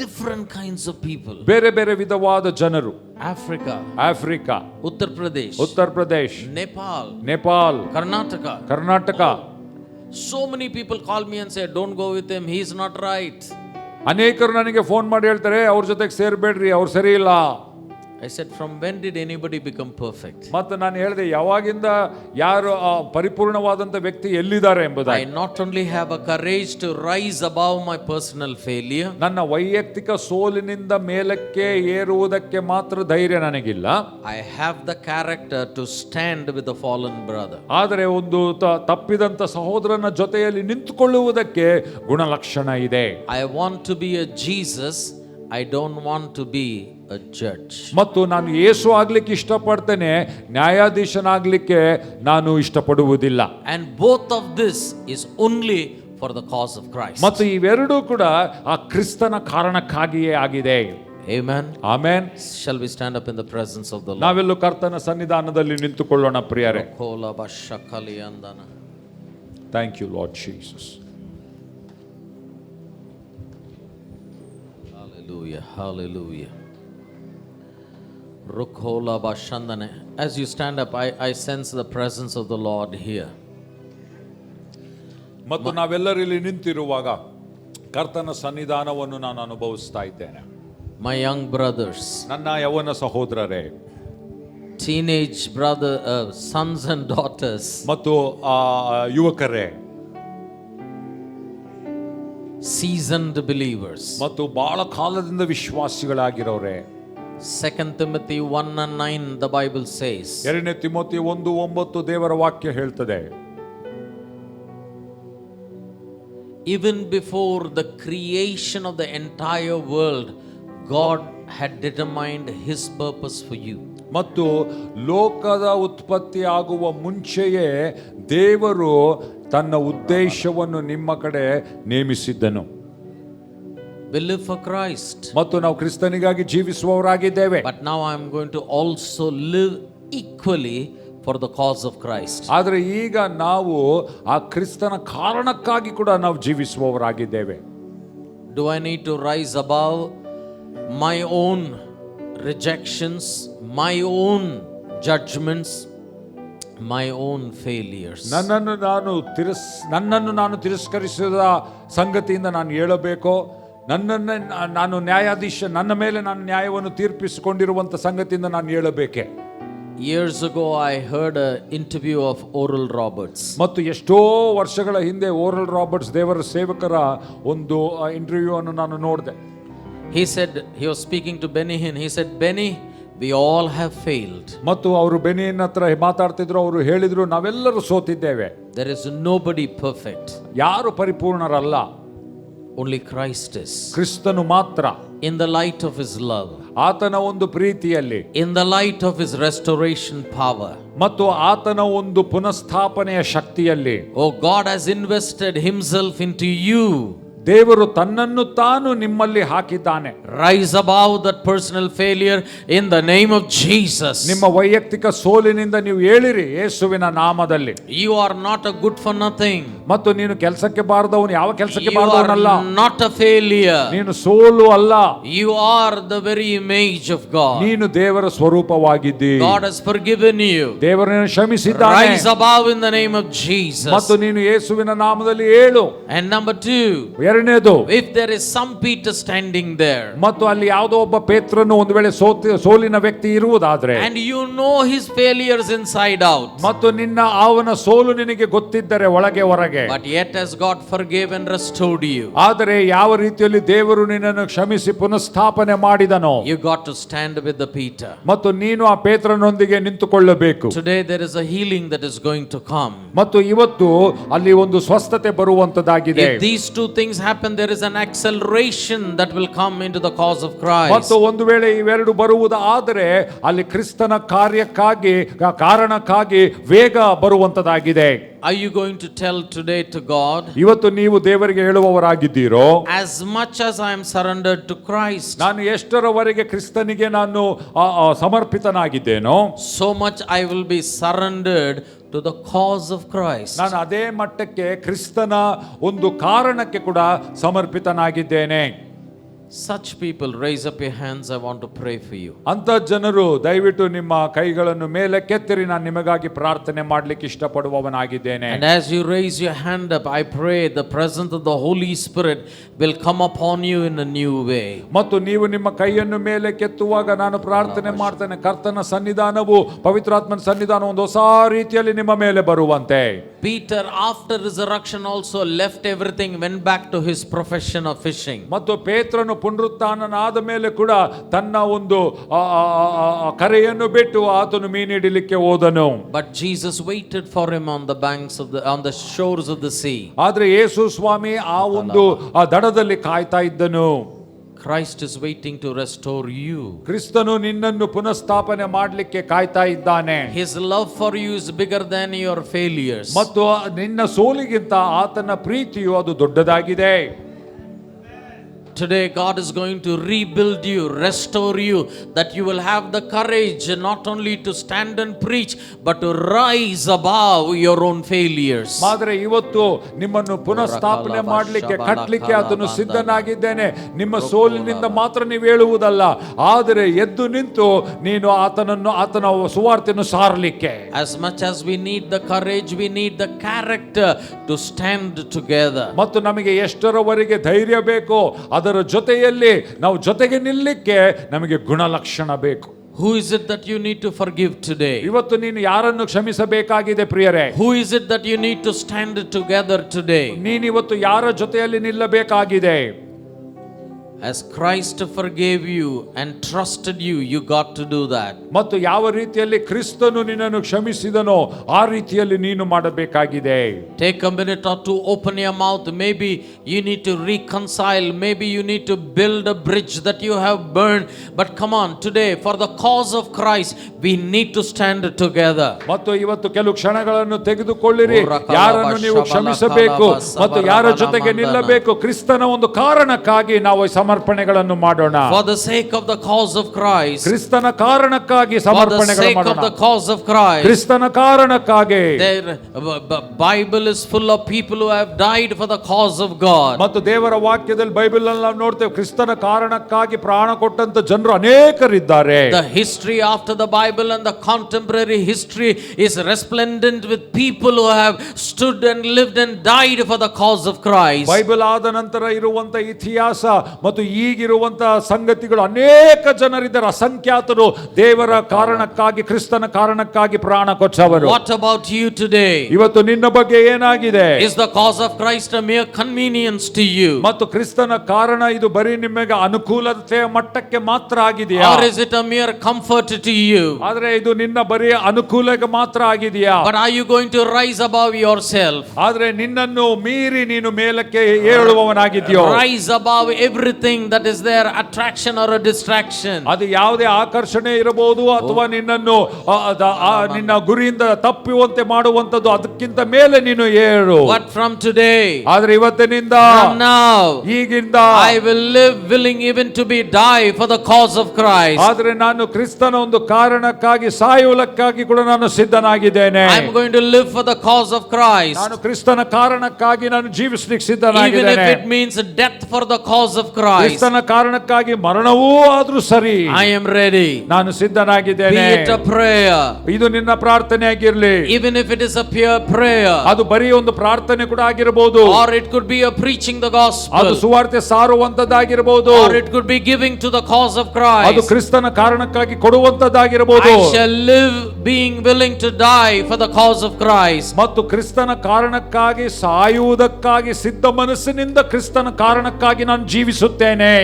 Different kinds of people. ಬೇರೆ ಬೇರೆ ವಿಧವಾದ ಜನರು. Africa, Africa, Uttar Pradesh, Uttar Pradesh, Nepal, Nepal, Karnataka. Karnataka. So many people call me and say, don't go with him, he is not right. ಅನೇಕರು ನನಗೆ ಫೋನ್ ಮಾಡಿ ಹೇಳ್ತಾರೆ, ಅವ್ರ ಜೊತೆಗೆ ಸೇರ್ಬೇಡ್ರಿ, ಅವ್ರು ಸರಿ ಇಲ್ಲ. I said, from when did anybody become perfect? ಮತ್ತು ನಾನು ಹೇಳಿದೆ, ಯಾವಾಗಿಂದ ಯಾರು ಪರಿಪೂರ್ಣವಾದಂಥ ವ್ಯಕ್ತಿ ಎಲ್ಲಿದ್ದಾರೆ ಎಂಬುದಾಗಿ. I not only have a courage to rise above my personal failure, ನನ್ನ ವೈಯಕ್ತಿಕ ಸೋಲಿನಿಂದ ಮೇಲಕ್ಕೆ ಏರುವುದಕ್ಕೆ ಮಾತ್ರ ಧೈರ್ಯ ನನಗಿಲ್ಲ. I have the character to stand with the fallen brother. ಆದರೆ ಒಂದು ತಪ್ಪಿದಂಥ ಸಹೋದರನ ಜೊತೆಯಲ್ಲಿ ನಿಂತುಕೊಳ್ಳುವುದಕ್ಕೆ ಗುಣಲಕ್ಷಣ ಇದೆ. I want to be a Jesus, I don't want to be a judge. ಮತ್ತು ನಾನು ಯೇಸು ಆಗ್ಲಿಕ್ಕೆ ಇಷ್ಟಪಡ್ತೇನೆ, ನ್ಯಾಯಾಧೀಶನಾಗ್ಲಿಕ್ಕೆ ನಾನು ಇಷ್ಟಪಡುವುದಿಲ್ಲ. And both of this is only for the cause of Christ. ಮತ್ತು ಇವೆರಡೂ ಕೂಡ ಆ ಕ್ರಿಸ್ತನ ಕಾರಣಕ್ಕಾಗಿಯೇ ಆಗಿದೆ. Amen. Amen. Shall we stand up in the presence of the Lord? ನಾವೆಲ್ಲೂ ಕರ್ತನ ಸನ್ನಿಧಾನದಲ್ಲಿ ನಿಂತುಕೊಳ್ಳೋಣ ಪ್ರಿಯರೇ. Thank you Lord Jesus. Hallelujah, hallelujah. Rukhola Bashandane. As you stand up, I sense the presence of the Lord here. ಮತ್ತು ನಾವೆಲ್ಲರೂ ಇಲ್ಲಿ ನಿಂತಿರುವಾಗ ಕರ್ತನ ಸನ್ನಿಧಾನವನ್ನು ನಾನು ಅನುಭವಿಸ್ತಾ ಇದ್ದೇನೆ. My young brothers, ನನ್ನ ಯೌವನ ಸಹೋದರರೇ, teenage sons and daughters, ಮತ್ತು ಯುವಕರೇ, seasoned believers. ಮತ್ತು ಬಹಳ ಕಾಲದಿಂದ ವಿಶ್ವಾಸಿಗಳಾಗಿರೋರೆ. 2 Timothy 1:9 the Bible says. 2 Timothy 1:9 ದೇವರ ವಾಕ್ಯ ಹೇಳ್ತದೆ. Even before the creation of the entire world, God had determined his purpose for you. ಮತ್ತು ಲೋಕದ ಉತ್ಪತ್ತಿ ಆಗುವ ಮುಂಚೆಯೇ ದೇವರು ತನ್ನ ಉದ್ದೇಶವನ್ನು ನಿಮ್ಮ ಕಡೆ ನೇಮಿಸಿದ್ದನು. We live for Christ. ಮತ್ತು ನಾವು ಕ್ರಿಸ್ತನಿಗಾಗಿ ಜೀವಿಸುವವರಾಗಿದ್ದೇವೆ. But now I am going to also live equally for the cause of Christ. ಆದರೆ ಈಗ ನಾವು ಆ ಕ್ರಿಸ್ತನ ಕಾರಣಕ್ಕಾಗಿ ಕೂಡ ನಾವು ಜೀವಿಸುವವರಾಗಿದ್ದೇವೆ. Do I need to rise above my own rejections, my own judgments, my own failures? ನನ್ನನ್ನು ನಾನು ತಿರಸ್ಕರಿಸಿದ ಸಂಗತಿಯಿಂದ ನಾನು ಹೇಳಬೇಕೋ, ನಾನು ನ್ಯಾಯಾಧೀಶ, ನನ್ನ ಮೇಲೆ ನಾನು ನ್ಯಾಯವನ್ನು ತೀರ್ಪಿಸಿಕೊಂಡಿರುವಂಥ ಸಂಗತಿಯಿಂದ ನಾನು ಹೇಳಬೇಕೆ? Years ago I heard an interview of Oral Roberts. ಮತ್ತು ಎಷ್ಟೋ ವರ್ಷಗಳ ಹಿಂದೆ ಓರಲ್ ರಾಬರ್ಟ್ಸ್ ದೇವರ ಸೇವಕರ ಒಂದು ಇಂಟರ್ವ್ಯೂ ಅನ್ನು ನಾನು ನೋಡಿದೆ. He said, he was speaking to Benny Hinn. He said, Benny, we all have failed. ಮತ್ತು ಅವರು ಬೆನಿಯನ್ ಹತ್ರ ಮಾತಾಡ್ತಿದ್ರು. ಅವರು ಹೇಳಿದ್ರು, ನಾವೆಲ್ಲರೂ ಸೋತಿದ್ದೇವೆ. There is nobody perfect. ಯಾರು ಪರಿಪೂರ್ಣರಲ್ಲ, only Christ is. ಕ್ರಿಸ್ತನು ಮಾತ್ರ. In the light of his love, ಆತನ ಒಂದು ಪ್ರೀತಿಯಲ್ಲಿ, in the light of his restoration power, ಮತ್ತು ಆತನ ಒಂದು ಪುನಃಸ್ಥಾಪನೆಯ ಶಕ್ತಿಯಲ್ಲಿ, oh, God has invested himself into you. ದೇವರು ತನ್ನನ್ನು ತಾನು ನಿಮ್ಮಲ್ಲಿ ಹಾಕಿದ್ದಾನೆ. Rise above that personal failure in the name of Jesus. ನಿಮ್ಮ ವೈಯಕ್ತಿಕ ಸೋಲಿನಿಂದ ನೀವು ಹೇಳಿರಿ ಯೇಸುವಿನ ನಾಮದಲ್ಲಿ. You are not a good for nothing. ಮತ್ತು ನೀನು ಕೆಲಸಕ್ಕೆ ಬಾರದವನು, ಯಾವ ಕೆಲಸಕ್ಕೆ You ಬಾರದವನಲ್ಲ. are not a failure. ನೀನು ಸೋಲು ಅಲ್ಲ. You are the very image of God. ನೀನು ದೇವರ ಸ್ವರೂಪವಾಗಿದ್ದಿ. God has forgiven you. ದೇವರನ್ನು ಕ್ಷಮಿಸಿದ್ದಾನೆ. Rise above in the name of Jesus. ಮತ್ತು ನೀನು ಯೇಸುವಿನ ನಾಮದಲ್ಲಿ ಹೇಳು. And number 2, ಎರಡನೇದು, if there is some Peter standing there ಮತ್ತು ಅಲ್ಲಿ ಯಾವುದೋ ಒಬ್ಬ ಪೇತ್ರನು ಒಂದು ವೇಳೆ ಸೋಲಿನ ವ್ಯಕ್ತಿ ಇರುವುದಾದ್ರೆ, and you know his failures inside out, ಮತ್ತು ಅವನ ಸೋಲು ನಿನಗೆ ಗೊತ್ತಿದ್ದರೆ ಒಳಗೆ ಹೊರಗೆ, but yet has God forgave and restored you, ಆದರೆ ಯಾವ ರೀತಿಯಲ್ಲಿ ದೇವರು ನಿನ್ನನ್ನು ಕ್ಷಮಿಸಿ ಪುನಃಸ್ಥಾಪನೆ ಮಾಡಿದನೋ, you got to stand with the Peter. ಮತ್ತು ನೀನು ಆ ಪೇತ್ರನೊಂದಿಗೆ ನಿಂತುಕೊಳ್ಳಬೇಕು. Today there is a healing that is going to come. ಮತ್ತು ಇವತ್ತು ಅಲ್ಲಿ ಒಂದು ಸ್ವಸ್ಥತೆ ಬರುವಂತದ್ದಾಗಿದೆ. If these two things happen, there is an acceleration that will come into the cause of Christ. ಮತ್ತು ಒಂದು ವೇಳೆ ಇವೆರಡು ಬರುವುದಾದರೆ ಅಲ್ಲಿ ಕ್ರಿಸ್ತನ ಕಾರಣಕ್ಕಾಗಿ ವೇಗ ಬರುವಂತದ್ದಾಗಿದೆ. Are you going to tell today to God, ಇವತ್ತು ನೀವು ದೇವರಿಗೆ ಹೇಳುವವರಾಗಿದ್ದೀರೋ, as much as I am surrendered to Christ, ನಾನು ಎಷ್ಟರವರೆಗೆ ಕ್ರಿಸ್ತನಿಗೆ ನಾನು ಸಮರ್ಪಿತನಾಗಿದ್ದೇನೋ, so much I will be surrendered to the cause of Christ. ನಾನು ಅದೇ ಮಟ್ಟಕ್ಕೆ ಕ್ರಿಸ್ತನ ಒಂದು ಕಾರಣಕ್ಕೆ ಕೂಡ ಸಮರ್ಪಿತನಾಗಿದ್ದೇನೆ. Such people, raise up your hands. I want to pray for you. ಅಂತ ಜನರು ದಯವಿಟ್ಟು ನಿಮ್ಮ ಕೈಗಳನ್ನು ಮೇಲೆ ಕೆತ್ತಿರಿ, ನಾನು ನಿಮಗಾಗಿ ಪ್ರಾರ್ಥನೆ ಮಾಡಲಿಕ್ಕೆ ಇಷ್ಟಪಡುವವನಾಗಿದ್ದೇನೆ. And as you raise your hand up, I pray the presence of the Holy Spirit will come upon you in a new way. ಮತ್ತು ನೀವು ನಿಮ್ಮ ಕೈಯನ್ನು ಮೇಲೆ ಕೆತ್ತುವಾಗ ನಾನು ಪ್ರಾರ್ಥನೆ ಮಾಡ್ತೇನೆ, ಕರ್ತನ ಸನ್ನಿಧಾನವು, ಪವಿತ್ರಾತ್ಮನ ಸನ್ನಿಧಾನ ಒಂದು ಹೊಸ ರೀತಿಯಲ್ಲಿ ನಿಮ್ಮ ಮೇಲೆ ಬರುವಂತೆ. Peter, after resurrection, also left everything, went back to his profession of fishing. ಮತ್ತು ಪೇತ್ರನು ಪುನರುತ್ಥಾನನಾದ ಮೇಲೆ ಕೂಡ ತನ್ನ ಒಂದು ಕರೆಯನ್ನು ಬಿಟ್ಟು ಆತನು ಮೀನಿಡಲಿಕ್ಕೆ ಹೋದನು. But Jesus waited for him on the banks of on the shores of the sea. ಆದ್ರೆ ಯೇಸು ಸ್ವಾಮಿ ಆ ಒಂದು ದಡದಲ್ಲಿ ಕಾಯ್ತಾ ಇದ್ದನು. Christ is waiting to restore you. ಕ್ರಿಸ್ತನು ನಿನ್ನನ್ನು ಪುನಃಸ್ಥಾಪನೆ ಮಾಡಲಿಕ್ಕೆ ಕಾಯ್ತಾ ಇದ್ದಾನೆ. His love for you is bigger than your failures. ಮತ್ತು ನಿನ್ನ ಸೋಲಿಗಿಂತ ಆತನ ಪ್ರೀತಿಯು ಅದು ದೊಡ್ಡದಾಗಿದೆ. Today God is going to rebuild you, restore you, that you will have the courage not only to stand and preach, but to rise above your own failures. ಆದರೆ ಇವತ್ತು ನಿಮ್ಮನ್ನು ಪುನಃಸ್ಥಾಪನೆ ಮಾಡಲಿಕ್ಕೆ ಕಟ್ಟಲಿಕ್ಕೆ ಆತನು ಸಿದ್ಧನಾಗಿದ್ದೇನೆ. ನಿಮ್ಮ ಸೋಲಿನಿಂದ ಮಾತ್ರ ನೀವು ಹೇಳುವುದಲ್ಲ, ಆದರೆ ಎದ್ದು ನಿಂತು ನೀನು ಆತನ ಸುವಾರ್ತೆಯನ್ನು ಸಾರಲಿಕ್ಕೆ. As much as we need the courage, we need the character to stand together. ಮತ್ತು ನಮಗೆ ಎಷ್ಟರವರೆಗೆ ಧೈರ್ಯ ಬೇಕೋ ಅದರ ಜೊತೆಯಲ್ಲಿ ನಾವು ಜೊತೆಗೆ ನಿಲ್ಲಕ್ಕೆ ನಮಗೆ ಗುಣಲಕ್ಷಣ ಬೇಕು. Who is it that you need to forgive today? ಇವತ್ತು ನೀನು ಯಾರನ್ನು ಕ್ಷಮಿಸಬೇಕಾಗಿದೆ ಪ್ರಿಯರೇ? Who is it that you need to stand together today? ನೀನು ಇವತ್ತು ಯಾರ ಜೊತೆಯಲ್ಲಿ ನಿಲ್ಲಬೇಕಾಗಿದೆ? As Christ forgave you and trusted you, you got to do that. ಮತ್ತು ಯಾವ ರೀತಿಯಲ್ಲಿ ಕ್ರಿಸ್ತನು ನಿನ್ನನ್ನು ಕ್ಷಮಿಸಿದನೋ ಆ ರೀತಿಯಲ್ಲಿ ನೀನು ಮಾಡಬೇಕಾಗಿದೆ. Take a minute or two, open your mouth. Maybe you need to reconcile, maybe you need to build a bridge that you have burned. But come on, today for the cause of Christ we need to stand together. ಮತ್ತು ಇವತ್ತು ಕೆಲವು ಕ್ಷಣಗಳನ್ನು ತೆಗೆದುಕೊಳ್ಳಿರಿ. ಯಾರನ್ನು ನೀವು ಕ್ಷಮಿಸಬೇಕು ಮತ್ತು ಯಾರ ಜೊತೆಗೆ ನಿಲ್ಲಬೇಕು, ಕ್ರಿಸ್ತನ ಒಂದು ಕಾರಣಕ್ಕಾಗಿ ನಾವು ಸಮರ್ಪಣೆಗಳನ್ನು ಮಾಡೋಣ. For the sake of the cause of Christ, ಕ್ರಿಸ್ತನ ಕಾರಣಕ್ಕಾಗಿ ಸಮರ್ಪಣೆಗಳನ್ನು ಮಾಡೋಣ. For the sake of the cause of Christ, ಕ್ರಿಸ್ತನ ಕಾರಣಕ್ಕಾಗಿ. Bible is full of people who have died for the cause of God. ಮತ್ತು ದೇವರ ವಾಕ್ಯದಲ್ಲಿ ಬೈಬಲ್ ಅಲ್ಲಿ ನಾವು ನೋಡ್ತೇವೆ, ಕ್ರಿಸ್ತನ ಕಾರಣಕ್ಕಾಗಿ ಪ್ರಾಣ ಕೊಟ್ಟಂತ ಜನರು ಅನೇಕರಿದ್ದಾರೆ. The history after the Bible and the contemporary history is resplendent with people who have stood and lived and died for the cause of Christ. Bible ಆದ ನಂತರ ಇರುವಂತ ಇತಿಹಾಸ ಮತ್ತು ಈಗಿರುವಂತಹ ಸಂಗತಿಗಳು ಅನೇಕ ಜನರಿದ್ದಾರೆ, ಅಸಂಖ್ಯಾತರು ದೇವರ ಕಾರಣಕ್ಕಾಗಿ, ಕ್ರಿಸ್ತನ ಕಾರಣಕ್ಕಾಗಿ ಪ್ರಾಣ ಕೊಟ್ಟವರು. What about you today? ಇವತ್ತು ನಿನ್ನ ಬಗ್ಗೆ ಏನಾಗಿದೆ? Is the cause of Christ a mere convenience to you? ಮತ್ತು ಕ್ರಿಸ್ತನ ಕಾರಣ ಇದು ಬರೀ ನಿಮಗೆ ಅನುಕೂಲತೆಯ ಮಟ್ಟಕ್ಕೆ ಮಾತ್ರ ಆಗಿದೆಯಾ? Or is it a mere comfort to you? ಆದ್ರೆ ಇದು ನಿನ್ನ ಬರೀ ಅನುಕೂಲಕ್ಕೆ ಮಾತ್ರ ಆಗಿದೆಯಾ? But are you going to rise above yourself? ಆದ್ರೆ ನಿನ್ನನ್ನು ಮೀರಿ ನೀನು ಮೇಲಕ್ಕೆ ಏಳುವವನಾಗಿದ್ಯೋ? Rise above everything that is there, attraction or a distraction. ಅದು ಯಾವುದೇ ಆಕರ್ಷಣೆ ಇರಬಹುದು ಅಥವಾ ನಿನ್ನನ್ನು ನಿನ್ನ ಗುರಿಯಿಂದ ತಪ್ಪುವಂತೆ ಮಾಡುವಂತದ್ದು, ಅದಕ್ಕಿಂತ ಮೇಲೆ ನೀನು ಏಳು. But from today, ಆದ್ರೆ ಇವತ್ತಿನಿಂದ, from now, ಈಗಿಂದ I will live willing even to be die for the cause of Christ. ಆದ್ರೆ ನಾನು ಕ್ರಿಸ್ತನ ಒಂದು ಕಾರಣಕ್ಕಾಗಿ ಸಾಯುವುದಕ್ಕಾಗಿ ಕೂಡ ನಾನು ಸಿದ್ಧನಾಗಿದ್ದೇನೆ. I am going to live for the cause of Christ. ನಾನು ಕ್ರಿಸ್ತನ ಕಾರಣಕ್ಕಾಗಿ ನಾನು ಜೀವಿಸಲಿಕ್ಕೆ ಸಿದ್ಧನಾಗಿದ್ದೇನೆ. Even if it means death for the cause of Christ. Christ. ಕ್ರಿಸ್ತನ ಕಾರಣಕ್ಕಾಗಿ ಮರಣವೂ ಆದ್ರೂ ಸರಿ, I am ready. ನಾನು ಸಿದ್ಧನಾಗಿದ್ದೇನೆ. Be it a prayer, ಇದು ನಿನ್ನ ಪ್ರಾರ್ಥನೆ ಆಗಿರ್ಲಿ, even if it is a pure prayer, ಅದು ಬರೀ ಒಂದು ಪ್ರಾರ್ಥನೆ ಕೂಡ ಆಗಿರಬಹುದು, or it could be a preaching the gospel, ಅದು ಸುವಾರ್ತೆ ಸಾರುವಂತದ್ದಾಗಿರಬಹುದು, or it could be giving to the cause of ಅದು Christ. ಕ್ರಿಸ್ತನ ಕಾರಣಕ್ಕಾಗಿ ಕೊಡುವಂತದ್ದಾಗಿರಬಹುದು. I shall live being willing to die for the cause of Christ. ಮತ್ತು ಕ್ರಿಸ್ತನ ಕಾರಣಕ್ಕಾಗಿ ಸಾಯುವುದಕ್ಕಾಗಿ ಸಿದ್ಧ ಮನಸ್ಸಿನಿಂದ ಕ್ರಿಸ್ತನ ಕಾರಣಕ್ಕಾಗಿ ನಾನು ಜೀವಿಸುತ್ತೇನೆ.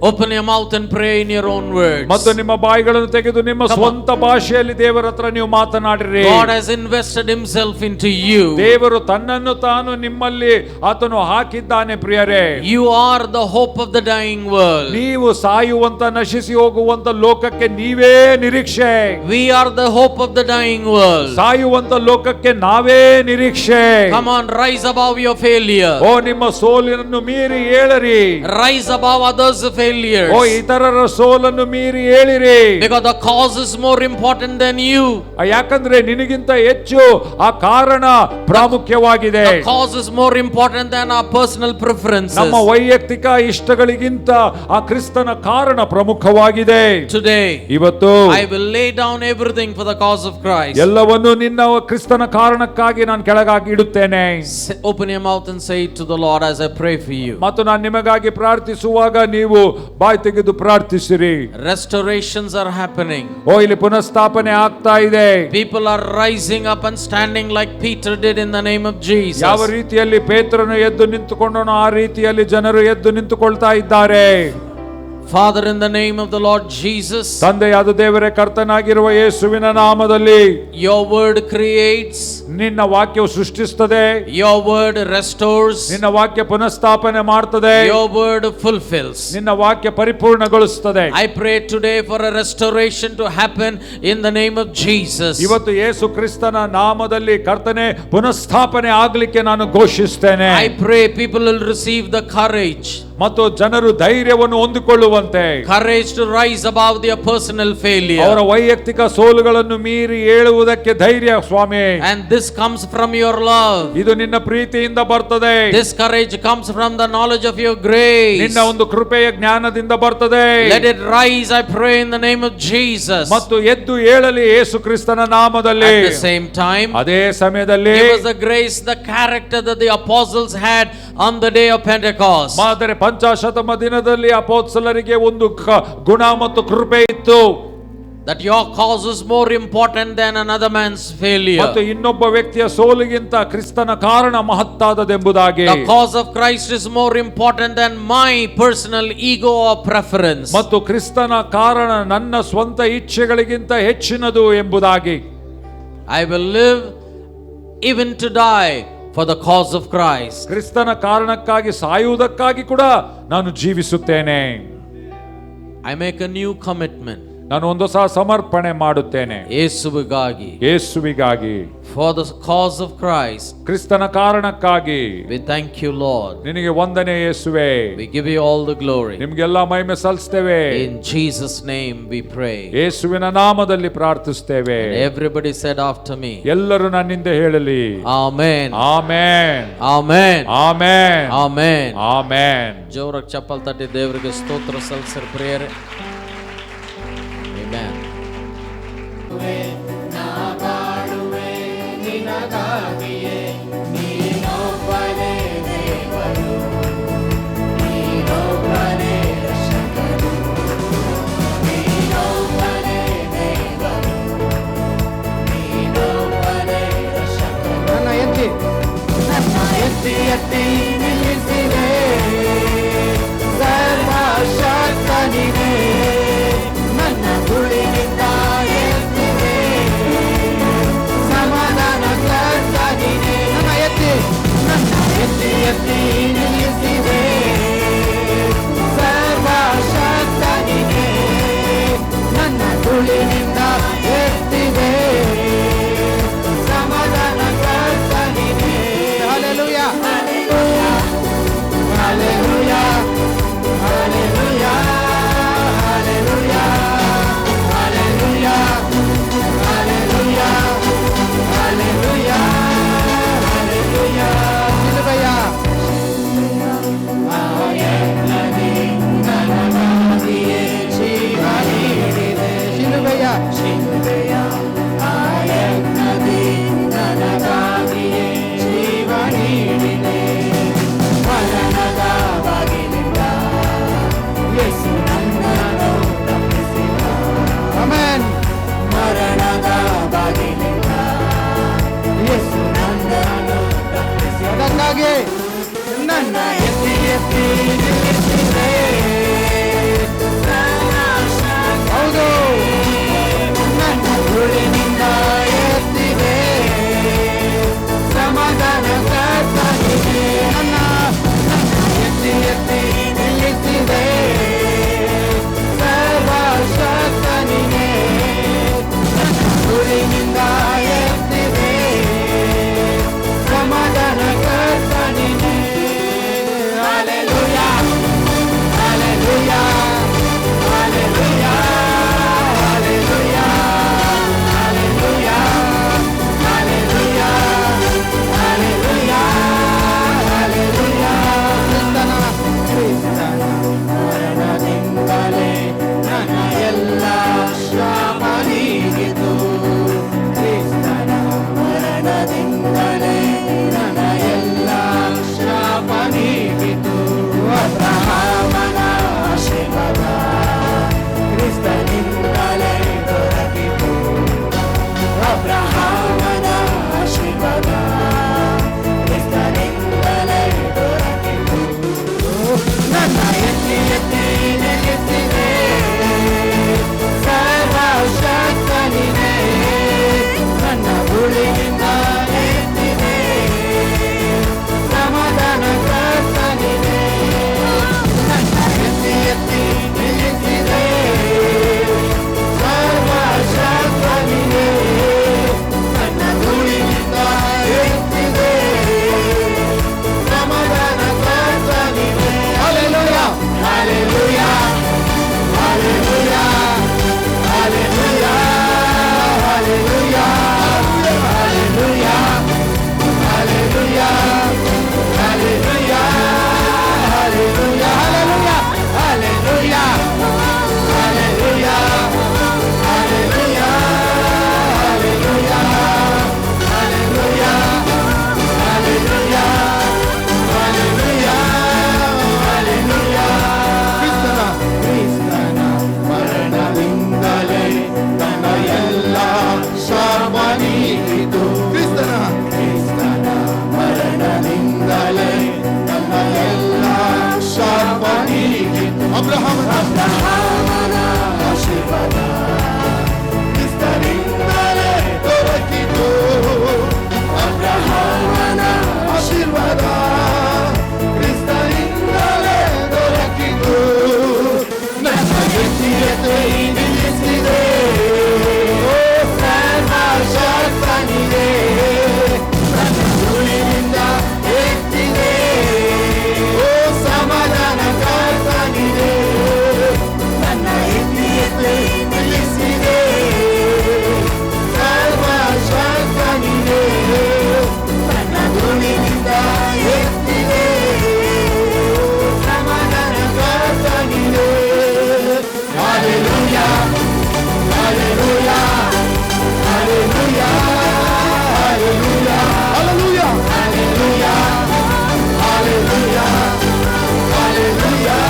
Open your mouth and pray in your own words. ಮತ್ತು ನಿಮ್ಮ ಬಾಯಿಗಳನ್ನು ತೆಗೆದು ನಿಮ್ಮ ಸ್ವಂತ ಭಾಷೆಯಲ್ಲಿ ದೇವರ ಹತ್ರ ನೀವು ಮಾತನಾಡಿರಿ. God has invested himself into you. ದೇವರು ತನ್ನನ್ನು ತಾನು ನಿಮ್ಮಲ್ಲಿ ಆತನು ಹಾಕಿದ್ದಾನೆ. ಪ್ರಿಯರೇ, You are the hope of the dying world. ನೀವು ಸಾಯುವಂತ ನಶಿಸಿ ಹೋಗುವಂತ ಲೋಕಕ್ಕೆ ನೀವೇ ನಿರೀಕ್ಷೆ. We are the hope of the dying world. ಸಾಯುವಂತ ಲೋಕಕ್ಕೆ ನಾವೇ ನಿರೀಕ್ಷೆ. Come on, rise above your failure. ಓ ನಿಮ್ಮ ಸೋಲನ್ನು ಮೀರಿ ಏಳರಿ. Rise above others' failures. ಓ ಇತರರ ಸೋಲನ್ನು ಮೀರಿ ಏಳಿರಿ. Because the cause is more important than you. ಯಾಕಂದ್ರೆ ನಿನಗಿಂತ ಹೆಚ್ಚು ಆ ಕಾರಣ ಪ್ರಾಮುಖ್ಯವಾಗಿದೆ. The cause is more important than our personal preferences. ನಮ್ಮ ವೈಯಕ್ತಿಕ ಇಷ್ಟಗಳಿಗಿಂತ ಆ ಕ್ರಿಸ್ತನ ಕಾರಣ ಪ್ರಮುಖವಾಗಿದೆ. Today, ಇವತ್ತು I will lay down everything for the cause of Christ. ಎಲ್ಲವನ್ನು ನಿನ್ನ ಕ್ರಿಸ್ತನ ಕಾರಣಕ್ಕಾಗಿ ನಾನು ಕೆಳಗಾಗಿ ಇಡುತ್ತೇನೆ. Open your mouth and say it to the Lord as I pray for you. ಮತ್ತು ನಾನು ನಿಮಗಾಗಿ ಪ್ರಾರ್ಥಿಸುವಾಗ ನೀವು ಬಾಯಿ ತೆಗೆದು ಪ್ರಾರ್ಥಿಸಿರಿ. Restorations are happening. ಓ ಇಲ್ಲಿ ಪುನಃಸ್ಥಾಪನೆ ಆಗ್ತಾ ಇದೆ. People are rising up and standing like Peter did in the name of Jesus. ಯಾವ ರೀತಿಯಲ್ಲಿ ಪೇತ್ರನು ಎದ್ದು ನಿಂತುಕೊಂಡನೋ ಆ ರೀತಿಯಲ್ಲಿ ಜನರು ಎದ್ದು ನಿಂತುಕೊಳ್ತಾ ಇದ್ದಾರೆ. Father, in the name of the Lord Jesus, ತಂದೆಯಾದ ದೇವರೇ, ಕರ್ತನಾಗಿರುವ ಯೇಸುವಿನ ನಾಮದಲ್ಲಿ your word creates, ನಿನ್ನ ವಾಕ್ಯವು ಸೃಷ್ಟಿಸುತ್ತದೆ, your word restores, ನಿನ್ನ ವಾಕ್ಯ ಪುನಃಸ್ಥಾಪನೆ ಮಾಡ್ತದೆ, your word fulfills. ನಿನ್ನ ವಾಕ್ಯ ಪರಿಪೂರ್ಣಗೊಳಿಸುತ್ತದೆ. I pray today for a restoration to happen in the name of Jesus. ಇವತ್ತು ಯೇಸು ಕ್ರಿಸ್ತನ ನಾಮದಲ್ಲಿ ಕರ್ತನೆ ಪುನಃಸ್ಥಾಪನೆ ಆಗ್ಲಿಕ್ಕೆ ನಾನು ಘೋಷಿಸ್ತೇನೆ. I pray people will receive the courage, ಮತ್ತು ಜನರು ಧೈರ್ಯವನ್ನು ಹೊಂದಿಕೊಳ್ಳುವಂತೆ, courage to rise above their personal failure. ಅವರ ವೈಯಕ್ತಿಕ ಸೋಲುಗಳನ್ನು ಮೀರಿ ಏಳುವುದಕ್ಕೆ ಧೈರ್ಯ ಸ್ವಾಮಿ. And this comes from your love. ಇದು ನಿನ್ನ ಪ್ರೀತಿಯಿಂದ ಬರ್ತದೆ. This courage comes from the knowledge of your grace. ನಿನ್ನ ಒಂದು ಕೃಪೆಯ ಜ್ಞಾನದಿಂದ ಬರ್ತದೆ. Let it rise, I pray, in the name of Jesus. ಮತ್ತು ಎದ್ದು ಏಳಲಿ ಯೇಸು ಕ್ರಿಸ್ತನ ನಾಮದಲ್ಲಿ. At the same time, ಅದೇ ಸಮಯದಲ್ಲಿ give us the grace, the character that the apostles had on the day of Pentecost. ಆದರೆ ಪಂಚಾಶತಮ ದಿನದಲ್ಲಿ ಅಪೊಸ್ತಲರಿಗೆ ಒಂದು ಗುಣ ಮತ್ತು ಕೃಪೆ ಇತ್ತು. That your cause is more important than another man's failure. ಮತ್ತು ಇನ್ನೊಬ್ಬ ವ್ಯಕ್ತಿಯ ಸೋಲಿಗಿಂತ ಕ್ರಿಸ್ತನ ಕಾರಣ ಮಹತ್ತಾದದೆಂಬುದಾಗಿ. The cause of Christ is more important than my personal ego or preference. ಮತ್ತು ಕ್ರಿಸ್ತನ ಕಾರಣ ನನ್ನ ಸ್ವಂತ ಇಚ್ಛೆಗಳಿಗಿಂತ ಹೆಚ್ಚಿನದು ಎಂಬುದಾಗಿ. I will live even to die for the cause of Christ. ಕ್ರಿಸ್ತನ ಕಾರಣಕ್ಕಾಗಿ ಸಾಯುವುದಕ್ಕಾಗಿ ಕೂಡ ನಾನು ಜೀವಿಸುತ್ತೇನೆ. I make a new commitment. ನಾನು ಒಂದು ಹೊಸ ಸಮರ್ಪಣೆ ಮಾಡುತ್ತೇನೆ ಯೇಸುವಿಗಾಗಿ. ಯೇಸುವಿಗಾಗಿ. For the cause of Christ. ಕ್ರಿಸ್ತನ ಕಾರಣಕ್ಕಾಗಿ. We thank you, Lord. ನಿನಗೆ ವಂದನೆ ಯೇಸುವೆ. We give you all the glory. ನಿಮಗೆಲ್ಲ ಮಹಿಮೆ ಸಲ್ಲಿಸ್ತೇವೆ. In Jesus' name we pray. ಯೇಸುವಿನ ನಾಮದಲ್ಲಿ ಪ್ರಾರ್ಥಿಸುತ್ತೇವೆ. And everybody said after me. ಎಲ್ಲರೂ ನನ್ನಿಂದ ಹೇಳಲಿ. Amen. Amen. Amen. Amen. Amen. Amen. ಜೋರಾಗಿ ಚಪ್ಪಲ್ ತಟ್ಟಿ ದೇವರಿಗೆ ಸ್ತೋತ್ರ ಸಲ್ಲಿಸಿರಿ ಪ್ರಿಯರೇ. Amen. ಎತ್ತಿ ನಿಲ್ಲಿಸಿದೆ ಸರ್ವಶಕ್ತನಿಗೆ ನನ್ನ ಧೂಳಿನಿಂದ ಎತ್ತಿದೆ ಸಮಾಧಾನ ಕರ್ತನಿಗೆ ನನ್ನ ಎತ್ತಿ ನಿಲ್ಲಿಸಿದೆ ಸರ್ವಶಕ್ತನಿಗೆ ನನ್ನ ಧೂಳಿನಿಂದ ಎತ್ತಿದೆ ಸಮಾಧಾನ ಕರ್ತನಿಗೆ. Hallelujah. Hallelujah. Hallelujah. Hallelujah. Hallelujah. Hallelujah. Hallelujah. Hallelujah. Hallelujah. ಅಬ್ರಹಾಮನ ಆಶೀರ್ವಾದ ಕ್ರಿಸ್ತನಿಂದಲೇ ದೊರಕಿತು. ಅಬ್ರಹಾಮನ ಆಶೀರ್ವಾದ ಕ್ರಿಸ್ತನಿಂದಲೇ ದೊರಕಿತು. ನನ್ನ ವ್ಯಕ್ತಿಯತೆ ನಿಲ್ಲಿಸಿದೆ, ಓ ಸರ್ವಶಕ್ತನಿದೆ. ನನ್ನ ಧೂಳಿನಿಂದ ಎತ್ತಿದೆ, ಓ ಸಮಾಧಾನ ಕರ್ತನಿದೆ. ನನ್ನ ವ್ಯಕ್ತಿಯತೆ ನಿಲ್ಲಿಸಿದೆ, ಸರ್ವಶಕ್ತನಿದೆ. ನನ್ನ ಧೂಳಿನಿಂದ ಎತ್ತಿದೆ, ಸಮಾಧಾನ ಕರ್ತನಿದೆ. Hallelujah, hallelujah, hallelujah, hallelujah, hallelujah, hallelujah, hallelujah, hallelujah,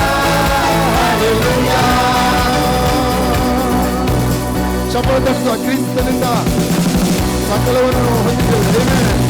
hallelujah. ಶಪಥ ಕ್ರಿಸ್ತನಿಂದ ಸಕಲವನ್ನು ಹೊಂದಿದ್ದೇವೆ.